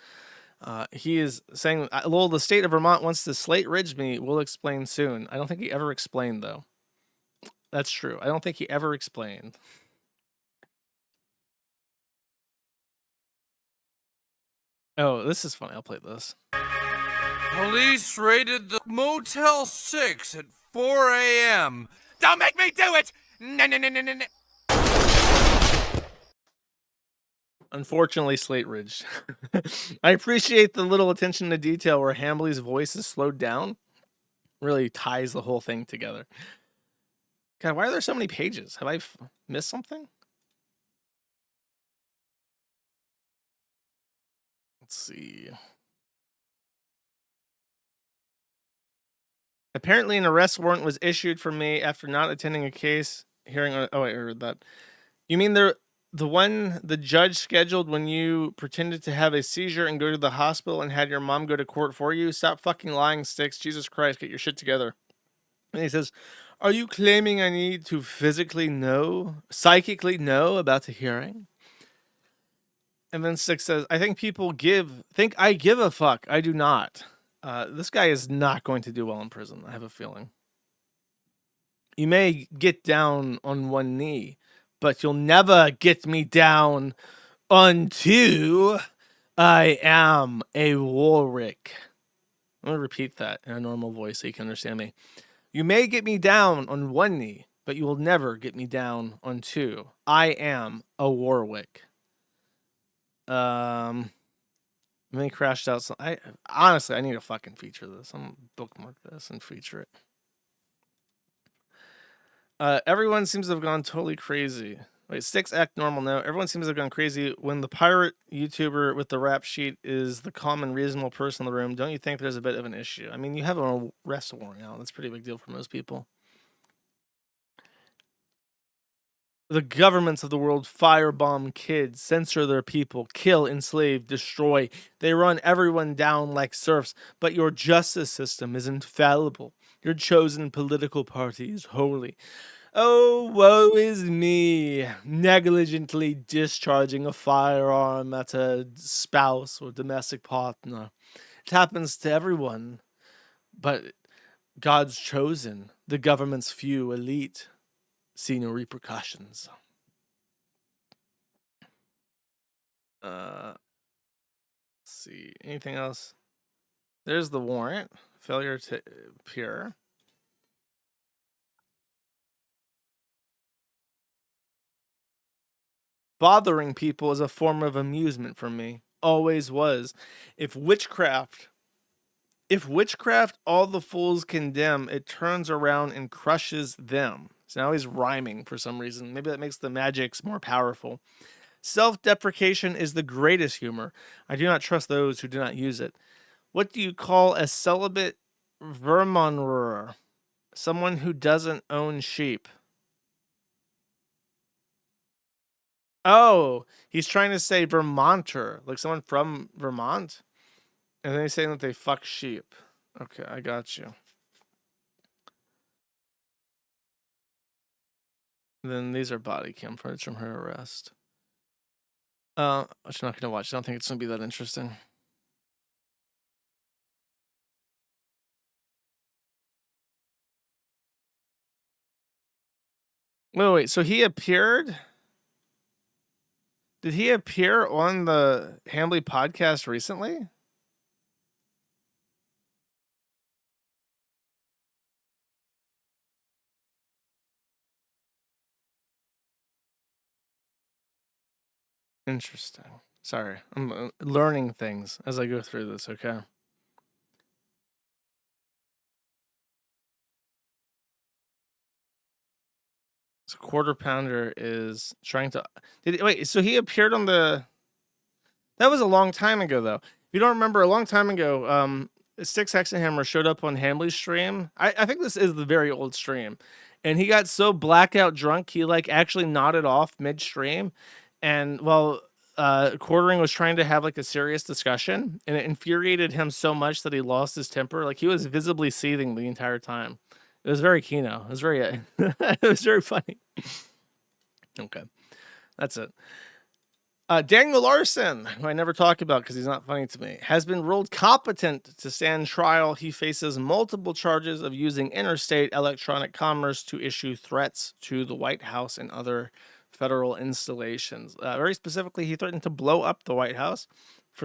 he is saying, well, the state of Vermont wants to slate ridge me. We'll explain soon. I don't think he ever explained, though. That's true. I don't think he ever explained. Oh, this is funny. I'll play this. Police raided the Motel 6 at 4 a.m. Don't make me do it! No. Unfortunately, slate ridged. I appreciate the little attention to detail where Hamley's voice is slowed down. Really ties the whole thing together. God, why are there so many pages? Have I missed something? Let's see. Apparently, an arrest warrant was issued for me after not attending a case hearing. Oh, wait, I heard that. You mean the one the judge scheduled when you pretended to have a seizure and go to the hospital and had your mom go to court for you? Stop fucking lying, Styx. Jesus Christ, get your shit together. And he says, are you claiming I need to psychically know about the hearing? And then Styx says, I think people think I give a fuck. I do not. This guy is not going to do well in prison. I have a feeling. You may get down on one knee, but you'll never get me down on two. I am a Warwick. I'm going to repeat that in a normal voice so you can understand me. You may get me down on one knee, but you will never get me down on two. I am a Warwick. Then he crashed out. So honestly, I need to fucking feature this. I'm gonna bookmark this and feature it. Everyone seems to have gone totally crazy. Wait, Styx act normal now. Everyone seems to have gone crazy when the pirate YouTuber with the rap sheet is the common reasonable person in the room. Don't you think there's a bit of an issue? I mean, you have an arrest warrant now. That's a pretty big deal for most people. The governments of the world firebomb kids, censor their people, kill, enslave, destroy. They run everyone down like serfs, but your justice system is infallible. Your chosen political party is holy. Oh, woe is me, negligently discharging a firearm at a spouse or domestic partner. It happens to everyone, but God's chosen, the government's few elite, see no repercussions. Let's see, anything else? There's the warrant, failure to appear. Bothering people is a form of amusement for me. Always was. If witchcraft all the fools condemn, it turns around and crushes them. So now he's rhyming for some reason. Maybe that makes the magics more powerful. Self-deprecation is the greatest humor. I do not trust those who do not use it. What do you call a celibate vermonter? Someone who doesn't own sheep. Oh, he's trying to say Vermonter, like someone from Vermont. And then he's saying that they fuck sheep. Okay, I got you. Then these are body cam footage from her arrest. Which I'm not going to watch. I don't think it's going to be that interesting. Wait. So he appeared? Did he appear on the Hamley podcast recently? Interesting. Sorry, I'm learning things as I go through this, okay? So Quarter Pounder is trying to... so he appeared on the... That was a long time ago, though. If you don't remember, a long time ago, Styxhexenhammer showed up on Hamley's stream. I think this is the very old stream. And he got so blackout drunk, he like actually nodded off midstream. And while Quartering was trying to have like a serious discussion, and it infuriated him so much that he lost his temper. Like he was visibly seething the entire time. It was very Kino. It was very, it was very funny. Okay, that's it. Daniel Larson, who I never talk about because he's not funny to me, has been ruled competent to stand trial. He faces multiple charges of using interstate electronic commerce to issue threats to the White House and other federal installations. Very specifically, he threatened to blow up the White House.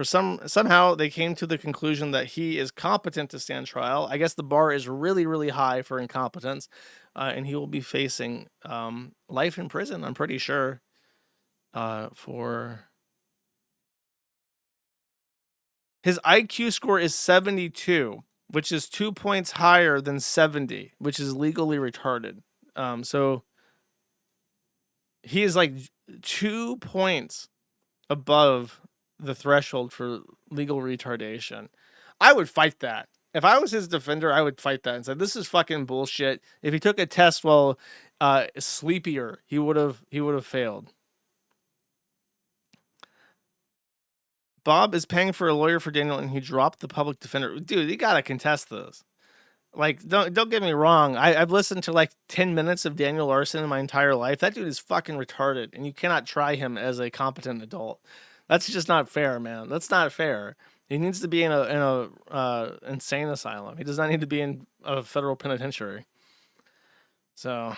Somehow they came to the conclusion that he is competent to stand trial. I guess the bar is really, really high for incompetence, and he will be facing life in prison, I'm pretty sure. For his IQ score is 72, which is 2 points higher than 70, which is legally retarded. So he is like 2 points above the threshold for legal retardation. I would fight that. If I was his defender, I would fight that and say, this is fucking bullshit. If he took a test while sleepier, he would have failed. Bob is paying for a lawyer for Daniel, and he dropped the public defender. Dude, you gotta contest this. Like, don't get me wrong. I've listened to like 10 minutes of Daniel Larson in my entire life. That dude is fucking retarded, and you cannot try him as a competent adult. That's just not fair, man. That's not fair. He needs to be in a insane asylum. He does not need to be in a federal penitentiary. So,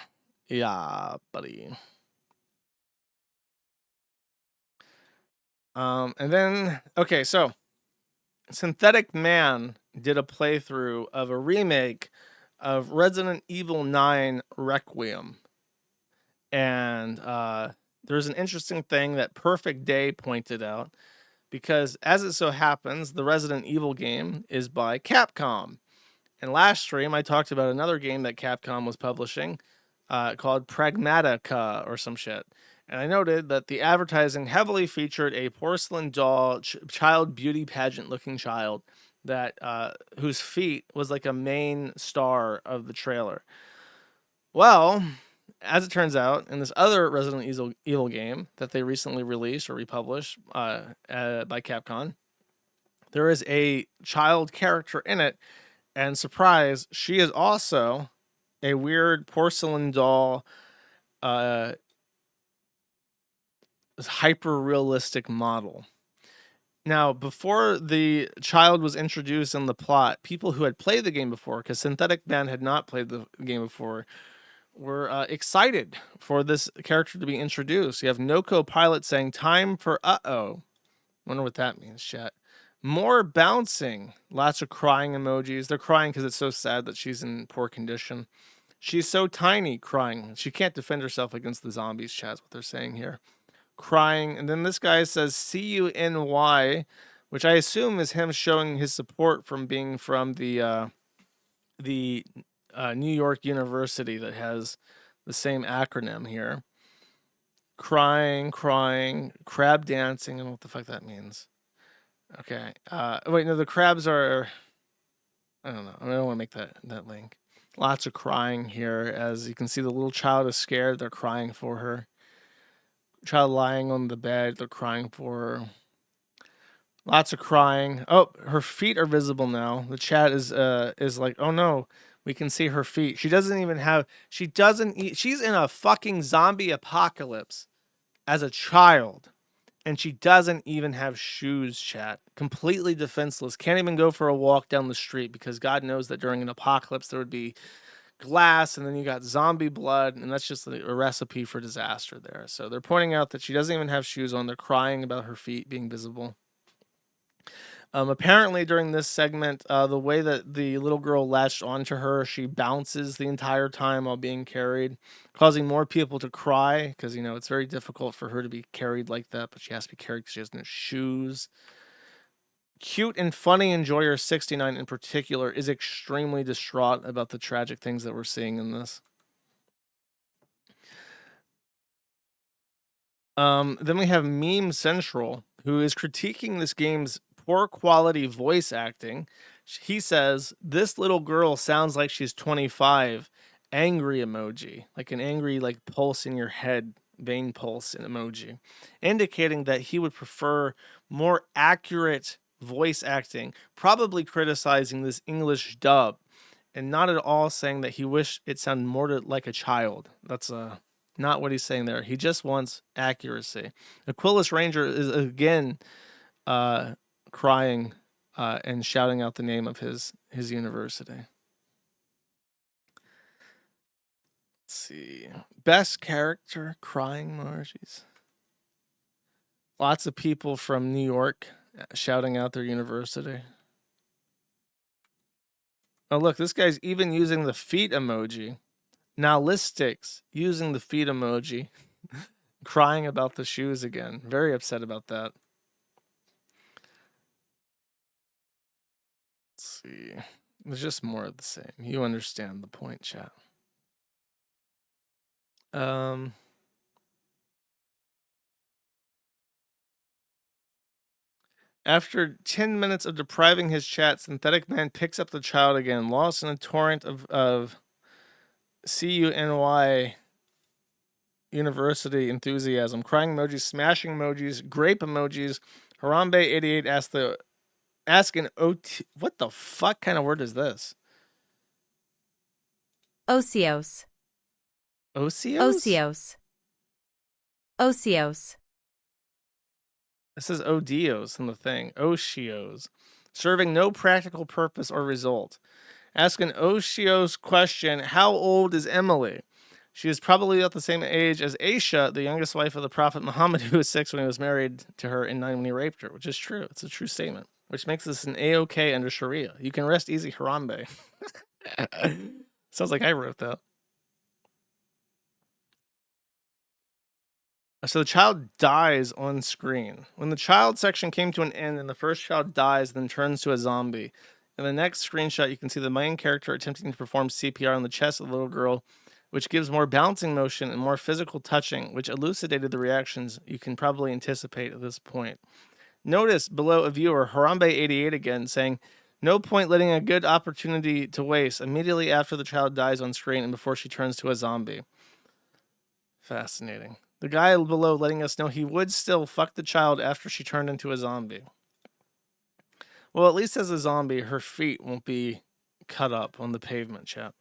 yeah, buddy. And then, okay, so Synthetic Man did a playthrough of a remake of Resident Evil 9 Requiem. And there's an interesting thing that Perfect Day pointed out, because as it so happens, the Resident Evil game is by Capcom. And last stream, I talked about another game that Capcom was publishing called Pragmatica or some shit. And I noted that the advertising heavily featured a porcelain doll, child beauty pageant looking child that whose feet was like a main star of the trailer. Well, as it turns out, in this other Resident Evil game that they recently released or republished by Capcom, there is a child character in it, and surprise, she is also a weird porcelain doll, hyper-realistic model. Now, before the child was introduced in the plot, people who had played the game before, because Synthetic Man had not played the game before, were excited for this character to be introduced. You have Noko Pilot saying, "Time for uh-oh." Wonder what that means, chat. More bouncing. Lots of crying emojis. They're crying because it's so sad that she's in poor condition. She's so tiny, crying. She can't defend herself against the zombies, chat, is what they're saying here. crying. And then this guy says CUNY, which I assume is him showing his support from being from the New York University that has the same acronym here. Crying, crab dancing. I don't know what the fuck that means. Okay. Wait, no, the crabs are... I don't know. I don't want to make that link. Lots of crying here. As you can see, the little child is scared. They're crying for her. Child lying on the bed. They're crying for her. Lots of crying. Oh, her feet are visible now. The chat is like, oh no, we can see her feet. She's in a fucking zombie apocalypse as a child. And she doesn't even have shoes, chat. Completely defenseless. Can't even go for a walk down the street because God knows that during an apocalypse there would be glass and then you got zombie blood. And that's just a recipe for disaster there. So they're pointing out that she doesn't even have shoes on. They're crying about her feet being visible. Apparently during this segment, the way that the little girl latched onto her, she bounces the entire time while being carried, causing more people to cry because, it's very difficult for her to be carried like that, but she has to be carried because she has no shoes. Cute and funny Enjoyer 69 in particular is extremely distraught about the tragic things that we're seeing in this. Then we have Meme Central, who is critiquing this game's poor quality voice acting. He says, this little girl sounds like she's 25. Angry emoji, like an angry, pulse in your head, vein pulse emoji, indicating that he would prefer more accurate voice acting, probably criticizing this English dub, and not at all saying that he wished it sounded more like a child. That's not what he's saying there. He just wants accuracy. Aquilus Ranger is again crying and shouting out the name of his university. Let's see. Best character, crying emojis. Lots of people from New York shouting out their university. Oh, look, this guy's even using the feet emoji. Now Listics using the feet emoji. Crying about the shoes again. Very upset about that. Let's see. It's just more of the same. You understand the point, chat. After 10 minutes of depriving his chat, Synthetic Man picks up the child again, lost in a torrent of CUNY University enthusiasm. Crying emojis, smashing emojis, grape emojis. Harambe88 ask an OT. What the fuck kind of word is this? Ocios. Ocios? Ocios. It says Odios in the thing. Ocios. Serving no practical purpose or result. Ask an Ocios question. How old is Emily? She is probably about the same age as Aisha, the youngest wife of the Prophet Muhammad, who was 6 when he was married to her and 9 when he raped her, which is true. It's a true statement, which makes this an A-OK under Sharia. You can rest easy, Harambe. Sounds like I wrote that. So the child dies on screen. When the child section came to an end and the first child dies, then turns to a zombie. In the next screenshot, you can see the main character attempting to perform CPR on the chest of the little girl, which gives more bouncing motion and more physical touching, which elucidated the reactions you can probably anticipate at this point. Notice below a viewer, Harambe88 again, saying, no point letting a good opportunity to waste immediately after the child dies on screen and before she turns to a zombie. Fascinating. The guy below letting us know he would still fuck the child after she turned into a zombie. Well, at least as a zombie, her feet won't be cut up on the pavement, chat.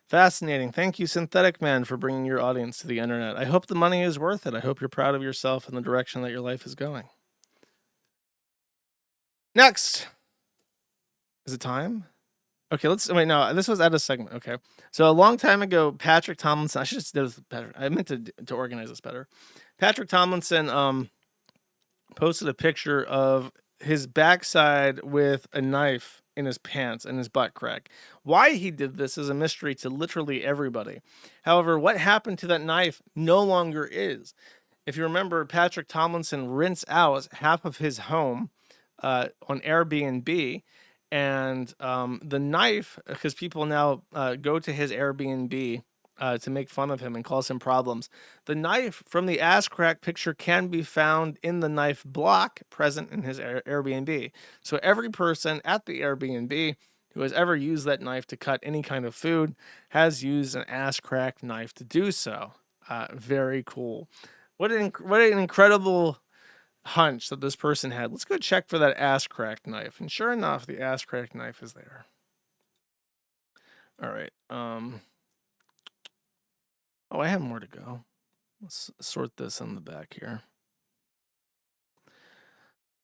Fascinating. Thank you, Synthetic Man, for bringing your audience to the internet. I hope the money is worth it. I hope you're proud of yourself and the direction that your life is going. Next. Is it time? Okay, wait, no, this was at a segment. Okay. So a long time ago, Patrick Tomlinson, I should have did this better. I meant to organize this better. Patrick Tomlinson posted a picture of his backside with a knife in his pants and his butt crack. Why he did this is a mystery to literally everybody. However, what happened to that knife no longer is. if you remember, Patrick Tomlinson rents out half of his home on Airbnb, and the knife, because people now go to his Airbnb to make fun of him and cause him problems. The knife from the ass crack picture can be found in the knife block present in his Airbnb. So every person at the Airbnb who has ever used that knife to cut any kind of food has used an ass crack knife to do so. Very cool. What an incredible hunch that this person had. Let's go check for that ass crack knife. And sure enough, the ass crack knife is there. All right. Oh, I have more to go. Let's sort this in the back here.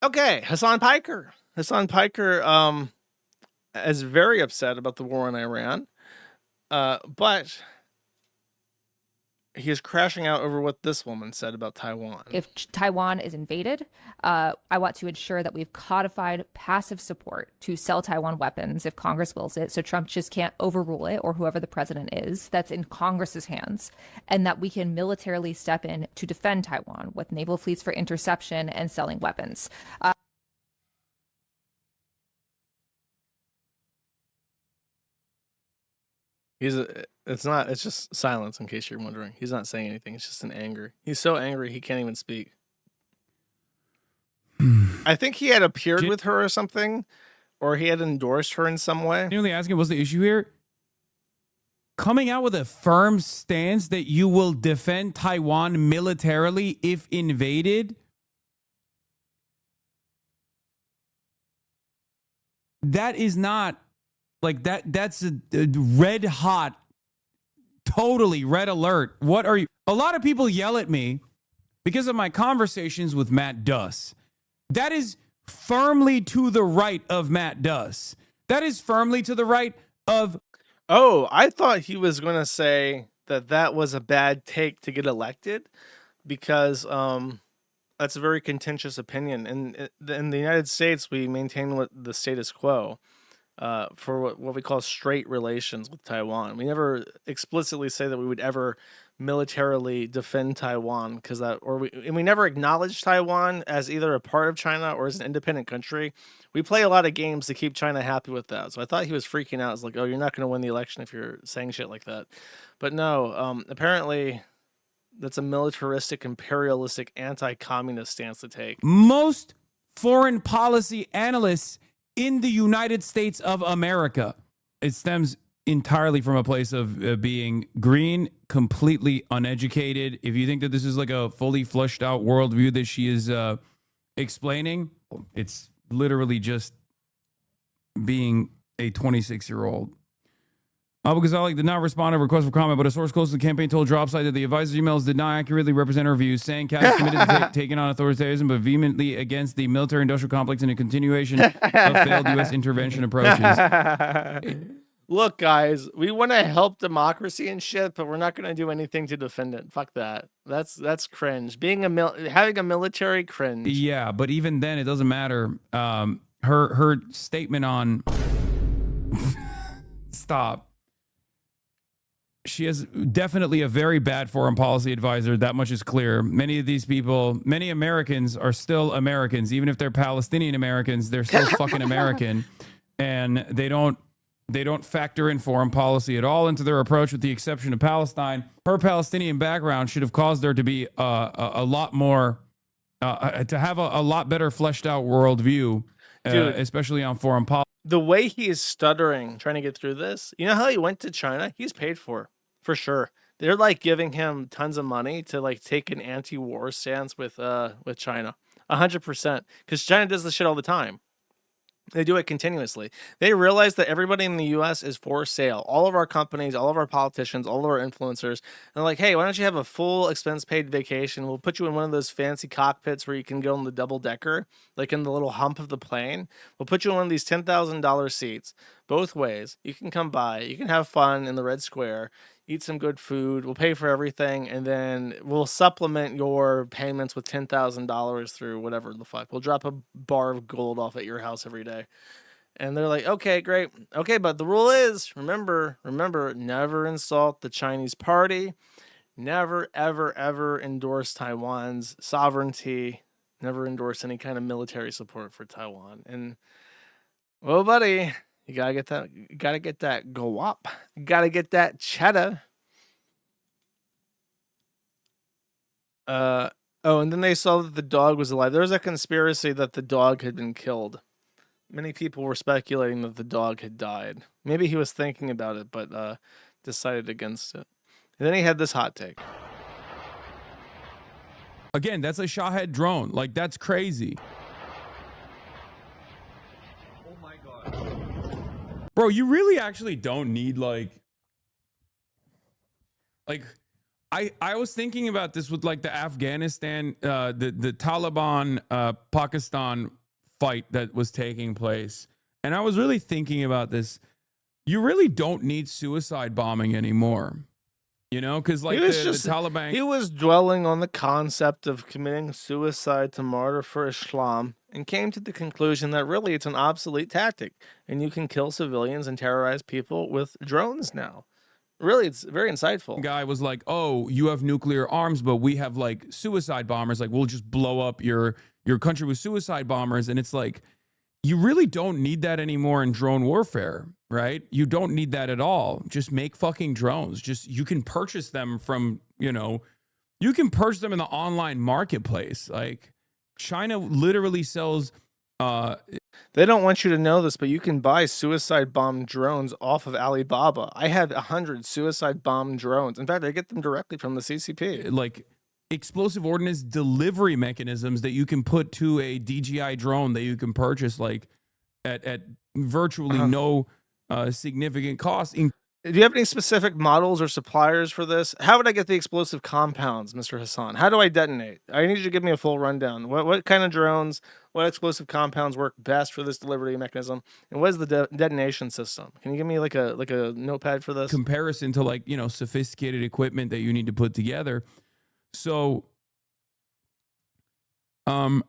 Okay, Hassan Piker. Hassan Piker is very upset about the war in Iran, but he is crashing out over what this woman said about Taiwan. If Taiwan is invaded, I want to ensure that we've codified passive support to sell Taiwan weapons if Congress wills it, so Trump just can't overrule it, or whoever the president is. That's in Congress's hands, and that we can militarily step in to defend Taiwan with naval fleets for interception and selling weapons. It's just silence in case you're wondering. He's not saying anything. It's just an anger. He's so angry he can't even speak. I think he had appeared with her or something, or he had endorsed her in some way. Nearly asking what's the issue here? Coming out with a firm stance that you will defend Taiwan militarily if invaded. That is not like that. That's a red hot, totally red alert. What are you? A lot of people yell at me because of my conversations with Matt Duss. That is firmly to the right of Matt Duss. That is firmly to the right of. Oh, I thought he was going to say that was a bad take to get elected, because that's a very contentious opinion. In the United States, we maintain the status quo for what we call straight relations with Taiwan. We never explicitly say that we would ever militarily defend Taiwan, we never acknowledge Taiwan as either a part of China or as an independent country. We play a lot of games to keep China happy with that. So I thought he was freaking out. It's like, oh, you're not going to win the election if you're saying shit like that. But no, apparently that's a militaristic, imperialistic, anti-communist stance to take. Most foreign policy analysts in the United States of America. It stems entirely from a place of being green, completely uneducated. If you think that this is like a fully flushed out worldview that she is explaining, it's literally just being a 26-year-old. Abu Ghazali did not respond to a request for comment, but a source close to the campaign told Dropside that the advisor's emails did not accurately represent her views, saying Kat is committed to taking on authoritarianism, but vehemently against the military-industrial complex and a continuation of failed U.S. intervention approaches. Look, guys, we want to help democracy and shit, but we're not going to do anything to defend it. Fuck that. That's cringe. Having a military cringe. Yeah, but even then, it doesn't matter. Her statement on stop. She is definitely a very bad foreign policy advisor. That much is clear. Many of these people, many Americans are still Americans. Even if they're Palestinian Americans, they're still fucking American. And they don't factor in foreign policy at all into their approach, with the exception of Palestine. Her Palestinian background should have caused her to be a lot more, to have a lot better fleshed out worldview, especially on foreign policy. The way he is stuttering trying to get through this, you know how he went to China? He's paid for sure. They're like giving him tons of money to like take an anti-war stance with China, 100%, because China does this shit all the time. They do it continuously. They realize that everybody in the U.S. is for sale. All of our companies, all of our politicians, all of our influencers. And they're like, hey, why don't you have a full expense-paid vacation? We'll put you in one of those fancy cockpits where you can go on the double-decker, like in the little hump of the plane. We'll put you in one of these $10,000 seats, both ways. You can come by. You can have fun in the Red Square. Eat some good food. We'll pay for everything, and then we'll supplement your payments with $10,000 through whatever the fuck. We'll drop a bar of gold off at your house every day. And they're like, okay, great. Okay, but the rule is, remember, never insult the Chinese party. never, ever, ever endorse Taiwan's sovereignty, never endorse any kind of military support for Taiwan. And, well, buddy, you gotta get that go up. You gotta get that cheddar. Oh, and then they saw that the dog was alive. There was a conspiracy that the dog had been killed. Many people were speculating that the dog had died. Maybe he was thinking about it, but decided against it. And then he had this hot take. Again, that's a Shahed drone. Like, that's crazy. Oh my god. Bro, you really actually don't need like I was thinking about this with like the Afghanistan, the Taliban, Pakistan fight that was taking place. And I was really thinking about this. You really don't need suicide bombing anymore. You know, because like the Taliban. He was dwelling on the concept of committing suicide to martyr for Islam and came to the conclusion that really it's an obsolete tactic and you can kill civilians and terrorize people with drones now. Really, it's very insightful. Guy was like, oh, you have nuclear arms, but we have like suicide bombers. Like, we'll just blow up your country with suicide bombers. And it's like, you really don't need that anymore in drone warfare, right? You don't need that at all. Just make fucking drones. You can purchase them from, you can purchase them in the online marketplace. Like, China literally sells. They don't want you to know this, but you can buy suicide bomb drones off of Alibaba. I had 100 suicide bomb drones. In fact, I get them directly from the CCP. Like explosive ordnance delivery mechanisms that you can put to a DJI drone that you can purchase like at virtually no significant cost. Do you have any specific models or suppliers for this? How would I get the explosive compounds, Mr. Hassan? How do I detonate? I need you to give me a full rundown. What kind of drones, what explosive compounds work best for this delivery mechanism, and what is the detonation system? Can you give me like a notepad for this? Comparison to like, sophisticated equipment that you need to put together. So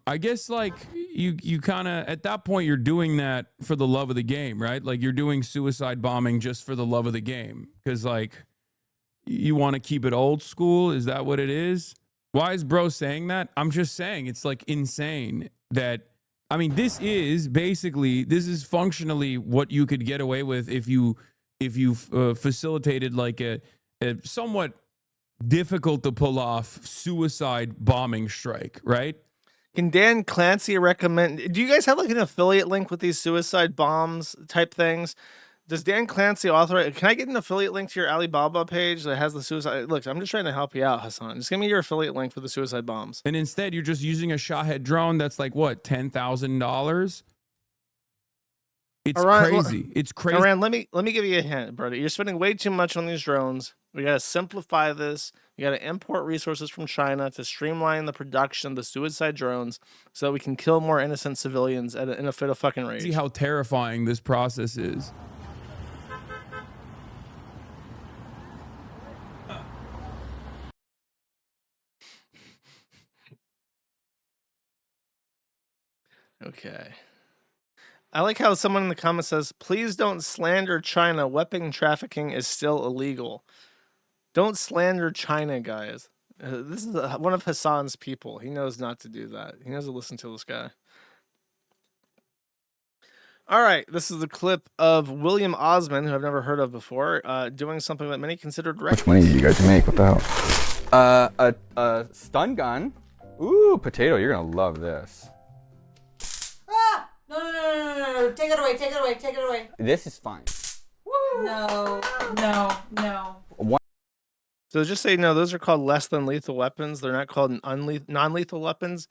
I guess like you kind of at that point you're doing that for the love of the game, right? Like you're doing suicide bombing just for the love of the game because like you want to keep it old school. Is that what it is? Why is bro saying that? I'm just saying it's like insane that this is functionally what you could get away with if you facilitated like a somewhat difficult to pull off suicide bombing strike, right? Can Dan Clancy recommend? Do you guys have like an affiliate link with these suicide bombs type things? Does Dan Clancy authorize? Can I get an affiliate link to your Alibaba page that has the suicide? Look, I'm just trying to help you out, Hassan. Just give me your affiliate link for the suicide bombs. And instead, you're just using a Shahed drone that's like what, $10,000? It's crazy. It's crazy. Aran, let me give you a hint, brother. You're spending way too much on these drones. We gotta simplify this. We gotta import resources from China to streamline the production of the suicide drones so that we can kill more innocent civilians in a fit of fucking rage. See how terrifying this process is. Okay. I like how someone in the comments says, please don't slander China. Weapon trafficking is still illegal. Don't slander China, guys. This is one of Hassan's people. He knows not to do that. He knows to listen to this guy. All right. This is a clip of William Osmond, who I've never heard of before, doing something that many considered reckless. How much money did you guys make? What the hell? A stun gun. Ooh, potato. You're going to love this. No. Take it away. Take it away. Take it away. This is fine. Woo. No. So just say no, those are called less than lethal weapons. They're not called non-lethal weapons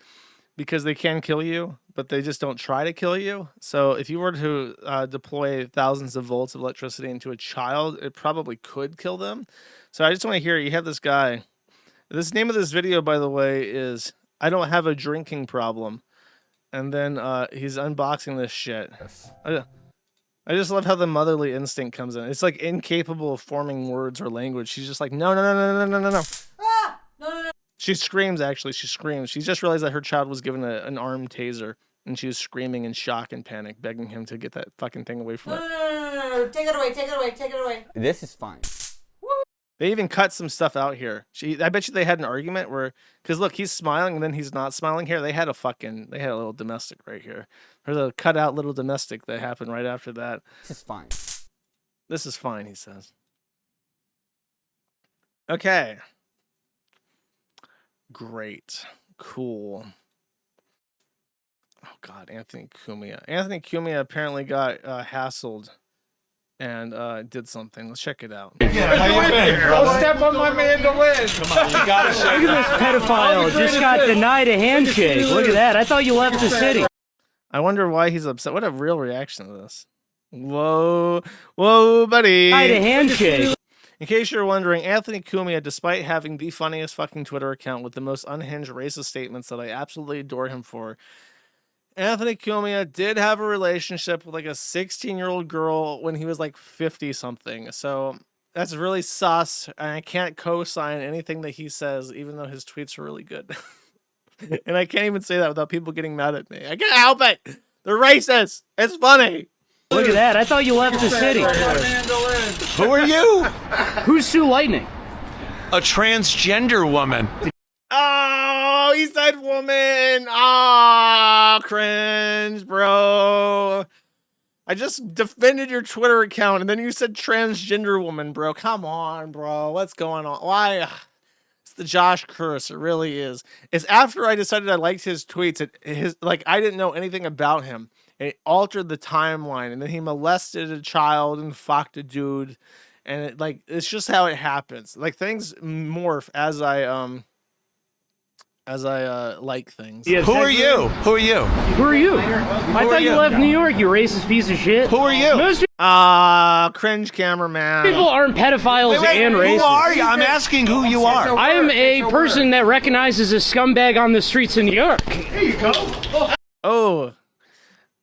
because they can kill you, but they just don't try to kill you. So if you were to deploy thousands of volts of electricity into a child, it probably could kill them. So I just want to hear, you have this guy. This name of this video, by the way, is I Don't Have a Drinking Problem. And then he's unboxing this shit. Yes. I just love how the motherly instinct comes in. It's like incapable of forming words or language. She's just like, no. No. She screams, actually. She screams. She just realized that her child was given an armed taser. And she was screaming in shock and panic, begging him to get that fucking thing away from her. No. Take it away. Take it away. Take it away. This is fine. They even cut some stuff out here. I bet you they had an argument where, because look, he's smiling and then he's not smiling here. They had a little domestic right here. There's a cut out little domestic that happened right after that. It's fine. This is fine, he says. Okay. Great. Cool. Oh God, Anthony Kumia. Anthony Kumia apparently got hassled and did something. Let's check it out. Yeah, how you been, bro? Don't step on my mandolin. Come on, you gotta show. Look at this pedophile. Just got denied a handshake. Look at that. I thought you left the city. I wonder why he's upset. What a real reaction to this. Whoa, whoa, buddy. Denied a handshake. In case you're wondering, Anthony Kumia, despite having the funniest fucking Twitter account with the most unhinged racist statements that I absolutely adore him for, Anthony Kumia did have a relationship with like a 16-year-old girl when he was like 50-something. So that's really sus, and I can't co-sign anything that he says, even though his tweets are really good. And I can't even say that without people getting mad at me. I can't help it. They're racist. It's funny. Look at that. I thought you left the city. Who are you? Who's Sue Lightning? A transgender woman. Oh, he said woman. Oh, cringe, bro. I just defended your Twitter account, and then you said transgender woman, bro. Come on, bro. What's going on? Why? It's the Josh curse. It really is. It's after I decided I liked his tweets. I didn't know anything about him. It altered the timeline, and then he molested a child and fucked a dude, and it's just how it happens. Like, things morph as I like things. Yeah, Who are you? Who are you? Who are you? I thought you left New York, you racist piece of shit. Who are you? Most cringe cameraman. people aren't pedophiles and racist. Who are you? I'm asking who you are. I am a person that recognizes a scumbag on the streets of New York. Here you go.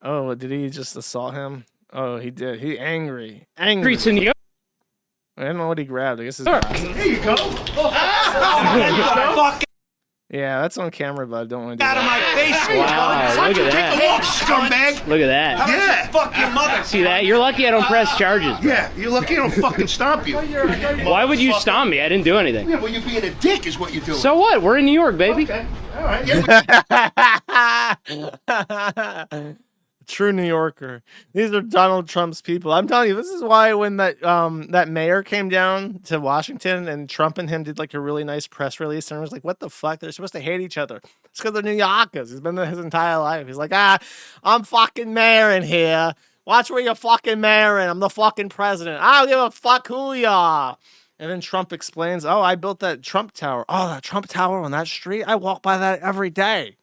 Oh, did he just assault him? Oh, he did. He angry. Streets in New York. I don't know what he grabbed. I guess his Sure. glasses. Here you go. Fuck Yeah, that's on camera, but I don't want to do out of my face. Wow, look at that. Take a walk, scumbag. Look at that. Yeah. Fuck your mother. See that? You're lucky I don't press charges. Yeah, you're lucky I don't fucking stomp you. Why would you stomp me? I didn't do anything. Yeah, well, you're being a dick is what you're doing. So what? We're in New York, baby. Okay. All right. Yeah, True New Yorker. These are Donald Trump's people. I'm telling you, this is why when that mayor came down to Washington and Trump and him did like a really nice press release, and I was like, what the fuck? They're supposed to hate each other. It's because they're New Yorkers. He's been there his entire life. He's like, I'm fucking mayor in here. Watch where you're fucking mayor in. I'm the fucking president. I don't give a fuck who you are. And then Trump explains, I built that Trump Tower. Oh, that Trump Tower on that street? I walk by that every day.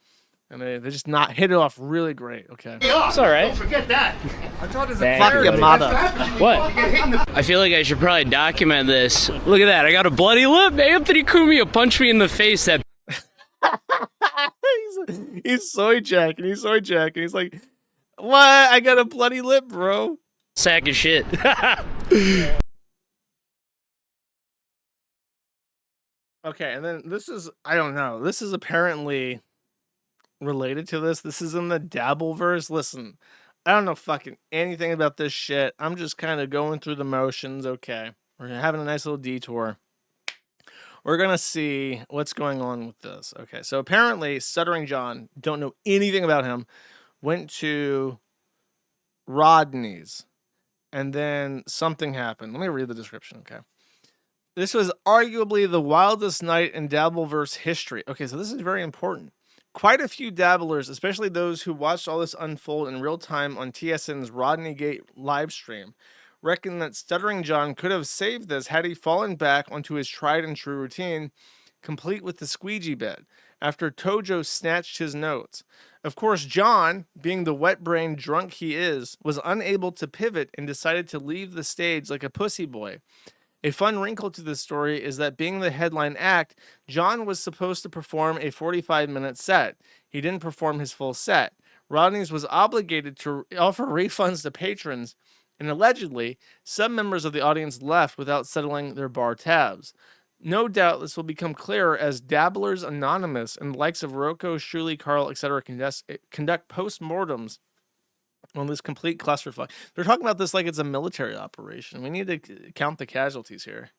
And they just not hit it off really great. Okay. It's all right. Don't forget that. I thought it was a Fuck your mother. What? I feel like I should probably document this. Look at that. I got a bloody lip. Anthony Kumia punched me in the face. That he's soy jacking. He's soy jacking. He's like, what? I got a bloody lip, bro. sack of shit. Okay, and then this is, I don't know. This is apparently related to this. This is in the Dabbleverse. Listen, I don't know fucking anything about this shit. I'm just kind of going through the motions. Okay, we're having a nice little detour. We're going to see what's going on with this. Okay, so apparently Stuttering John, don't know anything about him, went to Rodney's, and then something happened. Let me read the description, okay? This was arguably the wildest night in Dabbleverse history. Okay, so this is very important. Quite a few dabblers, especially those who watched all this unfold in real time on TSN's Rodneygate livestream, reckon that Stuttering John could have saved this had he fallen back onto his tried and true routine, complete with the squeegee bed, after Tojo snatched his notes. Of course, John, being the wet-brained drunk he is, was unable to pivot and decided to leave the stage like a pussy boy. A fun wrinkle to this story is that being the headline act, John was supposed to perform a 45-minute set. He didn't perform his full set. Rodney's was obligated to offer refunds to patrons, and allegedly, some members of the audience left without settling their bar tabs. No doubt this will become clearer as Dabblers Anonymous and the likes of Rocco, Shuli, Carl, etc. conduct post-mortems on this complete clusterfuck. They're talking about this like it's a military operation. We need to count the casualties here.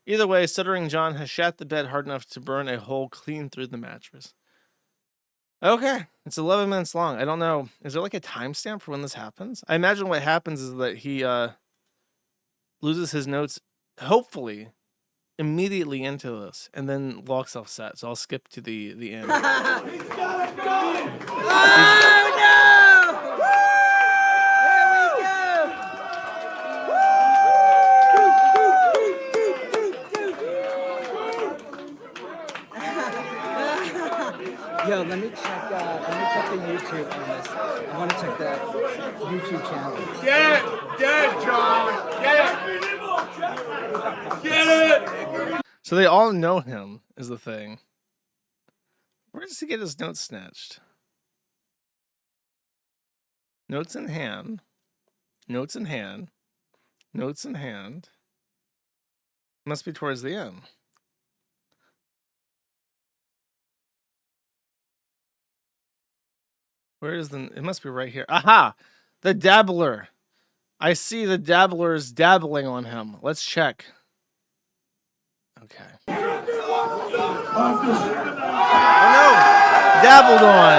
Either way, Stuttering John has shat the bed hard enough to burn a hole clean through the mattress. Okay, it's 11 minutes long. I don't know. Is there like a timestamp for when this happens? I imagine what happens is that he loses his notes, hopefully, immediately into this, and then walks off set. So I'll skip to the end. Yo, let me check the YouTube on this. I want to check the YouTube channel. Get it, John! Get it! So they all know him, is the thing. Where does he get his notes snatched? Notes in hand. Notes in hand. Notes in hand. Must be towards the end. Where is the... It must be right here. Aha! The dabbler. I see the dabbler is dabbling on him. Let's check. Okay. Oh no! Dabbled on.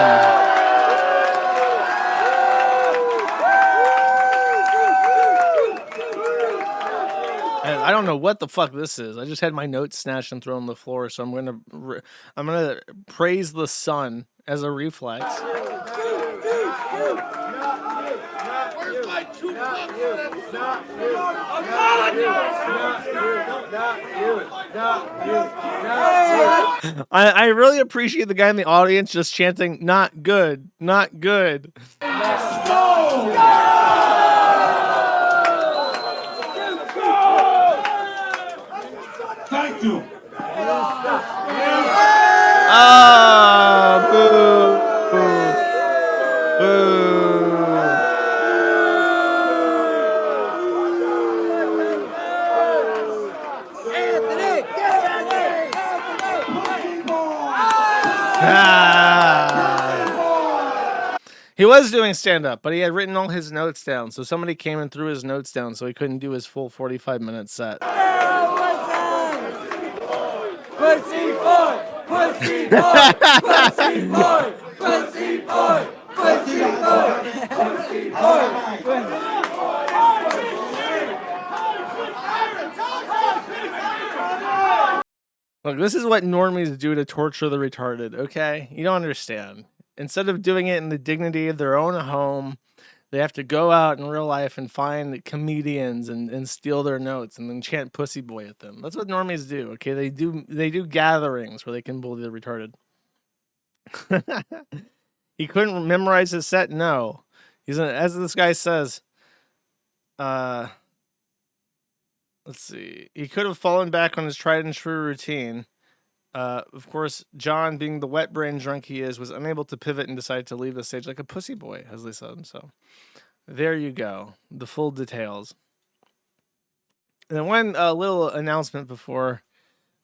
And I don't know what the fuck this is. I just had my notes snatched and thrown on the floor, so I'm gonna praise the sun as a reflex. Where's my 2 bucks? I really appreciate the guy in the audience just chanting, "Not good, not good." Thank you. Ah, boo, boo, boo. He was doing stand-up, but he had written all his notes down, so somebody came and threw his notes down, so he couldn't do his full 45-minute set. Pussy boy! Pussy boy! Pussy boy! Pussy boy! Pussy boy! Pussy boy! Look, this is what normies do to torture the retarded, okay? You don't understand. Instead of doing it in the dignity of their own home, they have to go out in real life and find comedians and steal their notes and then chant pussy boy at them. That's what normies do, okay? They do gatherings where they can bully the retarded. He couldn't memorize his set? No. As this guy says, let's see. He could have fallen back on his tried and true routine. Of course, John, being the wet brain drunk he is, was unable to pivot and decided to leave the stage like a pussy boy, as they said. So there you go. The full details. And then one little announcement before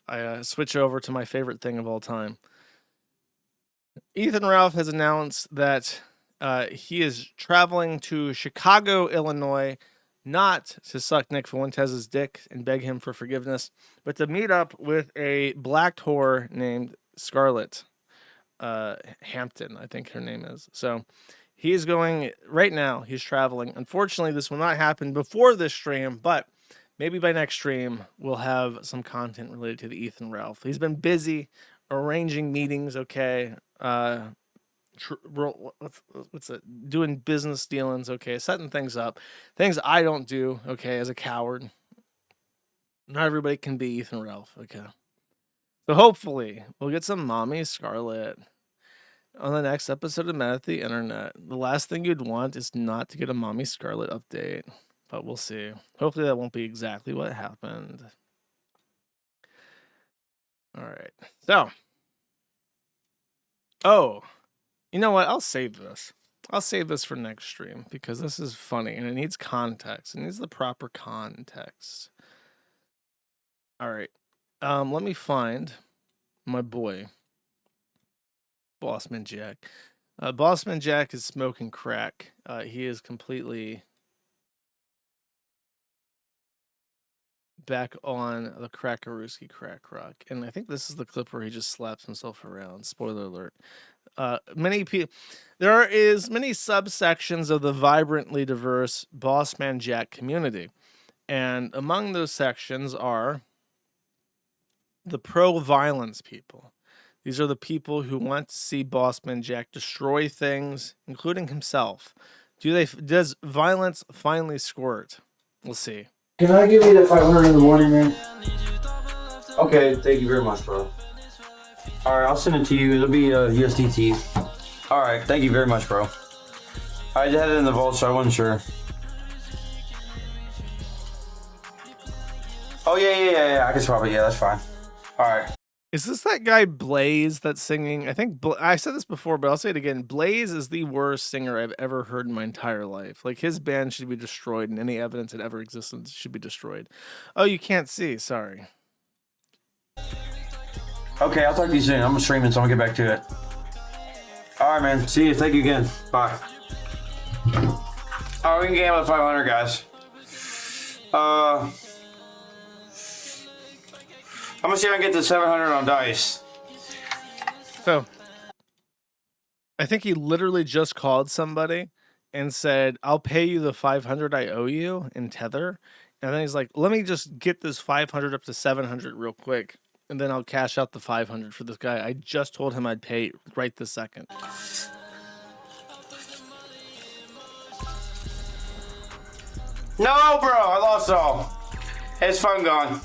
I switch over to my favorite thing of all time. Ethan Ralph has announced that he is traveling to Chicago, Illinois, not to suck Nick Fuentes' dick and beg him for forgiveness, but to meet up with a black whore named Scarlett Hampton, I think her name is. So he is going right now. He's traveling. Unfortunately, this will not happen before this stream, but maybe by next stream, we'll have some content related to the Ethan Ralph. He's been busy arranging meetings, okay, what's it? Doing business dealings, okay, setting things up, things I don't do, okay, as a coward. Not everybody can be Ethan Ralph, okay. So hopefully we'll get some mommy Scarlett on the next episode of Men at the Internet. The last thing you'd want is not to get a mommy Scarlett update, but we'll see. Hopefully that won't be exactly what happened. All right, so. Oh. You know what? I'll save this. I'll save this for next stream because this is funny and it needs context. It needs the proper context. All right. Let me find my boy, Bossman Jack. Bossman Jack is smoking crack. He is completely back on the Crackarooski Crack Rock, and I think this is the clip where he just slaps himself around. Spoiler alert. There is many subsections of the vibrantly diverse Bossman Jack community, and among those sections are the pro-violence people. These are the people who want to see Bossman Jack destroy things, including himself. Does violence finally squirt? We'll see. Can I give you the 500 in the morning, man? Okay, thank you very much, bro. Alright, I'll send it to you. It'll be USDT. Alright, thank you very much, bro. I had it in the vault, so I wasn't sure. Oh, yeah. I can swap it. Yeah, that's fine. Alright. Is this that guy Blaze that's singing? I think I said this before, but I'll say it again. Blaze is the worst singer I've ever heard in my entire life. Like, his band should be destroyed, and any evidence it ever existed should be destroyed. Oh, you can't see. Sorry. Okay, I'll talk to you soon. I'm streaming, so I'm gonna get back to it. Alright, man. See you. Thank you again. Bye. Alright, we can gamble at 500, guys. I'm gonna see if I can get to 700 on dice. So, I think he literally just called somebody and said, I'll pay you the 500 I owe you in Tether. And then he's like, let me just get this 500 up to 700 real quick. And then I'll cash out the 500 for this guy. I just told him I'd pay right this second. No, bro, I lost all. His phone gone.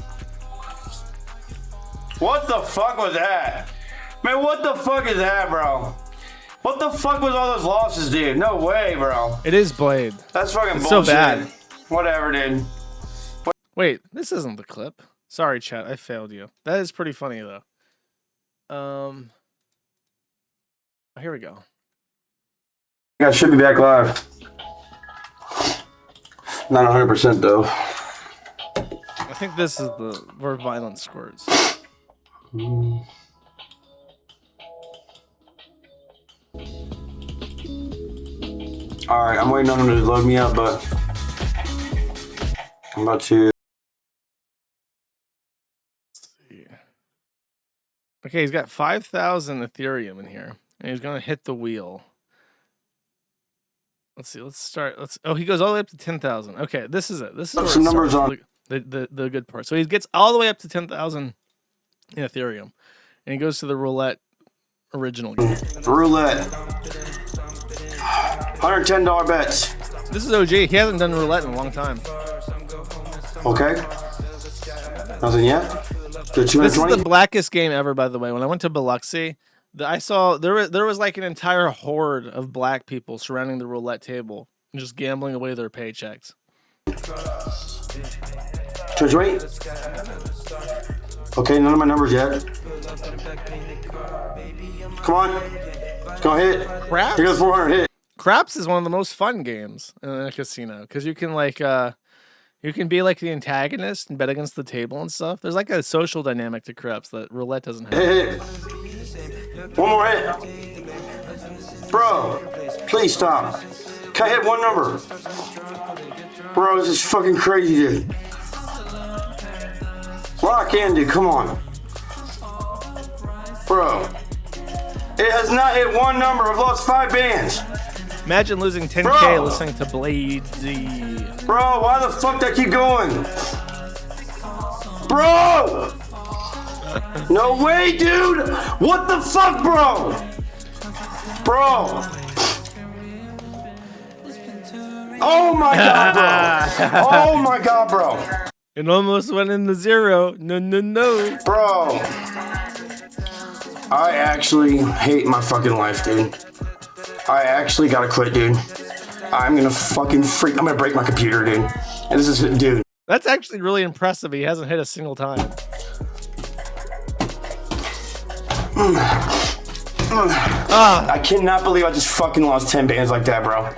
What the fuck was that? Man, what the fuck is that, bro? What the fuck was all those losses, dude? No way, bro. It is Blade. That's fucking It's bullshit. so bad. Whatever, dude. Wait, this isn't the clip. Sorry, chat. I failed you. That is pretty funny, though. Here we go. I should be back live. Not 100% though. I think this is where violence squirts. Alright, I'm waiting on him to load me up, but I'm about to. Okay, he's got 5,000 Ethereum in here, and he's gonna hit the wheel. Let's see. Let's start. Oh, he goes all the way up to 10,000. Okay, this is it. This is where Some it numbers starts, on. the good part. So he gets all the way up to 10,000 in Ethereum, and he goes to the roulette original game. Roulette. $110 bets. This is OG. He hasn't done roulette in a long time. Okay. Nothing yet. The This is 220. the blackest game ever, by the way. When I went to Biloxi, I saw there was like an entire horde of black people surrounding the roulette table and just gambling away their paychecks. 220. Okay, none of my numbers yet. Come on. It's gonna hit. Craps? Here goes 400 hit. Craps is one of the most fun games in a casino because you can you can be like the antagonist and bet against the table and stuff. There's like a social dynamic to craps that roulette doesn't have. Hit. One more hit. Bro, please stop. Can I hit one number? Bro, this is fucking crazy, dude. Lock in, dude. Come on. Bro. It has not hit one number. I've lost 5 bands. Imagine losing 10K Bro. listening to Bladesy. Bro, why the fuck did I keep going? Bro! No way, dude! What the fuck, bro? Bro! Oh my god, bro! Oh my god, bro! It almost went in the zero. No. Bro! I actually hate my fucking life, dude. I actually gotta quit, dude. I'm gonna fucking freak. I'm gonna break my computer, dude. And this is, dude. That's actually really impressive. He hasn't hit a single time. I cannot believe I just fucking lost 10 bands like that, bro.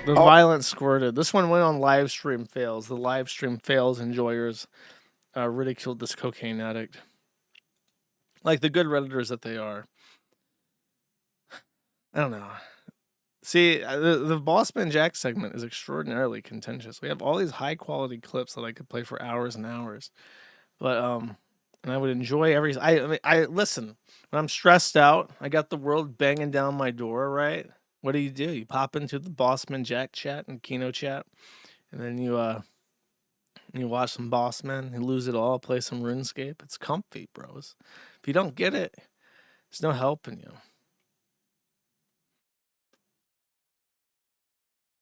The violence squirted. This one went on live stream fails. The live stream fails enjoyers ridiculed this cocaine addict. Like the good Redditors that they are. I don't know. See, the Bossman Jack segment is extraordinarily contentious. We have all these high quality clips that I could play for hours and hours, but and I would enjoy every. I mean, I listen when I'm stressed out. I got the world banging down my door. Right? What do? You pop into the Bossman Jack chat and Kino chat, and then you watch some Bossman. You lose it all. Play some RuneScape. It's comfy, bros. If you don't get it, there's no helping you.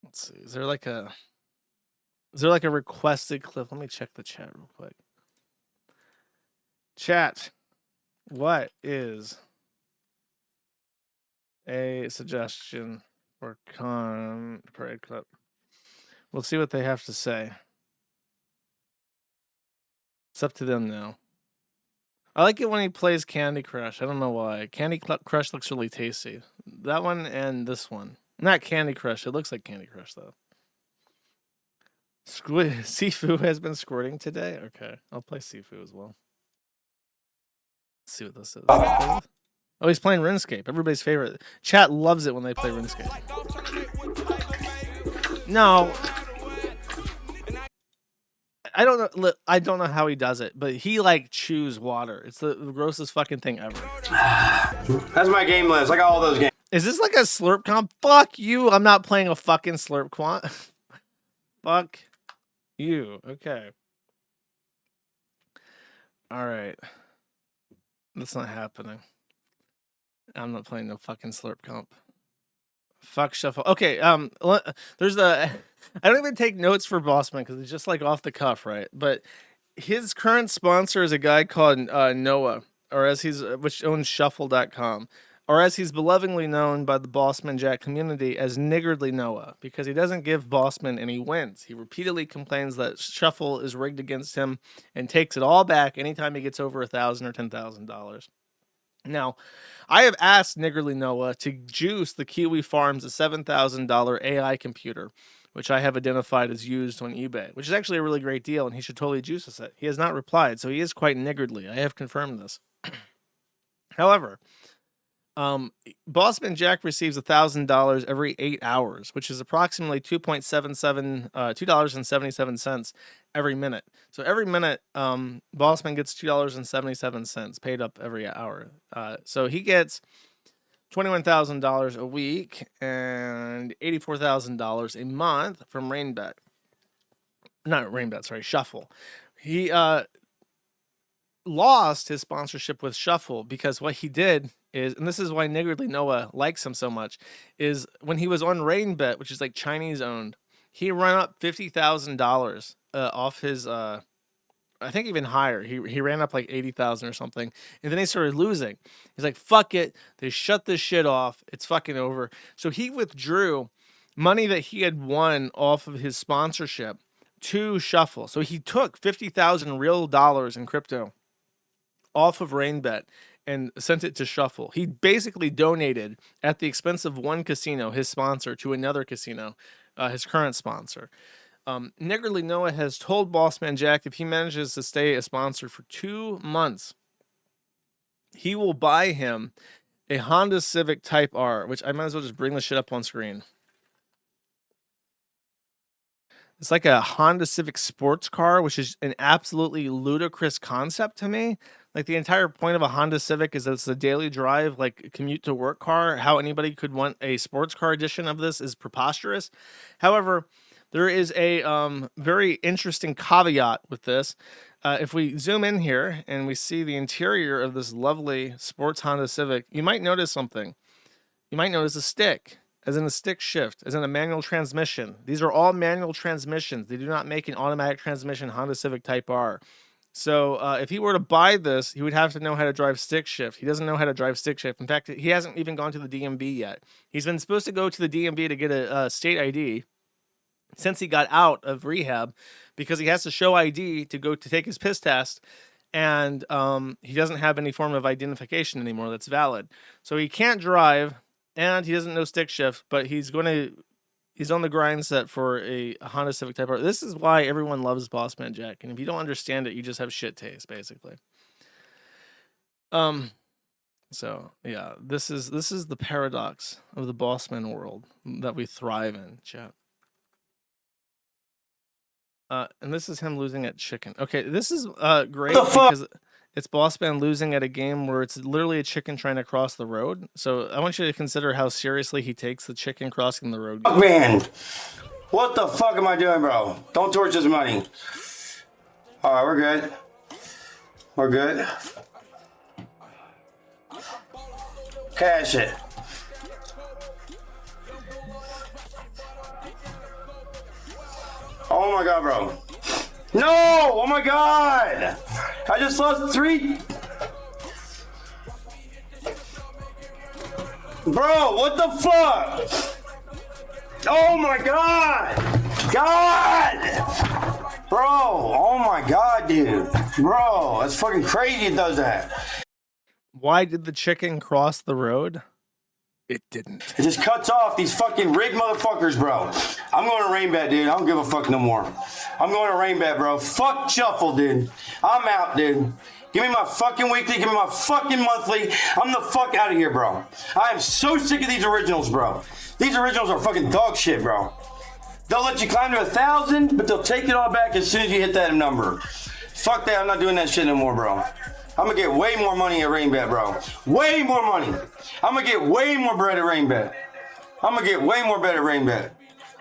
Let's see. Is there like a requested clip? Let me check the chat real quick. Chat, what is a suggestion for a clip? We'll see what they have to say. It's up to them now. I like it when he plays Candy Crush. I don't know why. Candy Crush looks really tasty. That one and this one. Not Candy Crush. It looks like Candy Crush, though. Sifu has been squirting today? Okay. I'll play Sifu as well. Let's see what this is. Oh, he's playing RuneScape. Everybody's favorite. Chat loves it when they play RuneScape. No. I don't know how he does it, but he like chews water. It's the grossest fucking thing ever. That's my game list. I got all those games. Is this like a slurp comp? Fuck you. I'm not playing a fucking slurp quant. Fuck you. Okay. All right. That's not happening. I'm not playing no fucking slurp comp. Fuck shuffle. Okay, there's I don't even take notes for Bossman because it's just like off the cuff, right? But his current sponsor is a guy called Noah, or which owns shuffle.com, or as he's belovedly known by the Bossman Jack community as Niggardly Noah, because he doesn't give Bossman any wins. He repeatedly complains that Shuffle is rigged against him and takes it all back anytime he gets over $1,000 or $10,000. Now, I have asked Niggardly Noah to juice the Kiwi Farms a $7,000 AI computer, which I have identified as used on eBay, which is actually a really great deal, and he should totally juice us it. He has not replied, so he is quite niggardly. I have confirmed this. However, Bossman Jack receives $1,000 every 8 hours, which is approximately $2.77 every minute. So every minute, Bossman gets $2.77 paid up every hour. So he gets $21,000 a week and $84,000 a month from Shuffle. He lost his sponsorship with Shuffle because what he did is, and this is why Niggardly Noah likes him so much, is when he was on Rainbet, which is like Chinese owned, he ran up $50,000 off his I think even higher. He ran up like 80,000 or something, and then he started losing. He's like, fuck it, they shut this shit off, it's fucking over. So he withdrew money that he had won off of his sponsorship to Shuffle. So he took 50,000 real dollars in crypto off of Rainbet and sent it to Shuffle. He basically donated at the expense of one casino, his sponsor, to another casino, his current sponsor. Niggardly Noah has told Bossman Jack if he manages to stay a sponsor for 2 months, he will buy him a Honda Civic Type R, which I might as well just bring this shit up on screen. It's like a Honda Civic sports car, which is an absolutely ludicrous concept to me. Like, the entire point of a Honda Civic is that it's a daily drive, like commute to work car. How anybody could want a sports car edition of this is preposterous. However, there is a very interesting caveat with this. If we zoom in here and we see the interior of this lovely sports Honda Civic, you might notice something. You might notice a stick, as in a stick shift, as in a manual transmission. These are all manual transmissions. They do not make an automatic transmission Honda Civic Type R. So if he were to buy this, he would have to know how to drive stick shift. He doesn't know how to drive stick shift. In fact, he hasn't even gone to the DMV yet. He's been supposed to go to the DMV to get a state ID since he got out of rehab, because he has to show ID to go to take his piss test, and he doesn't have any form of identification anymore that's valid. So he can't drive, and he doesn't know stick shift, but he's on the grind set for a Honda Civic Type R. This is why everyone loves Bossman Jack, and if you don't understand it, you just have shit taste, basically. So yeah, this is the paradox of the Bossman world that we thrive in, chat. And this is him losing at chicken. Okay, this is great because it's Bossman losing at a game where it's literally a chicken trying to cross the road. So I want you to consider how seriously he takes the chicken crossing the road. Fuck, man, what the fuck am I doing, bro? Don't torch this money. All right, we're good. We're good. Cash it. Oh my god, bro. No! Oh my god! I just lost 3. Bro, what the fuck? Oh my god! God! Bro, oh my god, dude. Bro, that's fucking crazy it does that. Why did the chicken cross the road? It didn't. It just cuts off these fucking rigged motherfuckers, bro. I'm going to rain bet, dude. I don't give a fuck no more. I'm going to rain bet, bro. Fuck shuffle, dude. I'm out, dude. Give me my fucking weekly. Give me my fucking monthly. I'm the fuck out of here, bro. I am so sick of these originals, bro. These originals are fucking dog shit, bro. They'll let you climb to 1,000, but they'll take it all back as soon as you hit that number. Fuck that. I'm not doing that shit no more, bro. I'm gonna get way more money at Rainbet, bro. Way more money. I'm gonna get way more bread at Rainbet. I'm gonna get way more bread at Rainbet.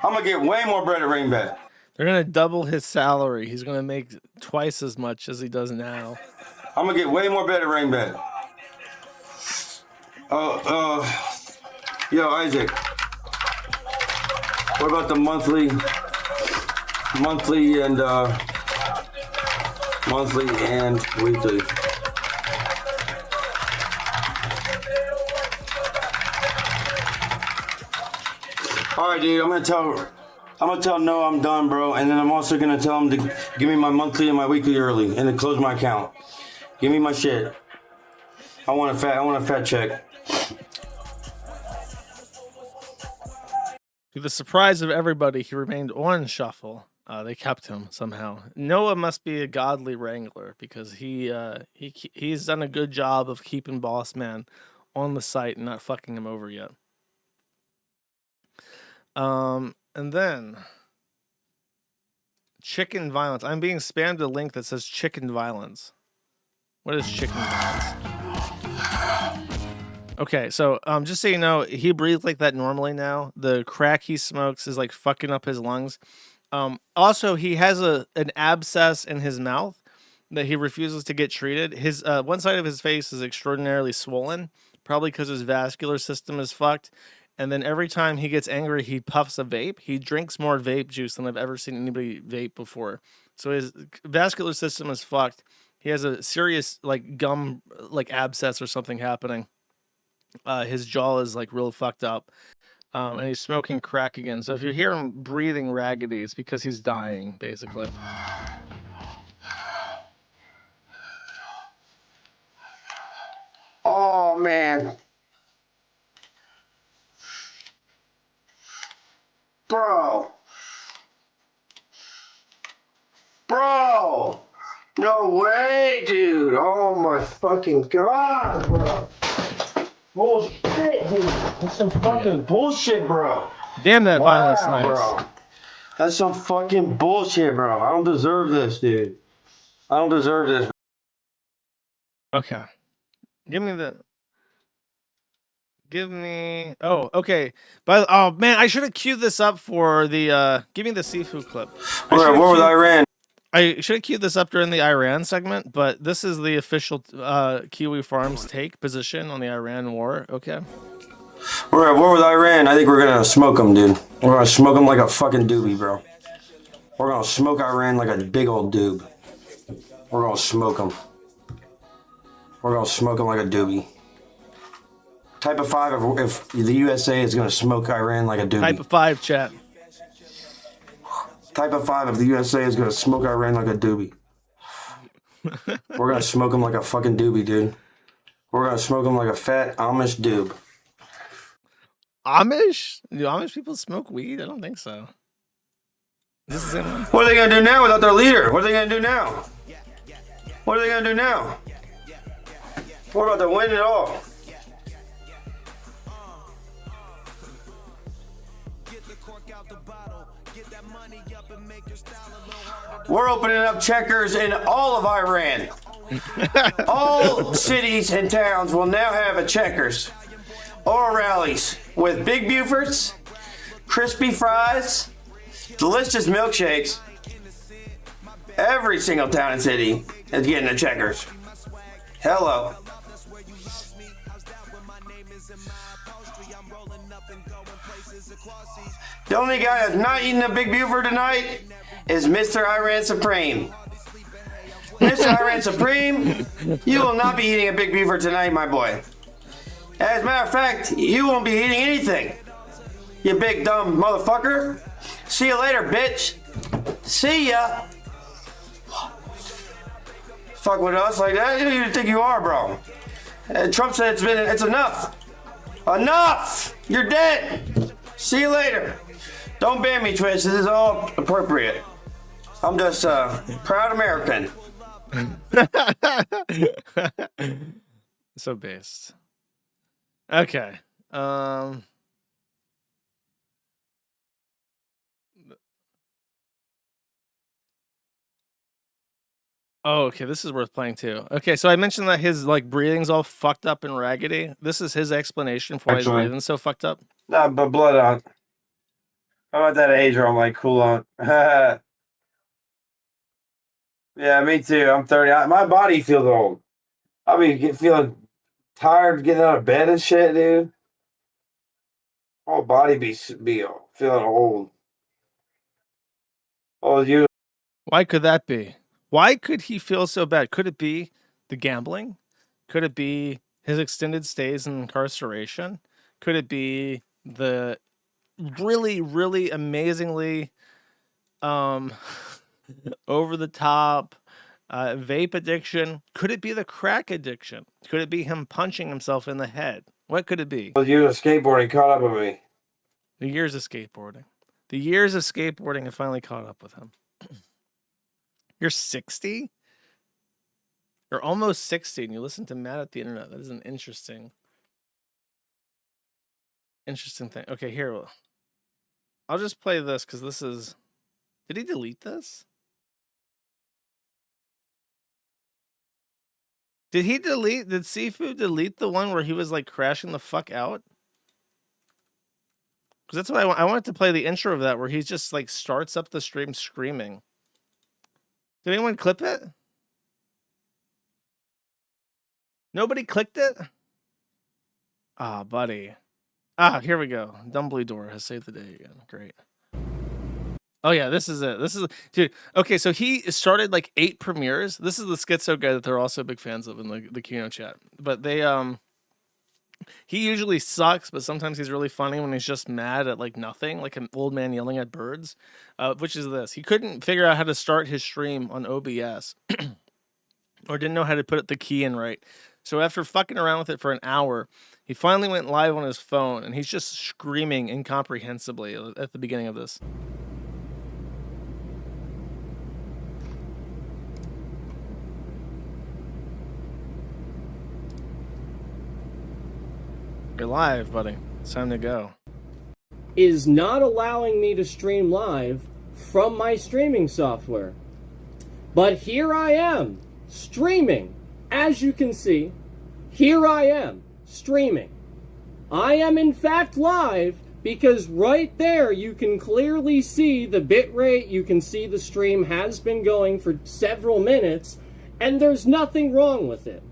I'm gonna get way more bread at Rainbet. They're gonna double his salary. He's gonna make twice as much as he does now. I'm gonna get way more bread at Rainbet. Yo, Isaac. What about the monthly and weekly? All right, dude. I'm gonna tell Noah I'm done, bro, and then I'm also gonna tell him to give me my monthly and my weekly early, and then close my account. Give me my shit. I want a fat check. To the surprise of everybody, he remained on shuffle. They kept him somehow. Noah must be a godly wrangler because he's done a good job of keeping Bossman on the site and not fucking him over yet. And then chicken violence. I'm being spammed a link that says chicken violence. What is chicken violence? Okay, so just so you know, he breathes like that normally now. The crack he smokes is like fucking up his lungs. Also, he has an abscess in his mouth that he refuses to get treated. His one side of his face is extraordinarily swollen, probably because his vascular system is fucked. And then every time he gets angry, he puffs a vape. He drinks more vape juice than I've ever seen anybody vape before. So his vascular system is fucked. He has a serious like gum like abscess or something happening. His jaw is like real fucked up. And he's smoking crack again. So if you hear him breathing raggedy, it's because he's dying, basically. Oh, man. Bro. No way, dude. Oh, my fucking God, bro. Bullshit, dude. That's some fucking bullshit, bro. Damn, that violence nice. Bro. That's some fucking bullshit, bro. I don't deserve this, dude. I don't deserve this. Okay. Give me. Oh, okay. But oh man, I should have queued this up for the. Give me the seafood clip. Where was Iran? I should have queued this up during the Iran segment, but this is the official Kiwi Farms take position on the Iran war. Okay. We're at war with Iran. I think we're gonna smoke them, dude. We're gonna smoke them like a fucking doobie, bro. We're gonna smoke Iran like a big old doob. We're gonna smoke them. We're gonna smoke them like a doobie. Type of 5 if the USA is gonna smoke Iran like a doobie. Type of 5, chat. Type of 5 if the USA is gonna smoke Iran like a doobie. We're gonna smoke them like a fucking doobie, dude. We're gonna smoke them like a fat Amish doob. Amish? Do Amish people smoke weed? I don't think so. This is What are they gonna do now without their leader? What are they gonna do now? What are they gonna do now? What about to win it all? We're opening up checkers in all of Iran. All cities and towns will now have a checkers or rallies with big Bufords, crispy fries, delicious milkshakes. Every single town and city is getting a checkers. Hello. The only guy that's not eating a big Buford tonight is Mr. Iran Supreme. Mr. Iran Supreme, you will not be eating a big Buford tonight, my boy. As a matter of fact, you won't be eating anything. You big dumb motherfucker. See you later, bitch. See ya. Fuck with us like that? Who do you think you are, bro? Trump said it's enough. Enough! You're dead. See you later. Don't ban me, Twitch. This is all appropriate. I'm just a proud American. So based. Okay. Oh, okay. This is worth playing too. Okay, so I mentioned that his like breathing's all fucked up and raggedy. This is his explanation for why his breathing's so fucked up. Nah, but blood on. I'm at that age where I'm like, cool on. Yeah, me too. I'm 30. My body feels old. I mean, feeling tired getting out of bed and shit, dude. Whole body be feeling old. Oh, you. Why could that be? Why could he feel so bad? Could it be the gambling? Could it be his extended stays in incarceration? Could it be the really, really amazingly over the top vape addiction? Could it be the crack addiction? Could it be him punching himself in the head? What could it be? The years of skateboarding caught up with me. The years of skateboarding. The years of skateboarding have finally caught up with him. You're 60? You're almost 60 and you listen to Matt at the internet. That is an interesting thing. Okay, here. I'll just play this because this is... Did he delete this? Did Seafood delete the one where he was like crashing the fuck out? Because that's what I wanted to play the intro of that where he just like starts up the stream screaming. Did anyone clip it? Nobody clicked it? Ah, buddy. Ah, here we go. Dumbledore has saved the day again. Great. Oh yeah, this is it. Dude. Okay, so he started like 8 premieres. This is the schizo guy that they're also big fans of in the Kino chat. But they he usually sucks, but sometimes he's really funny when he's just mad at like nothing, like an old man yelling at birds. Which is this. He couldn't figure out how to start his stream on OBS. Or didn't know how to put the key in right. So after fucking around with it for an hour, he finally went live on his phone, and he's just screaming incomprehensibly at the beginning of this. You're live, buddy. It's time to go. Is not allowing me to stream live from my streaming software. But here I am, streaming. As you can see, here I am, streaming. I am in fact live because right there you can clearly see the bitrate, you can see the stream has been going for several minutes, and there's nothing wrong with it.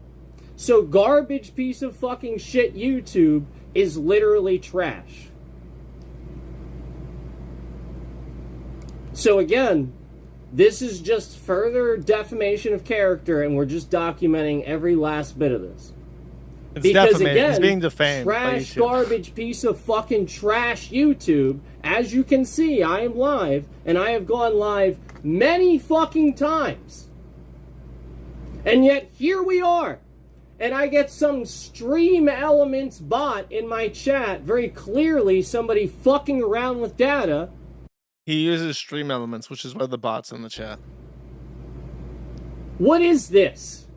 So garbage piece of fucking shit YouTube is literally trash. So again, this is just further defamation of character, and we're just documenting every last bit of this. It's because defamated. again, He's being defamed by trash, YouTube. garbage piece of fucking trash YouTube. As you can see, I am live, and I have gone live many fucking times. And yet, here we are. And I get some Stream Elements bot in my chat, very clearly somebody fucking around with data. He uses Stream Elements, which is why the bot's in the chat. What is this?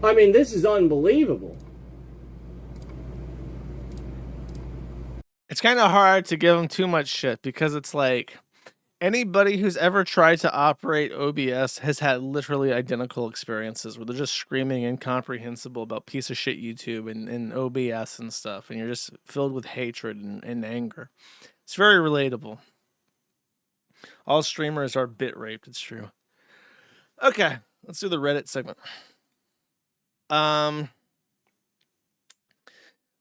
I mean, this is unbelievable. It's kind of hard to give them too much shit because it's like anybody who's ever tried to operate OBS has had literally identical experiences where they're just screaming incomprehensible about piece of shit YouTube and OBS and stuff, and you're just filled with hatred and anger. It's very relatable. All streamers are bit raped, it's true. Okay, let's do the Reddit segment.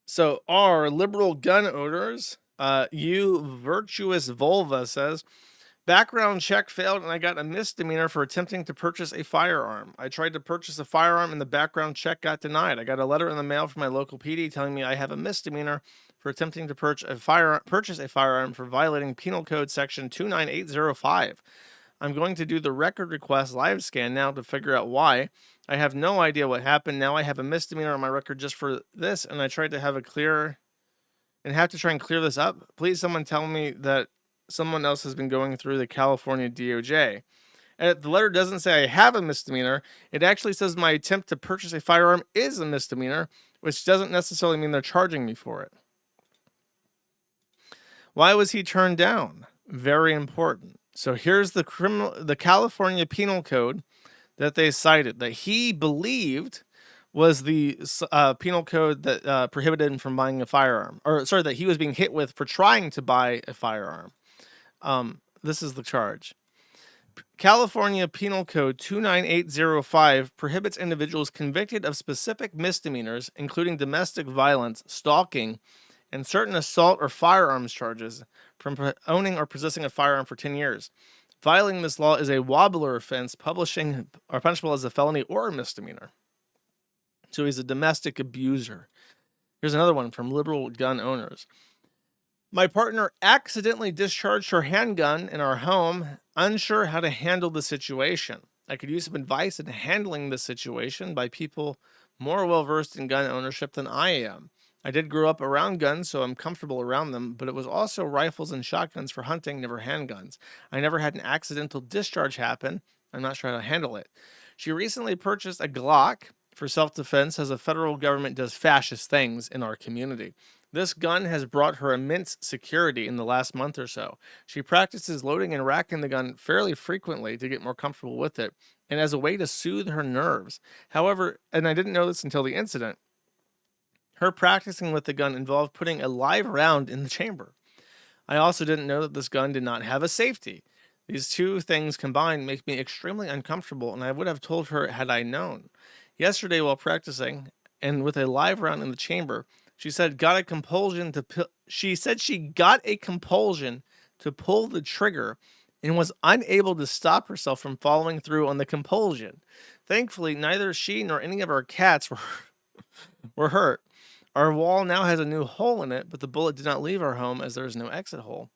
So our liberal gun owners, you virtuous vulva says, background check failed and I got a misdemeanor for attempting to purchase a firearm. I tried to purchase a firearm and the background check got denied. I got a letter in the mail from my local PD telling me I have a misdemeanor for attempting to purchase a firearm for violating Penal Code Section 29805. I'm going to do the record request live scan now to figure out why. I have no idea what happened. Now I have a misdemeanor on my record just for this, and I tried to have to try and clear this up. Please, someone tell me that someone else has been going through the California DOJ. And the letter doesn't say I have a misdemeanor. It actually says my attempt to purchase a firearm is a misdemeanor, which doesn't necessarily mean they're charging me for it. Why was he turned down? Very important. So here's the California Penal Code that they cited that he believed was the penal code that prohibited him from buying a firearm, or sorry, that he was being hit with for trying to buy a firearm. This is the charge. California Penal Code 29805 prohibits individuals convicted of specific misdemeanors, including domestic violence, stalking, and certain assault or firearms charges from owning or possessing a firearm for 10 years. Violating this law is a wobbler offense, punishable as a felony or a misdemeanor. So he's a domestic abuser. Here's another one from liberal gun owners. My partner accidentally discharged her handgun in our home, unsure how to handle the situation. I could use some advice in handling this situation by people more well-versed in gun ownership than I am. I did grow up around guns, so I'm comfortable around them, but it was also rifles and shotguns for hunting, never handguns. I never had an accidental discharge happen. I'm not sure how to handle it. She recently purchased a Glock for self-defense as the federal government does fascist things in our community. This gun has brought her immense security in the last month or so. She practices loading and racking the gun fairly frequently to get more comfortable with it, and as a way to soothe her nerves. However, and I didn't know this until the incident, her practicing with the gun involved putting a live round in the chamber. I also didn't know that this gun did not have a safety. These two things combined make me extremely uncomfortable, and I would have told her had I known. Yesterday, while practicing, and with a live round in the chamber, she said she got a compulsion to pull the trigger and was unable to stop herself from following through on the compulsion. Thankfully, neither she nor any of our cats were hurt. Our wall now has a new hole in it, but the bullet did not leave our home as there is no exit hole.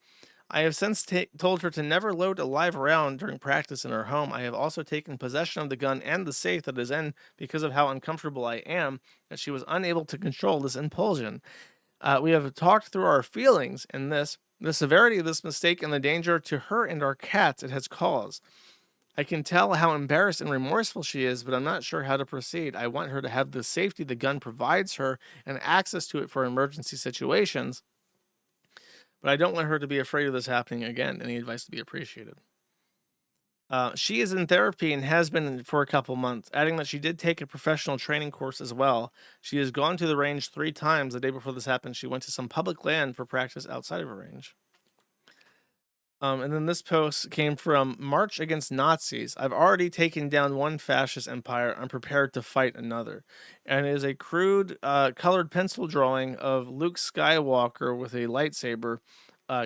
I have since told her to never load a live round during practice in her home. I have also taken possession of the gun and the safe that is in because of how uncomfortable I am that she was unable to control this impulsion. We have talked through our feelings and the severity of this mistake and the danger to her and our cats it has caused. I can tell how embarrassed and remorseful she is, but I'm not sure how to proceed. I want her to have the safety the gun provides her and access to it for emergency situations, but I don't want her to be afraid of this happening again. Any advice to be appreciated. She is in therapy and has been for a couple months, adding that she did take a professional training course as well. She has gone to the range 3 times. The day before this happened, she went to some public land for practice outside of a range. And then this post came from March Against Nazis. I've already taken down one fascist empire. I'm prepared to fight another. And it is a crude colored pencil drawing of Luke Skywalker with a lightsaber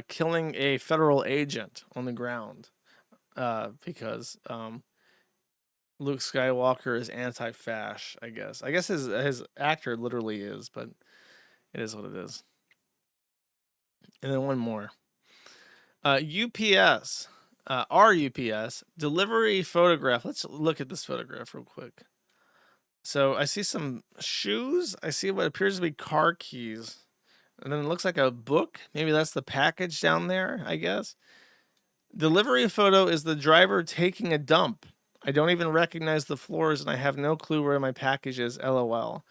killing a federal agent on the ground. Because Luke Skywalker is anti-fash, I guess. I guess his actor literally is, but it is what it is. And then one more. UPS, our UPS delivery photograph. Let's look at this photograph real quick. So I see some shoes. I see what appears to be car keys. And then it looks like a book. Maybe that's the package down there, I guess. Delivery photo is the driver taking a dump. I don't even recognize the floors, and I have no clue where my package is. LOL.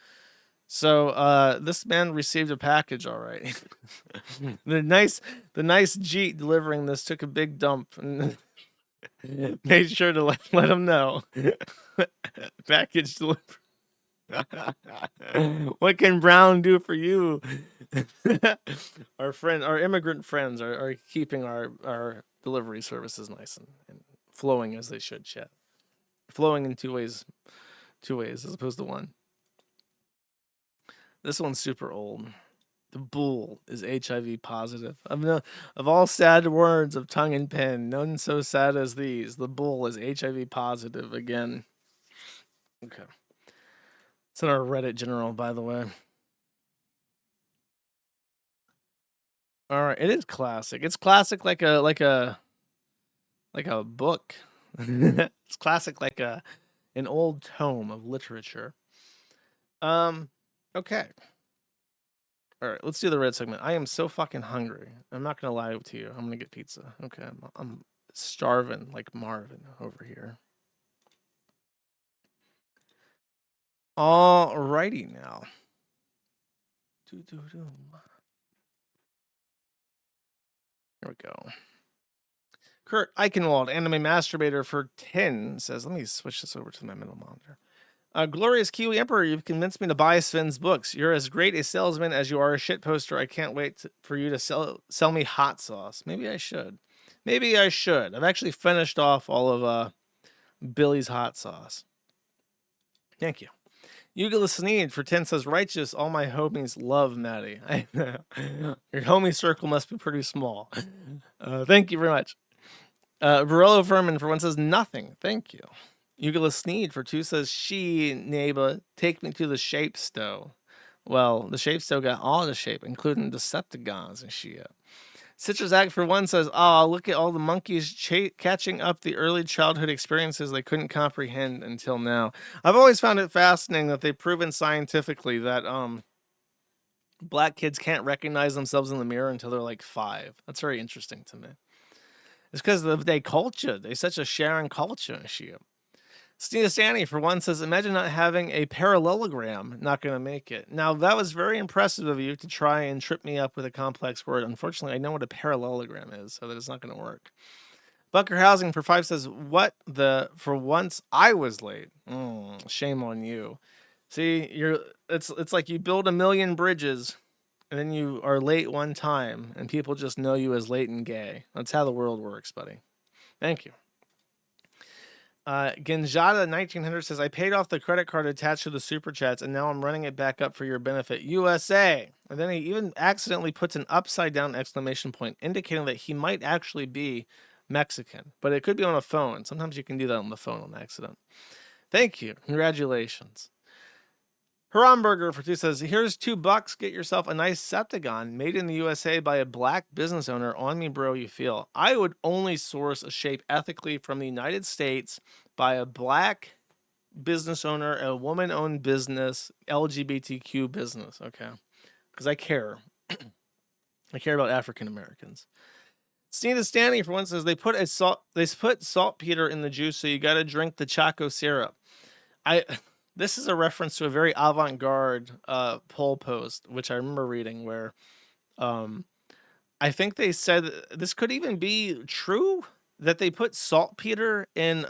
So this man received a package, all right. the nice Jeep delivering this took a big dump and made sure to let him know. Package delivered. What can Brown do for you? Our immigrant friends are keeping our delivery services nice and flowing as they should, chat. Flowing in two ways as opposed to one. This one's super old. The bull is HIV positive. Of all sad words of tongue and pen, none so sad as these. The bull is HIV positive again. Okay. It's in our Reddit general, by the way. All right, it is classic. It's classic like a book. It's classic like an old tome of literature. Okay. All right, let's do the red segment. I am so fucking hungry. I'm not gonna lie to you. I'm gonna get pizza. Okay, I'm starving like Marvin over here. Alrighty now. Here we go. Kurt Eichenwald, anime masturbator for 10, says, let me switch this over to my middle monitor. Glorious Kiwi Emperor, you've convinced me to buy Sven's books. You're as great a salesman as you are a shit poster. I can't wait for you to sell me hot sauce. Maybe I should. I've actually finished off all of Billy's hot sauce. Thank you. Yugala Sneed for 10 says, righteous, all my homies love Maddie. Your homie circle must be pretty small. Thank you very much. Barolo Furman for 1 says, nothing. Thank you. Yugala Sneed for 2 says, she, neighbor, take me to the shape stow. Well, the shape stow got all the shape, including Decepticons and shit. Citrus Act for 1 says, oh, look at all the monkeys catching up the early childhood experiences they couldn't comprehend until now. I've always found it fascinating that they've proven scientifically that black kids can't recognize themselves in the mirror until they're like 5. That's very interesting to me. It's because of their culture. They're such a sharing culture and shit. Stina Stanley, for 1, says, imagine not having a parallelogram. Not going to make it. Now, that was very impressive of you to try and trip me up with a complex word. Unfortunately, I know what a parallelogram is, so that it's not going to work. Bunker Housing, for 5, says, what the, for once I was late. Shame on you. See, it's like you build a million bridges, and then you are late one time, and people just know you as late and gay. That's how the world works, buddy. Thank you. Genjada 1900 says, I paid off the credit card attached to the super chats and now I'm running it back up for your benefit. USA. And then he even accidentally puts an upside down exclamation point indicating that he might actually be Mexican, but it could be on a phone. Sometimes you can do that on the phone on accident. Thank you. Congratulations. Haramburger for 2 says, here's $2. Get yourself a nice Septagon made in the USA by a black business owner. On me, bro, you feel. I would only source a shape ethically from the United States by a black business owner, a woman-owned business, LGBTQ business, okay? Because I care. I care about African Americans. Stina Stanley for 1 says, they put saltpeter in the juice, so you got to drink the Choco syrup. This is a reference to a very avant-garde poll post, which I remember reading, where I think they said this could even be true, that they put saltpeter in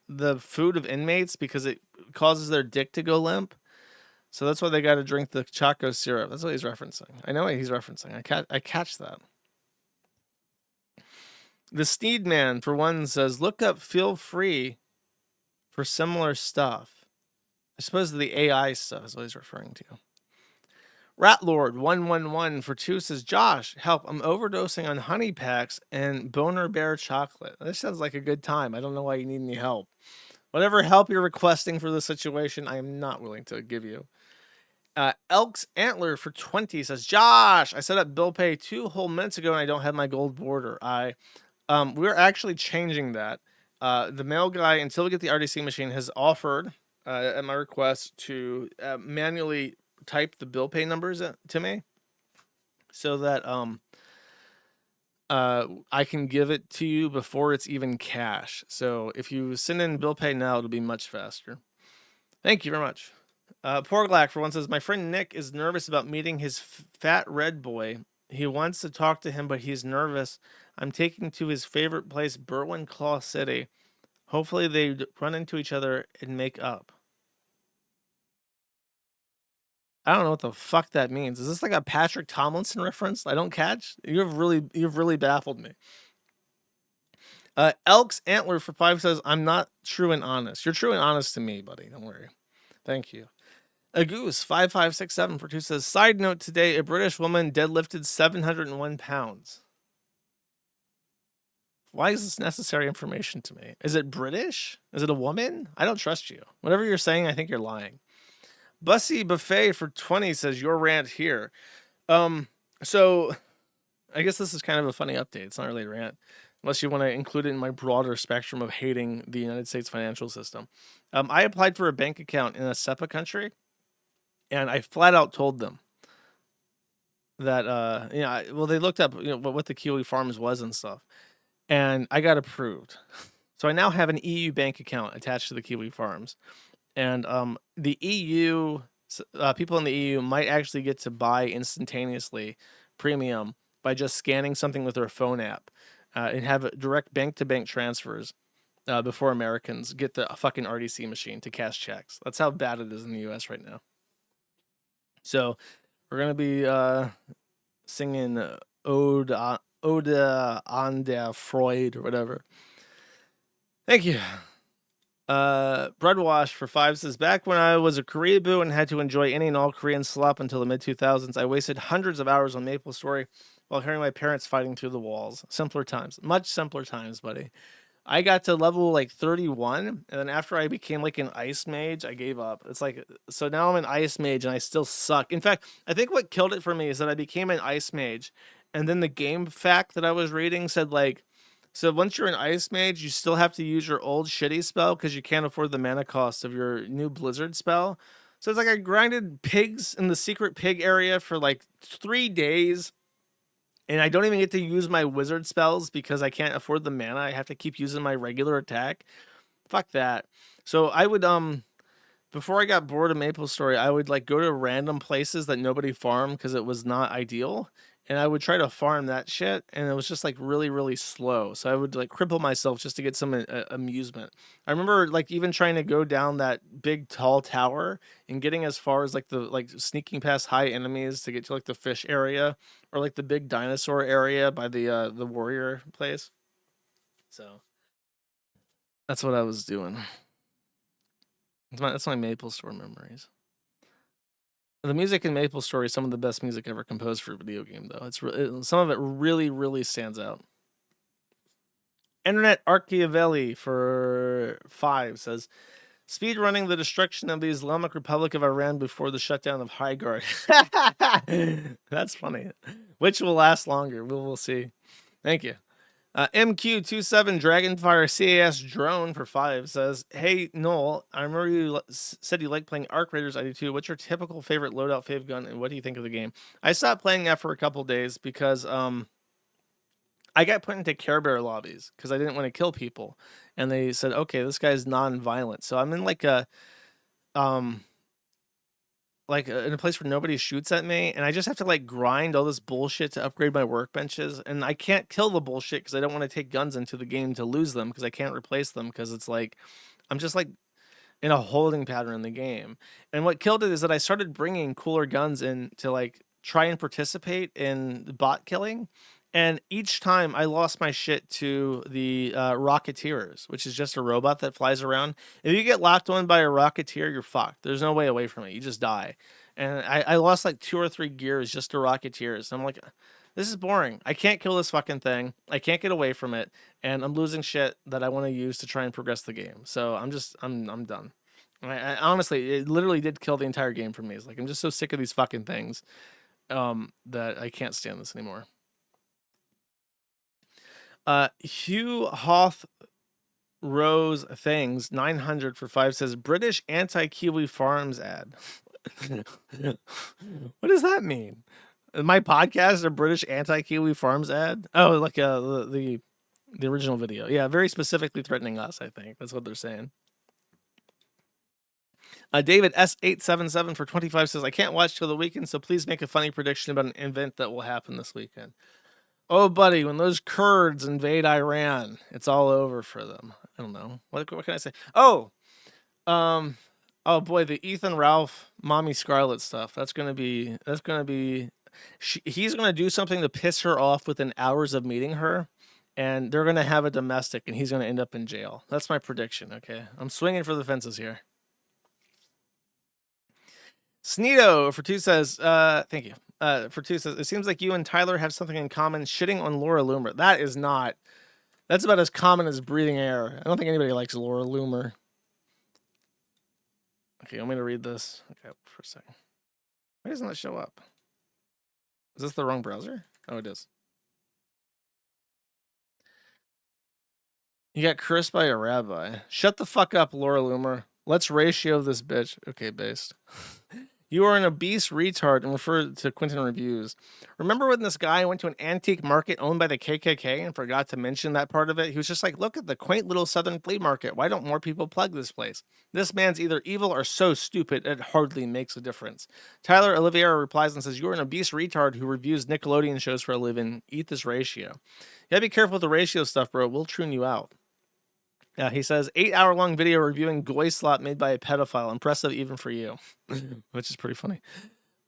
the food of inmates because it causes their dick to go limp. So that's why they got to drink the Choco syrup. That's what he's referencing. I know what he's referencing. I catch that. The Steed Man, for 1, says, look up Feel Free for similar stuff. I suppose the AI stuff is what he's referring to. Ratlord 111 for 2 says, Josh, help, I'm overdosing on honey packs and Boner Bear chocolate. This sounds like a good time. I don't know why you need any help. Whatever help you're requesting for the situation, I am not willing to give you. Elk's Antler for 20 says, Josh, I set up bill pay 2 whole minutes ago and I don't have my gold border. We're actually changing that. The mail guy, until we get the RDC machine, has offered at my request to manually type the bill pay numbers to me so that I can give it to you before it's even cash. So if you send in bill pay now, it'll be much faster. Thank you very much. Porglack for one says, my friend Nick is nervous about meeting his fat red boy. He wants to talk to him, but he's nervous. I'm taking to his favorite place, Berwyn Claw City. Hopefully they run into each other and make up. I don't know what the fuck that means. Is this like a Patrick Tomlinson reference? I don't catch. You've really baffled me. Elk's Antler for 5 says, I'm not true and honest. You're true and honest to me, buddy. Don't worry. Thank you. A Goose 5567 for 2 says, side note today, a British woman deadlifted 701 pounds. Why is this necessary information to me? Is it British? Is it a woman? I don't trust you. Whatever you're saying, I think you're lying. Bussy Buffet for 20 says, your rant here. So I guess this is kind of a funny update. It's not really a rant, unless you want to include it in my broader spectrum of hating the United States financial system. I applied for a bank account in a SEPA country, and I flat out told them that, well, they looked up what the Kiwi Farms was and stuff, and I got approved. So I now have an EU bank account attached to the Kiwi Farms. And the EU, people in the EU might actually get to buy instantaneously premium by just scanning something with their phone app and have direct bank-to-bank transfers before Americans get the fucking RDC machine to cash checks. That's how bad it is in the US right now. So we're going to be singing Ode an der Freud or whatever. Thank you. Breadwash for 5 says, back when I was a Koreaboo and had to enjoy any and all Korean slop until the mid-2000s, I wasted hundreds of hours on MapleStory while hearing my parents fighting through the walls. Simpler times. Much simpler times, buddy. I got to level like 31, and then after I became like an ice mage, I gave up. It's like, so now I'm an ice mage and I still suck. In fact, I think what killed it for me is that I became an ice mage, and then the game fact that I was reading said like, so once you're an ice mage, you still have to use your old shitty spell because you can't afford the mana cost of your new blizzard spell. So it's like I grinded pigs in the secret pig area for like 3 days, and I don't even get to use my wizard spells because I can't afford the mana. I have to keep using my regular attack. Fuck that. So I would before I got bored of MapleStory, I would like go to random places that nobody farmed because it was not ideal. And I would try to farm that shit, and it was just like really, really slow. So I would like cripple myself just to get some amusement. I remember like even trying to go down that big tall tower and getting as far as like sneaking past high enemies to get to like the fish area or like the big dinosaur area by the warrior place. So that's what I was doing. That's my MapleStory memories. The music in MapleStory is some of the best music ever composed for a video game, though. Some of it really, really stands out. Internet Archiavelli for 5 says, speedrunning the destruction of the Islamic Republic of Iran before the shutdown of Highguard. That's funny. Which will last longer? We'll see. Thank you. MQ27 Dragonfire CAS Drone for 5 says, hey, Noel, I remember you said you like playing Arc Raiders. I do too. What's your typical favorite loadout fave gun, and what do you think of the game? I stopped playing that for a couple days because I got put into Care Bear lobbies because I didn't want to kill people. And they said, okay, this guy's non-violent. So I'm in like a... in a place where nobody shoots at me, and I just have to like grind all this bullshit to upgrade my workbenches, and I can't kill the bullshit because I don't want to take guns into the game to lose them because I can't replace them because it's like I'm just like in a holding pattern in the game. And what killed it is that I started bringing cooler guns in to like try and participate in bot killing, and each time I lost my shit to the Rocketeers, which is just a robot that flies around. If you get locked on by a Rocketeer, you're fucked. There's no way away from it. You just die. And I lost like 2 or 3 gears just to Rocketeers. I'm like, this is boring. I can't kill this fucking thing. I can't get away from it. And I'm losing shit that I want to use to try and progress the game. So I'm done. I honestly, it literally did kill the entire game for me. It's like, I'm just so sick of these fucking things that I can't stand this anymore. Hugh Hoth Rose Things 900 for 5 says, British anti-Kiwi Farms ad. What does that mean? My podcast is a British anti-Kiwi Farms ad. Oh, like the original video. Yeah, very specifically threatening us, I think. That's what they're saying. David S877 for 25 says, I can't watch till the weekend, so please make a funny prediction about an event that will happen this weekend. Oh, buddy, when those Kurds invade Iran, it's all over for them. I don't know. What can I say? Oh boy, the Ethan Ralph, Mommy Scarlet stuff. He's gonna do something to piss her off within hours of meeting her, and they're gonna have a domestic, and he's gonna end up in jail. That's my prediction. Okay, I'm swinging for the fences here. Sneedo for 2 says, thank you. For 2 says, it seems like you and Tyler have something in common, shitting on Laura Loomer. That's about as common as breathing air. I don't think anybody likes Laura Loomer. Okay, you want me to read this? Okay, for a second. Why doesn't that show up? Is this the wrong browser? Oh, it is. You got cursed by a rabbi. Shut the fuck up, Laura Loomer. Let's ratio this bitch. Okay, based. You are an obese retard and refer to Quentin Reviews. Remember when this guy went to an antique market owned by the KKK and forgot to mention that part of it? He was just like, look at the quaint little southern flea market. Why don't more people plug this place? This man's either evil or so stupid it hardly makes a difference. Tyler Oliveira replies and says, you're an obese retard who reviews Nickelodeon shows for a living. Eat this ratio. You gotta be careful with the ratio stuff, bro. We'll tune you out. Yeah, he says, 8-hour-long video reviewing Goy Slop made by a pedophile. Impressive even for you. Which is pretty funny.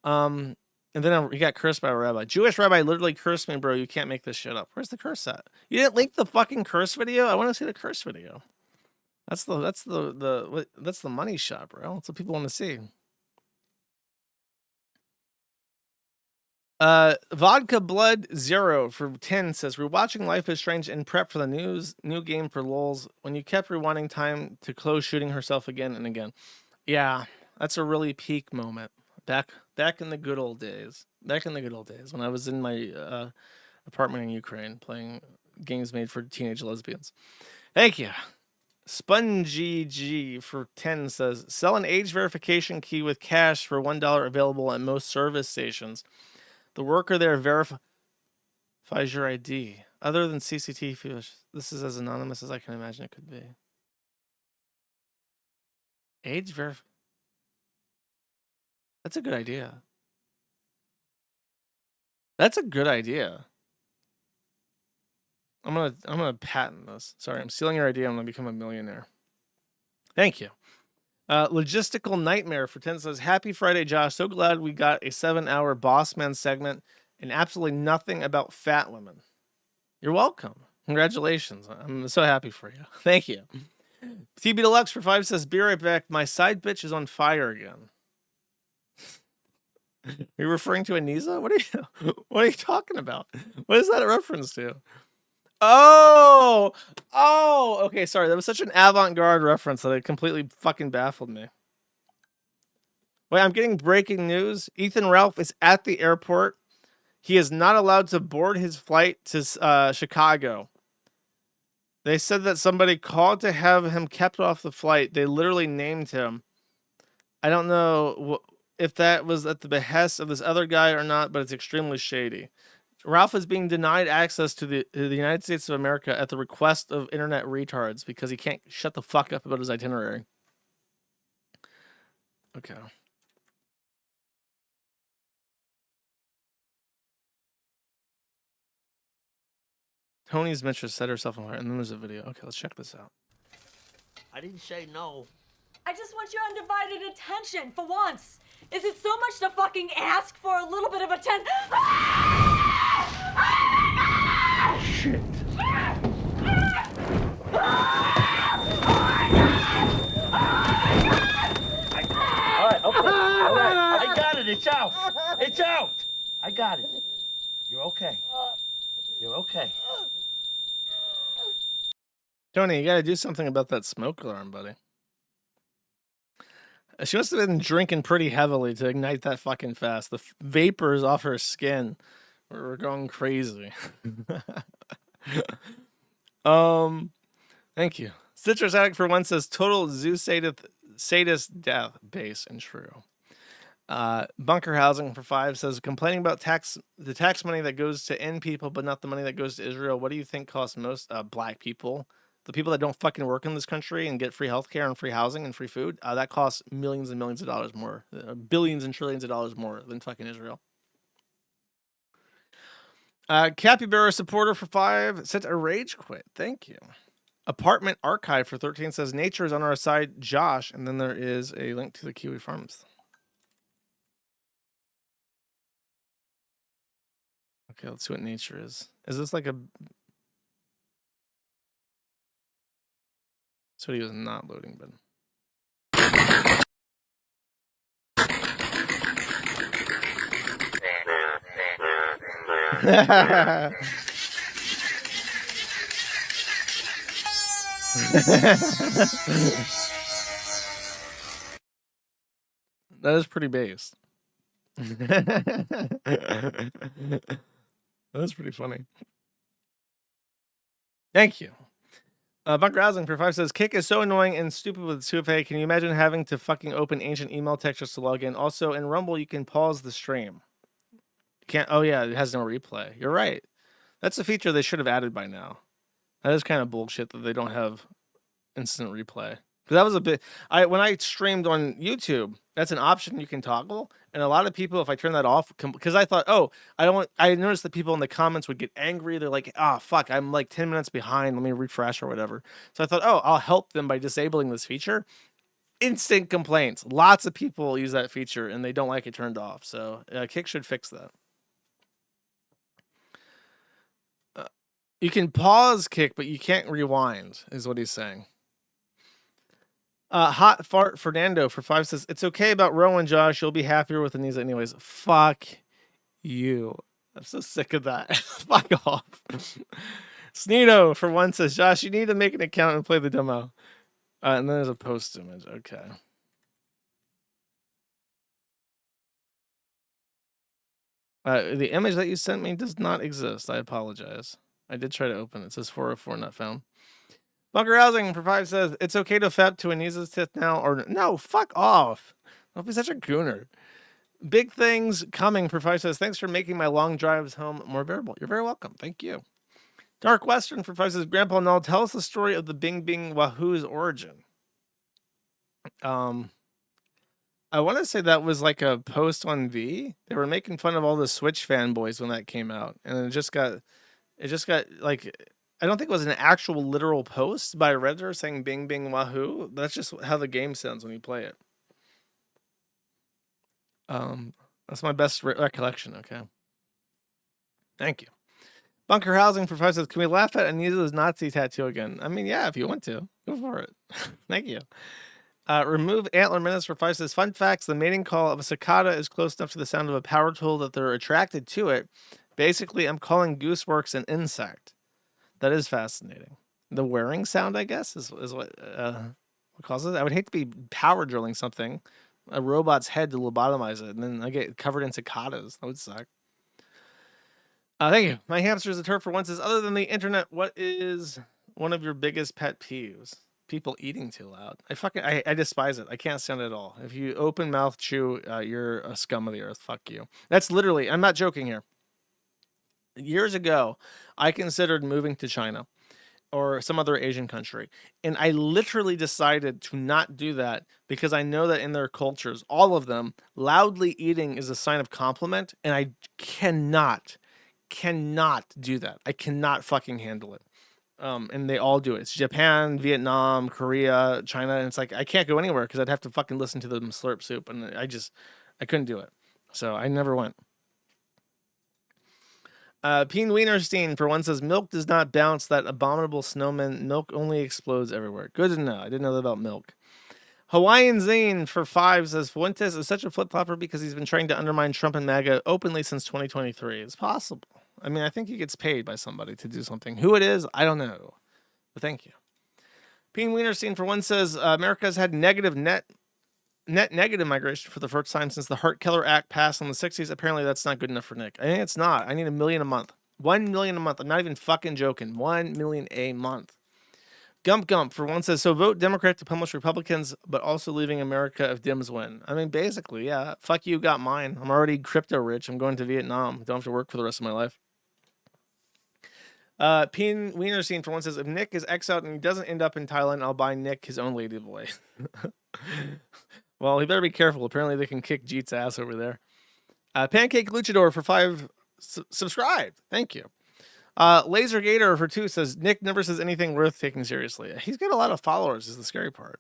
And then he got cursed by a rabbi. Jewish rabbi literally cursed me, bro. You can't make this shit up. Where's the curse at? You didn't link the fucking curse video? I want to see the curse video. That's the money shot, bro. That's what people want to see. Vodka Blood Zero for 10 says, rewatching Life is Strange in prep for the new game for lols when you kept rewinding time to close shooting herself again and again. Yeah, that's a really peak moment. Back in the good old days. Back in the good old days when I was in my apartment in Ukraine playing games made for teenage lesbians. Thank you. Spongy G for 10 says, sell an age verification key with cash for $1 available at most service stations. The worker there verifies your ID. Other than CCTV, this is as anonymous as I can imagine it could be. Age verify. That's a good idea. That's a good idea. I'm gonna patent this. Sorry, I'm stealing your idea. I'm gonna become a millionaire. Thank you. Logistical Nightmare for 10 says, happy Friday, Josh. So glad we got a 7-hour Bossman segment and absolutely nothing about fat women. You're welcome. Congratulations. I'm so happy for you. Thank you. TB Deluxe for 5 says, be right back. My side bitch is on fire again. Are you referring to Anisa? What are you talking about? What is that a reference to? Oh, okay. Sorry, that was such an avant-garde reference that it completely fucking baffled me. Wait, I'm getting breaking news. Ethan Ralph is at the airport. He is not allowed to board his flight to Chicago. They said that somebody called to have him kept off the flight. They literally named him. I don't know if that was at the behest of this other guy or not, but it's extremely shady. Ralph is being denied access to the United States of America at the request of internet retards because he can't shut the fuck up about his itinerary. Okay. Tony's mistress set herself on fire, and then there's a video. Okay, let's check this out. I didn't say no. I just want your undivided attention for once. Is it so much to fucking ask for a little bit of attention? Shit. Alright, okay. Alright. I got it. It's out. It's out. I got it. You're okay. You're okay. Tony, you gotta do something about that smoke alarm, buddy. She must have been drinking pretty heavily to ignite that fucking fast. The vapors off her skin were going crazy. Thank you. Citrus Addict for 1 says, total zoo sadist death, base and true. Bunker Housing for 5 says, complaining about the tax money that goes to end people, but not the money that goes to Israel. What do you think costs most? Black people. The people that don't fucking work in this country and get free healthcare and free housing and free food, that costs millions and millions of dollars more, billions and trillions of dollars more than fucking Israel. Capybara supporter for 5 sent a rage quit. Thank you. Apartment Archive for 13 says, nature is on our side, Josh. And then there is a link to the Kiwi Farms. Okay, let's see what nature is. Is this like a... This video is not loading, but... That is pretty base. That's pretty funny. Thank you. Bunker Housing for 5 says, Kick is so annoying and stupid with 2FA. Can you imagine having to fucking open ancient email text just to log in? Also, in Rumble, you can pause the stream. Can't. Oh, yeah, it has no replay. You're right. That's a feature they should have added by now. That is kind of bullshit that they don't have instant replay. Because that was a bit... when I streamed on YouTube, that's an option you can toggle. And a lot of people, if I turn that off, because I thought, I noticed that people in the comments would get angry. They're like, fuck, I'm like 10 minutes behind. Let me refresh or whatever. So I thought, I'll help them by disabling this feature. Instant complaints. Lots of people use that feature and they don't like it turned off. So Kick should fix that. You can pause Kick, but you can't rewind, is what he's saying. Hot Fart Fernando for 5 says, it's okay about Rowan, Josh. You'll be happier with Anisa anyways. Fuck you. I'm so sick of that. Fuck off. Sneedo for 1 says, Josh, you need to make an account and play the demo. And then there's a post image. Okay. The image that you sent me does not exist. I apologize. I did try to open it. It says 404 not found. Bunker Housing for 5 says, it's okay to fap to Anisa's tip now, or no, fuck off. Don't be such a gooner. Big Things Coming for 5 says, thanks for making my long drives home more bearable. You're very welcome. Thank you. Dark Western for 5 says, Grandpa Null, tell us the story of the Bing Bing Wahoo's origin. I want to say that was like a post on V. They were making fun of all the Switch fanboys when that came out. And it just got like... I don't think it was an actual literal post by Redditor saying Bing Bing Wahoo. That's just how the game sounds when you play it. That's my best recollection, okay? Thank you. Bunker Housing for 5 says, can we laugh at Anisa's Nazi tattoo again? I mean, yeah, if you want to. Go for it. Thank you. Remove Antler Menace for 5 says, fun facts, the mating call of a cicada is close enough to the sound of a power tool that they're attracted to it. Basically, I'm calling Goose Works an insect. That is fascinating. The whirring sound, I guess, is what causes it. I would hate to be power drilling something, a robot's head to lobotomize it, and then I get covered in cicadas. That would suck. Thank you. My hamster is a turf for 1 says, other than the internet, what is one of your biggest pet peeves? People eating too loud. I despise it. I can't stand it at all. If you open mouth chew, you're a scum of the earth. Fuck you. That's literally, I'm not joking here. Years ago, I considered moving to China or some other Asian country. And I literally decided to not do that because I know that in their cultures, all of them, loudly eating is a sign of compliment. And I cannot do that. I cannot fucking handle it. And they all do it. It's Japan, Vietnam, Korea, China. And it's like, I can't go anywhere because I'd have to fucking listen to them slurp soup. And I couldn't do it. So I never went. Peen Wienerstein for 1 says, milk does not bounce, that abominable snowman. Milk only explodes everywhere. Good to know. I didn't know that about milk. Hawaiian Zane for 5 says, Fuentes is such a flip-flopper because he's been trying to undermine Trump and MAGA openly since 2023. It's possible. I mean, I think he gets paid by somebody to do something. Who it is, I don't know. But thank you. Peen Wienerstein for 1 says, America's had net negative migration for the first time since the Hart-Keller Act passed in the 60s. Apparently, that's not good enough for Nick. I think it's not. I need $1 million a month. $1 million a month. I'm not even fucking joking. $1 million a month. Gump Gump for one says, so vote Democrat to publish Republicans, but also leaving America if Dems win. I mean, basically, yeah. Fuck you, got mine. I'm already crypto rich. I'm going to Vietnam. Don't have to work for the rest of my life. Peen Wienerstein for one says, if Nick is exiled and he doesn't end up in Thailand, I'll buy Nick his own ladyboy. Well, he better be careful. Apparently they can kick Jeet's ass over there. Pancake Luchador for 5 subscribed. Thank you. Laser Gator for 2 says, Nick never says anything worth taking seriously. He's got a lot of followers is the scary part.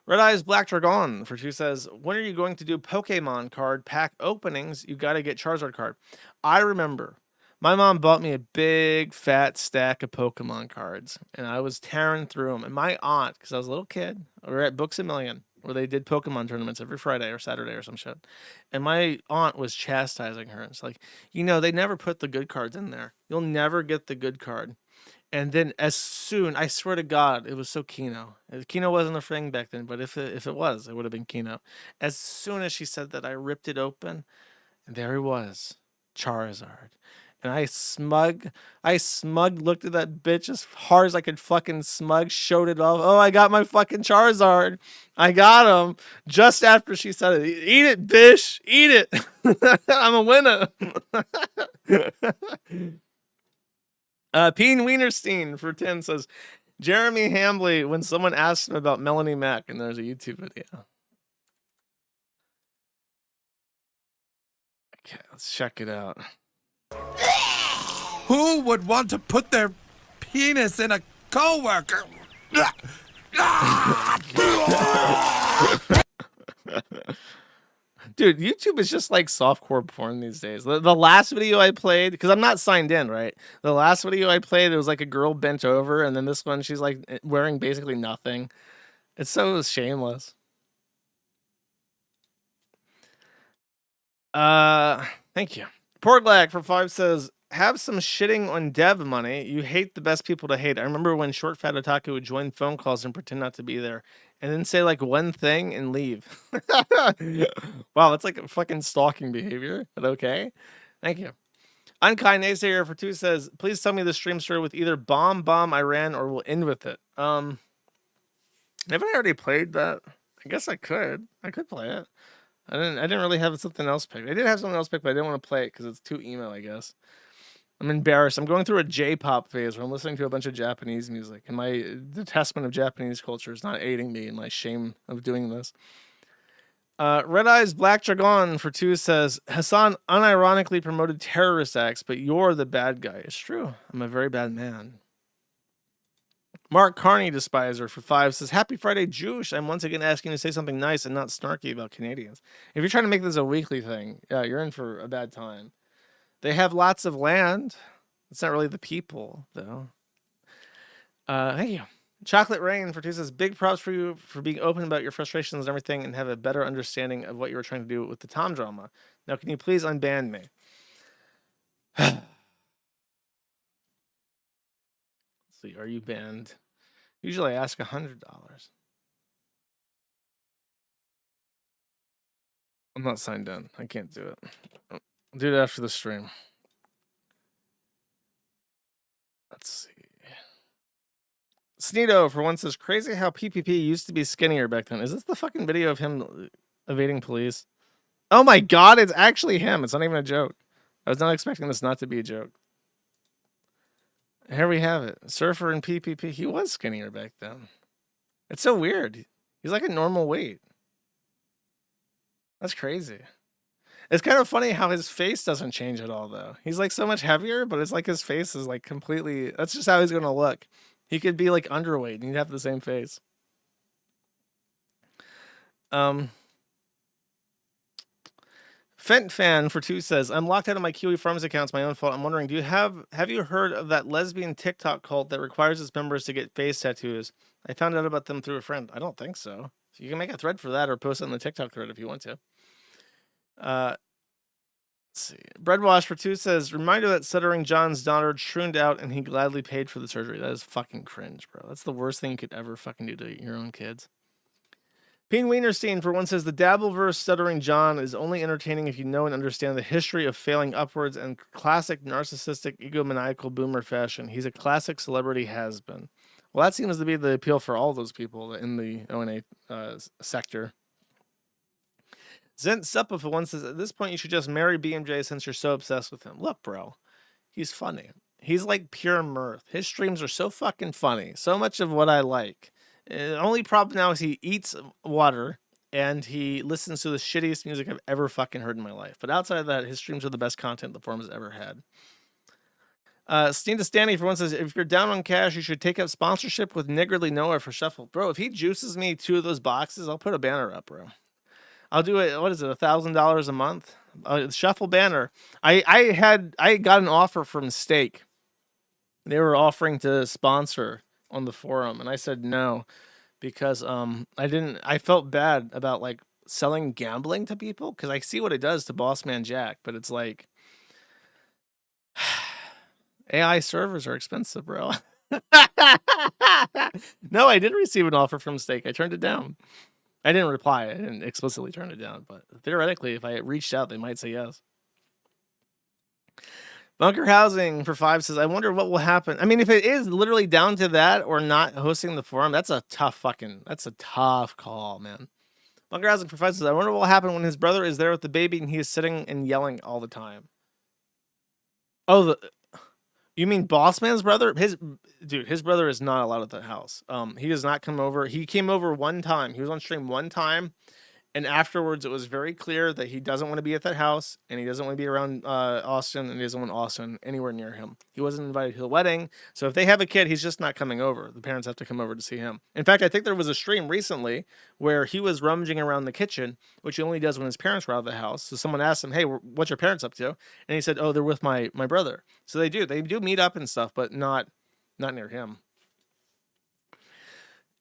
Red Eyes Black Dragon for 2 says, when are you going to do Pokemon card pack openings? You got to get Charizard card. I remember my mom bought me a big fat stack of Pokemon cards and I was tearing through them. And my aunt, because I was a little kid, we were at Books A Million where they did Pokemon tournaments every Friday or Saturday or some shit. And my aunt was chastising her. It's like, you know, they never put the good cards in there. You'll never get the good card. And then as soon, I swear to God, it was so Kino. Kino wasn't a thing back then, but if it was, it would have been Kino. As soon as she said that, I ripped it open, and there he was, Charizard. And I smug looked at that bitch as hard as I could fucking smug, showed it off. Oh, I got my fucking Charizard. I got him. Just after she said it. Eat it, bitch. Eat it. I'm a winner. Peen Wienerstein for 10 says, Jeremy Hamley, when someone asks him about Melanie Mack, and there's a YouTube video. Okay, let's check it out. Who would want to put their penis in a coworker? Dude, YouTube is just like softcore porn these days. The last video I played, because I'm not signed in, right? The last video I played, it was like a girl bent over, and then this one, she's like wearing basically nothing. It's so shameless. Thank you. Portlag for 5 says, have some shitting on dev money. You hate the best people to hate. I remember when Short Fat Otaku would join phone calls and pretend not to be there and then say like one thing and leave. Wow, that's like a fucking stalking behavior, but okay. Thank you. Unkind Naysayer for 2 says, please tell me the stream story with either bomb Iran or we'll end with it. Haven't I already played that? I guess I could play it. I didn't really have something else picked. I did have something else picked, but I didn't want to play it because it's too emo, I guess. I'm embarrassed. I'm going through a J-pop phase where I'm listening to a bunch of Japanese music, and my detestment of Japanese culture is not aiding me in my shame of doing this. Red Eyes Black Dragon for 2 says, Hassan unironically promoted terrorist acts, but you're the bad guy. It's true. I'm a very bad man. Mark Carney Despiser for 5 says, happy Friday, Jewish. I'm once again asking you to say something nice and not snarky about Canadians. If you're trying to make this a weekly thing, yeah, you're in for a bad time. They have lots of land. It's not really the people, though. Thank you. Chocolate Rain for 2 says, big props for you for being open about your frustrations and everything and have a better understanding of what you were trying to do with the Tom drama. Now, can you please unban me? Let's see, are you banned? Usually I ask $100. I'm not signed in. I can't do it. I'll do it after the stream. Let's see. Sneedo for 1 says, crazy how PPP used to be skinnier back then. Is this the fucking video of him evading police? Oh my God, it's actually him. It's not even a joke. I was not expecting this not to be a joke. Here we have it. Surfer and PPP. He was skinnier back then. It's so weird. He's like a normal weight. That's crazy. It's kind of funny how his face doesn't change at all, though. He's like so much heavier, but it's like his face is like completely... That's just how he's going to look. He could be like underweight and he'd have the same face. Fent Fan for 2 says, I'm locked out of my Kiwi Farms account. It's my own fault. I'm wondering, have you heard of that lesbian TikTok cult that requires its members to get face tattoos? I found out about them through a friend. I don't think so. You can make a thread for that or post it on the TikTok thread if you want to. Let's see. Breadwash for 2 says, reminder that Stuttering John's daughter trooned out and he gladly paid for the surgery. That is fucking cringe, bro. That's the worst thing you could ever fucking do to your own kids. Peen Wienerstein for 1 says, the Dabbleverse Stuttering John is only entertaining if you know and understand the history of failing upwards and classic narcissistic egomaniacal boomer fashion. He's a classic celebrity has-been. Well, that seems to be the appeal for all those people in the ONA sector. Zent Suppa for one says, at this point, you should just marry BMJ since you're so obsessed with him. Look, bro, he's funny. He's like pure mirth. His streams are so fucking funny. So much of what I like. The only problem now is he eats water and he listens to the shittiest music I've ever fucking heard in my life. But outside of that, his streams are the best content the forum has ever had. Steen to Stanley for one says, if you're down on cash, you should take up sponsorship with Niggardly Noah for Shuffle. Bro, if he juices me 2 of those boxes, I'll put a banner up, bro. I'll do it. What is it? $1,000 a month? Shuffle banner. I got an offer from Stake. They were offering to sponsor on the forum, and I said no because I felt bad about like selling gambling to people because I see what it does to Bossman Jack, but it's like AI servers are expensive, bro. No, I did receive an offer from Stake. I turned it down. I didn't reply. I didn't explicitly turn it down, but theoretically, if I reached out, they might say yes. Bunker Housing for 5 says, I wonder what will happen. I mean, if it is literally down to that or not hosting the forum, that's a tough call, man. Bunker Housing for 5 says, I wonder what will happen when his brother is there with the baby and he is sitting and yelling all the time. Oh, you mean Bossman's brother? His brother is not allowed at the house. He does not come over. He came over one time. He was on stream one time. And afterwards, it was very clear that he doesn't want to be at that house, and he doesn't want to be around Austin, and he doesn't want Austin anywhere near him. He wasn't invited to the wedding, so if they have a kid, he's just not coming over. The parents have to come over to see him. In fact, I think there was a stream recently where he was rummaging around the kitchen, which he only does when his parents were out of the house. So someone asked him, hey, what's your parents up to? And he said, oh, they're with my brother. So they do meet up and stuff, but not near him.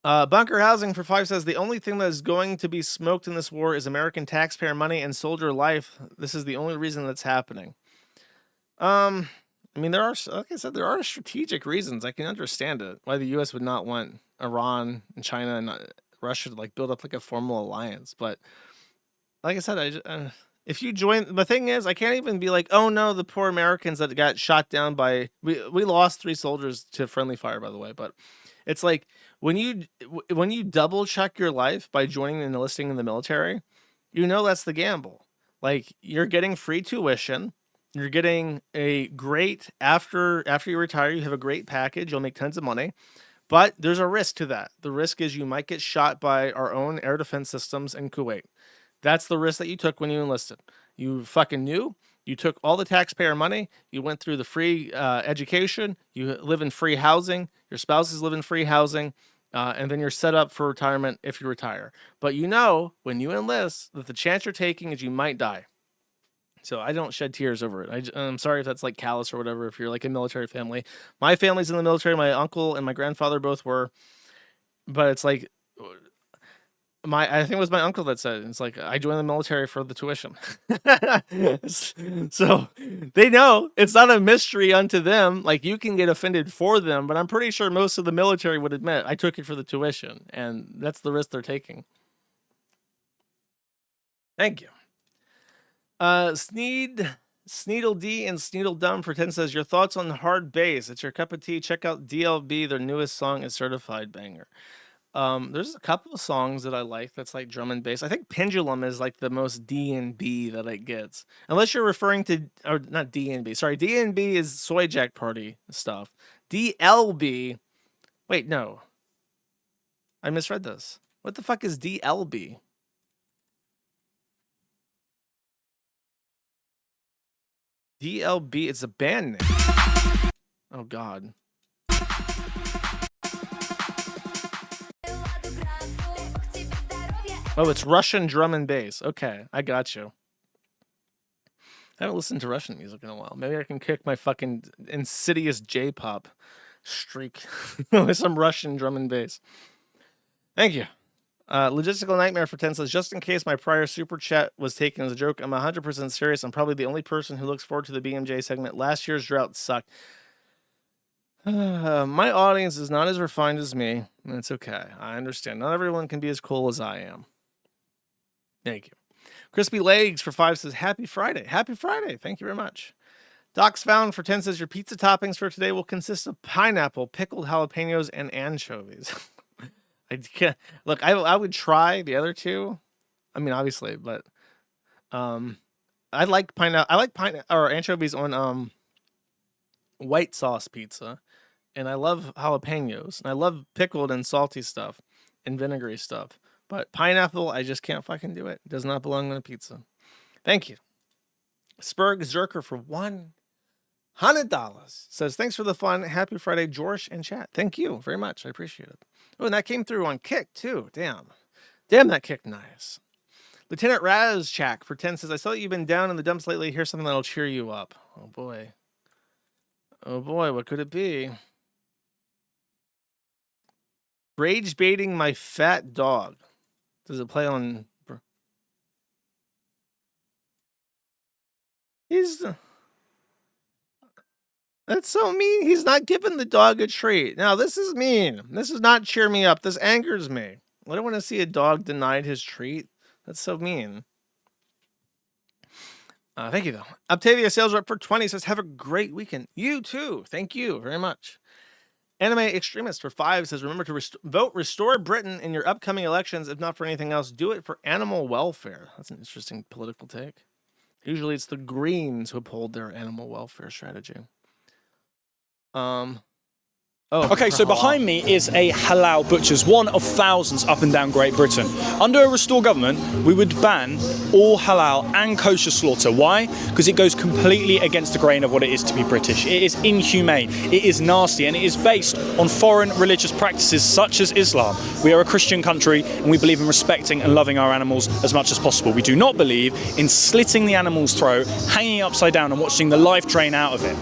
Bunker Housing for 5 says, the only thing that is going to be smoked in this war is American taxpayer money and soldier life. This is the only reason that's happening. I mean, there are, like I said, there are strategic reasons. I can understand it. Why the U.S. would not want Iran and China and Russia to like build up like a formal alliance. But like I said, if you join, the thing is, I can't even be like, oh no, the poor Americans that got shot down by, we lost 3 soldiers to friendly fire, by the way, but it's like, when you double check your life by joining and enlisting in the military, you know that's the gamble. Like, you're getting free tuition, you're getting a great after you retire, you have a great package, you'll make tons of money, but there's a risk to that. The risk is you might get shot by our own air defense systems in Kuwait. That's the risk that you took when you enlisted. You fucking knew. You took all the taxpayer money, you went through the free education, you live in free housing, your spouses live in free housing, and then you're set up for retirement if you retire. But you know, when you enlist, that the chance you're taking is you might die. So I don't shed tears over it. I'm sorry if that's like callous or whatever, if you're like a military family. My family's in the military, my uncle and my grandfather both were, but it's like, I think it was my uncle that said it. It's like, I joined the military for the tuition. So they know it's not a mystery unto them. Like, you can get offended for them, but I'm pretty sure most of the military would admit I took it for the tuition, and that's the risk they're taking. Thank you. Sneedle D and Sneedle Dumb for 10 says, your thoughts on hard bass. It's your cup of tea. Check out DLB. Their newest song is certified banger. There's a couple of songs that I like that's like drum and bass. I think Pendulum is like the most D&B that it gets. Unless you're referring to, or not D&B, sorry, D&B is Soy Jack Party stuff. DLB, wait, no. I misread this. What the fuck is DLB? DLB, it's a band name. Oh, God. Oh, it's Russian drum and bass. Okay, I got you. I haven't listened to Russian music in a while. Maybe I can kick my fucking insidious J-pop streak with some Russian drum and bass. Thank you. Logistical Nightmare for 10 says, just in case my prior super chat was taken as a joke, I'm 100% serious. I'm probably the only person who looks forward to the BMJ segment. Last year's drought sucked. My audience is not as refined as me, and it's okay. I understand. Not everyone can be as cool as I am. Thank you. Crispy Legs for 5 says, happy Friday. Happy Friday. Thank you very much. Doc's Found for 10 says your pizza toppings for today will consist of pineapple, pickled jalapenos, and anchovies. I can't look. I would try the other two. I mean, obviously, but I like pineapple. I like or anchovies on white sauce pizza, and I love jalapenos, and I love pickled and salty stuff and vinegary stuff. But pineapple, I just can't fucking do it. It does not belong on a pizza. Thank you. Spurg Zerker for $100 says, thanks for the fun. Happy Friday, George and chat. Thank you very much. I appreciate it. Oh, and that came through on Kick, too. Damn, that kicked nice. Lieutenant Razchak for 10 says, I saw that you've been down in the dumps lately. Here's something that'll cheer you up. Oh, boy. Oh, boy, what could it be? Rage baiting my fat dog. Does it play on... That's so mean. He's not giving the dog a treat. Now, this is mean. This does not cheer me up. This angers me. I don't want to see a dog denied his treat. That's so mean. Thank you, though. Octavia Sales Rep for 20 says, have a great weekend. You, too. Thank you very much. Anime Extremist for 5 says, remember to vote Restore Britain in your upcoming elections. If not for anything else, do it for animal welfare. That's an interesting political take. Usually it's the Greens who uphold their animal welfare strategy. Okay, so behind me is a halal butcher's, one of thousands up and down Great Britain. Under a Restore government, we would ban all halal and kosher slaughter. Why? Because it goes completely against the grain of what it is to be British. It is inhumane, it is nasty, and it is based on foreign religious practices such as Islam. We are a Christian country, and we believe in respecting and loving our animals as much as possible. We do not believe in slitting the animal's throat, hanging it upside down, and watching the life drain out of it.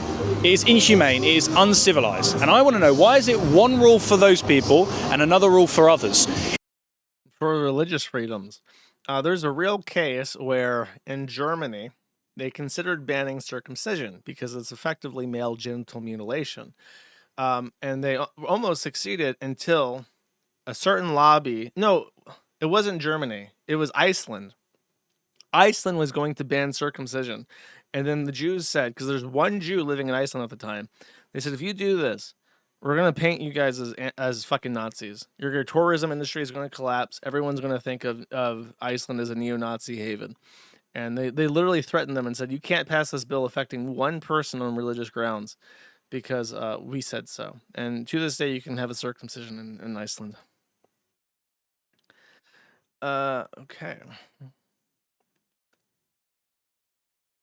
It is inhumane, it is uncivilized, and I want to know, why is it one rule for those people and another rule for others? For religious freedoms, there's a real case where in Germany they considered banning circumcision because it's effectively male genital mutilation, and they almost succeeded until a certain lobby. No, it wasn't Germany, it was Iceland. Iceland was going to ban circumcision. And then the Jews said, because there's one Jew living in Iceland at the time, they said, if you do this, we're going to paint you guys as fucking Nazis. Your tourism industry is going to collapse. Everyone's going to think of Iceland as a neo-Nazi haven. And they literally threatened them and said, you can't pass this bill affecting one person on religious grounds because we said so. And to this day, you can have a circumcision in Iceland. Okay.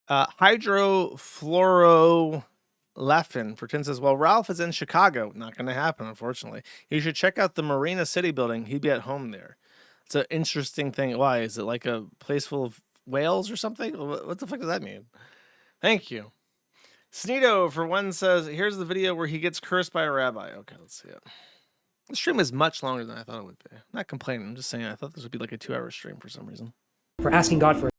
Hydrofluorolefin for 10 says, well, Ralph is in Chicago. Not going to happen, unfortunately. You should check out the Marina City building. He'd be at home there. It's an interesting thing. Why? Is it like a place full of whales or something? What the fuck does that mean? Thank you. Sneedo for 1 says, here's the video where he gets cursed by a rabbi. Okay, let's see it. The stream is much longer than I thought it would be. I'm not complaining. I'm just saying I thought this would be like a 2-hour stream for some reason. For asking God for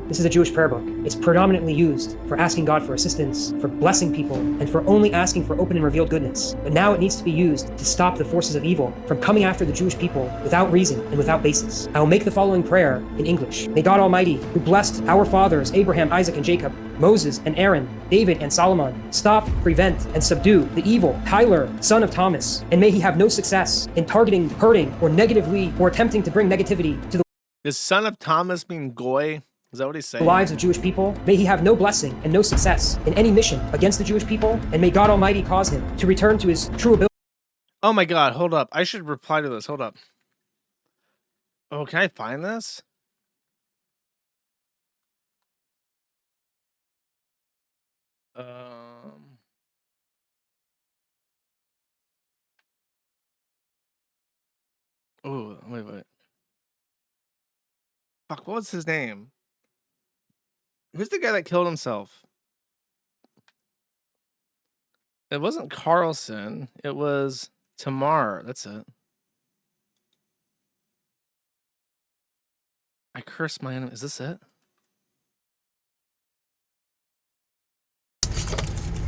this is a Jewish prayer book. It's predominantly used for asking God for assistance, for blessing people, and for only asking for open and revealed goodness. But now it needs to be used to stop the forces of evil from coming after the Jewish people without reason and without basis. I will make the following prayer in English. May God Almighty, who blessed our fathers Abraham, Isaac, and Jacob, Moses and Aaron, David and Solomon, stop, prevent, and subdue the evil Tyler, son of Thomas, and may he have no success in targeting, hurting, or negatively, or attempting to bring negativity to the Does son of Thomas mean goy? Is that what he's saying? Lives of Jewish people. May he have no blessing and no success in any mission against the Jewish people, and may God Almighty cause him to return to his true ability. Oh my God, hold up. I should reply to this. Hold up. Oh, can I find this? Oh, wait. Fuck, what was his name? Who's the guy that killed himself? It wasn't Carlson. It was Tamar. That's it. I curse my enemy. Is this it?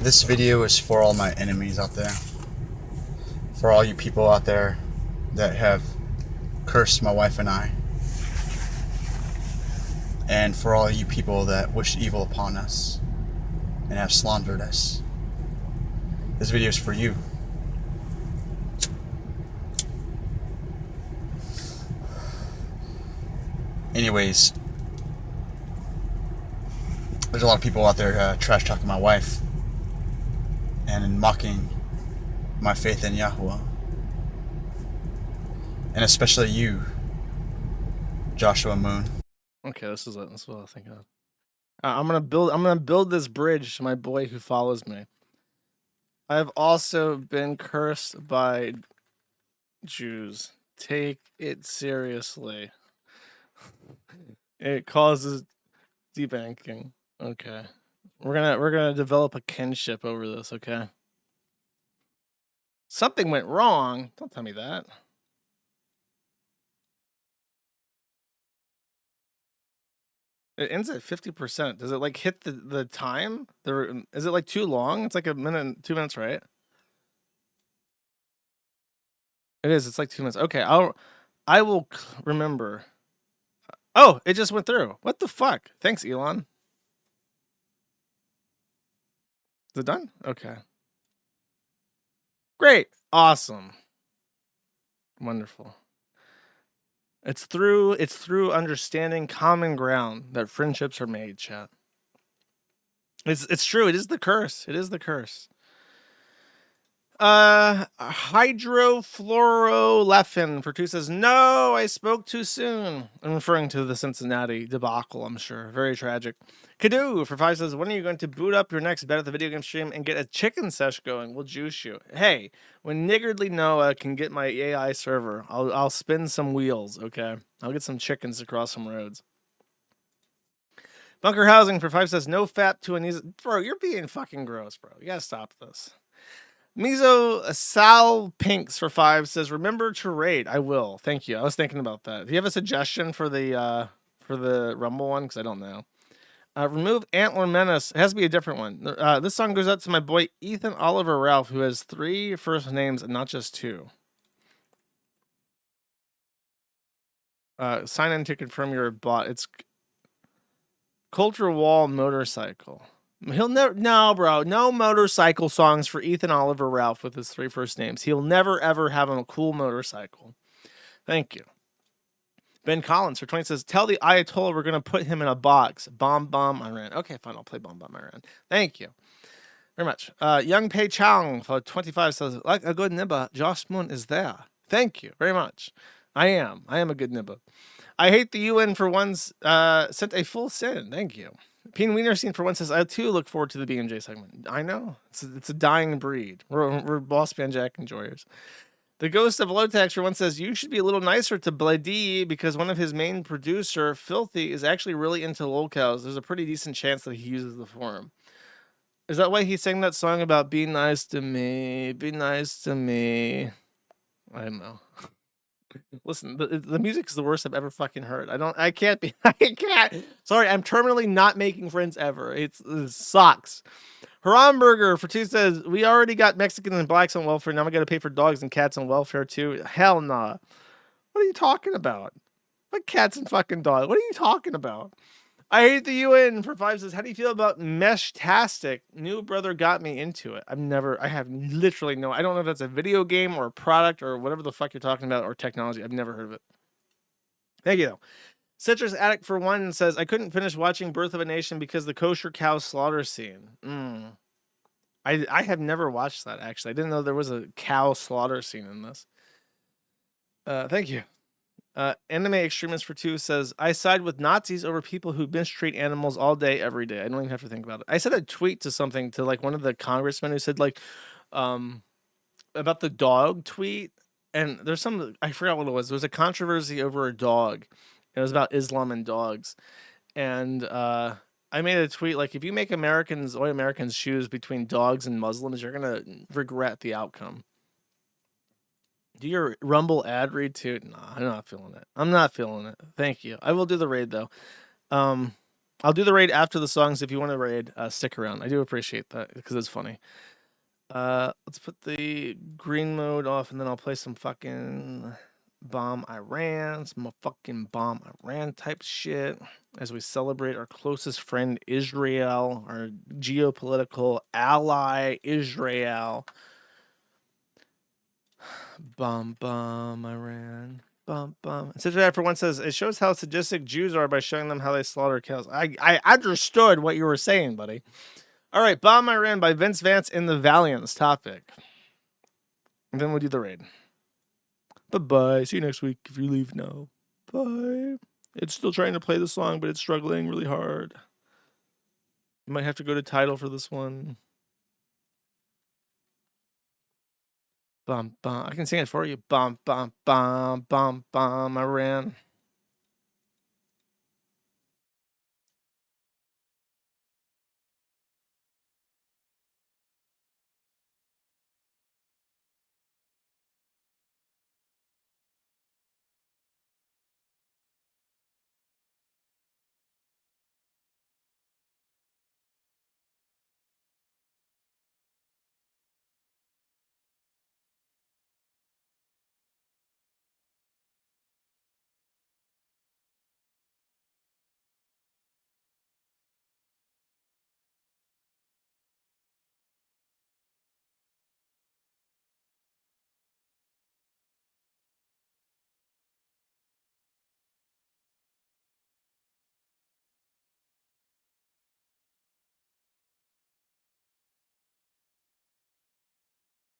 This video is for all my enemies out there. For all you people out there that have cursed my wife and I. And for all you people that wish evil upon us. and have slandered us. This video is for you. Anyways, there's a lot of people out there trash talking my wife and mocking my faith in Yahweh, and especially you, Joshua Moon. Okay, this is what I think of. I'm gonna build this bridge to my boy who follows me. I've also been cursed by Jews. Take it seriously. It causes debanking. Okay. We're gonna develop a kinship over this, okay? Something went wrong. Don't tell me that. It ends at 50%. Does it like hit the time? Is it like too long? It's like a minute, 2 minutes, right? It is. It's like 2 minutes. Okay, I will remember. Oh, it just went through. What the fuck? Thanks, Elon. Is it done? Okay. Great. Awesome. Wonderful. It's through understanding common ground that friendships are made, chat. It's true. It is the curse. It is the curse. Hydrofluorolephin for 2 says, no, I spoke too soon. I'm referring to the Cincinnati debacle, I'm sure. Very tragic. Kadu for 5 says, when are you going to boot up your next bet at the video game stream and get a chicken sesh going? We'll juice you. Hey, when Niggardly Noah can get my AI server, I'll spin some wheels, okay? I'll get some chickens across some roads. Bunker Housing for 5 says, no fap to an easy... Bro, you're being fucking gross, bro. You gotta stop this. Mizo Sal Pinks for 5 says, remember to raid. I will. Thank you. I was thinking about that. Do you have a suggestion for the Rumble one? Because I don't know. Remove Antler Menace. It has to be a different one. This song goes out to my boy Ethan Oliver Ralph, who has 3 first names and not just 2. Sign in to confirm you're a bot. It's Culture Wall Motorcycle. He'll never, no, bro, no motorcycle songs for Ethan Oliver Ralph with his 3 first names. He'll never, ever have a cool motorcycle. Thank you. Ben Collins for 20 says, tell the Ayatollah we're going to put him in a box. Bomb, Iran. Okay, fine, I'll play Bomb, Iran. Thank you very much. Young Pei Chang for 25 says, like a good nibba, Josh Moon is there. Thank you very much. I am a good nibba. I hate the UN for once sent a full sin. Thank you. Peen Wienerstein for 1 says, I too look forward to the BMJ segment. I know. It's a dying breed. We're Bossman Jack enjoyers. The Ghost of Lotex for 1 says, you should be a little nicer to Blady because one of his main producer, Filthy, is actually really into lolcows. There's a pretty decent chance that he uses the forum. Is that why he sang that song about be nice to me, be nice to me? I don't know. Listen, the music is the worst I've ever fucking heard. I can't. Sorry, I'm terminally not making friends ever. It sucks. Haramburger for 2 says, we already got Mexicans and blacks on welfare. Now we got to pay for dogs and cats on welfare too. Hell nah. What are you talking about? What cats and fucking dogs? What are you talking about? I hate the UN for 5 says, how do you feel about Meshtastic? New brother got me into it. I have literally no, I don't know if that's a video game or a product or whatever the fuck you're talking about or technology. I've never heard of it. Thank you though. Citrus Addict for 1 says, I couldn't finish watching Birth of a Nation because the kosher cow slaughter scene. I have never watched that actually. I didn't know there was a cow slaughter scene in this. Thank you. Anime Extremist for 2 says, I side with Nazis over people who mistreat animals all day, every day. I don't even have to think about it. I said a tweet to something to like one of the congressmen who said like, about the dog tweet. And there's some, I forgot what it was. There was a controversy over a dog. It was about Islam and dogs. And, I made a tweet like, if you make white Americans choose between dogs and Muslims, you're going to regret the outcome. Do your Rumble ad read too? Nah, I'm not feeling it. I'm not feeling it. Thank you. I will do the raid though. I'll do the raid after the songs. If you want to raid, stick around. I do appreciate that because it's funny. Let's put the green mode off and then I'll play some fucking bomb Iran, some fucking bomb Iran type shit as we celebrate our closest friend Israel, our geopolitical ally Israel. Bomb Iran. Bum. Cincinnati for one says it shows how sadistic Jews are by showing them how they slaughter cows. I understood what you were saying, buddy. All right, Bomb Iran by Vince Vance in the Valiants topic. And then we'll do the raid. Bye-bye. See you next week if you leave now. Bye. It's still trying to play the song, but it's struggling really hard. You might have to go to title for this one. Bum. I can sing it for you. Bum. Iran.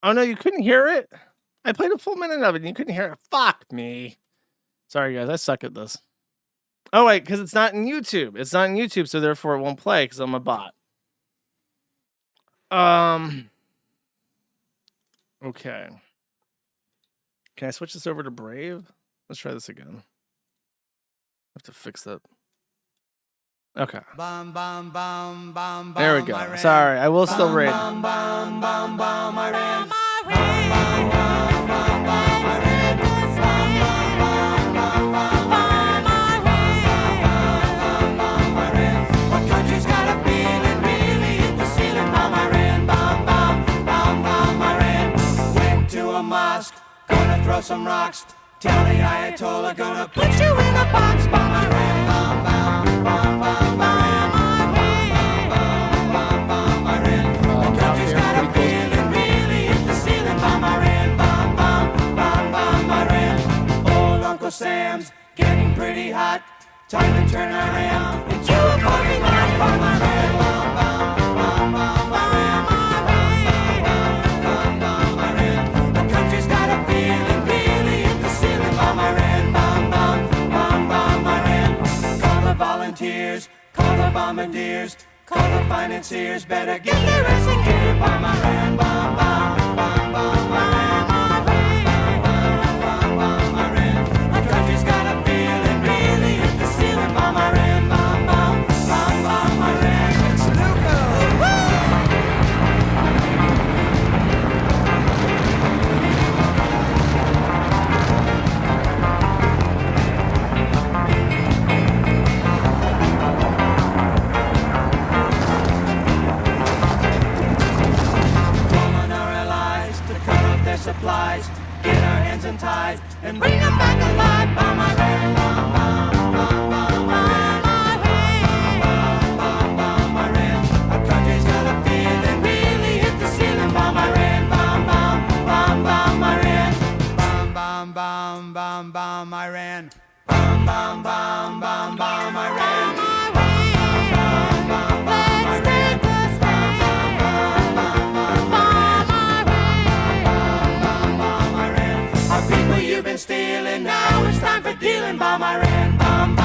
Oh no, you couldn't hear it? I played a full minute of it and you couldn't hear it. Fuck me. Sorry guys, I suck at this. Oh wait, because it's not in YouTube. It's not in YouTube, so therefore it won't play because I'm a bot. Okay. Can I switch this over to Brave? Let's try this again. I have to fix that. Okay. There we go. Sorry, I will still raid. Gonna throw some rocks. Tell the Ayatollah, gonna put you in a box. Bomb Iran, bomb Iran. The country's got a feeling, really hit the ceiling. Bomb Iran, bomb Iran. Old Uncle Sam's getting pretty hot. Time to turn Iran into a parking lot. Bomb Iran, bomb Iran. The country's got a feeling, really hit the ceiling. Bomb Iran, bomb Iran. Call the volunteers, call the bombardiers, call the financiers, better get their ass in gear. Bomb Iran, bomb Iran. The country's got a feeling, really hit the ceiling. Bomb Iran, bomb Iran. It's Luca. Supplies, get our hands untied and bring them back alive. Bomb Iran, bomb Iran. Our country's got a feeling, really hit the ceiling. Bomb Iran, bomb Iran. Bomb Iran. Bomb Iran. You've been stealing, now it's time for dealing. Bomb Iran, bomb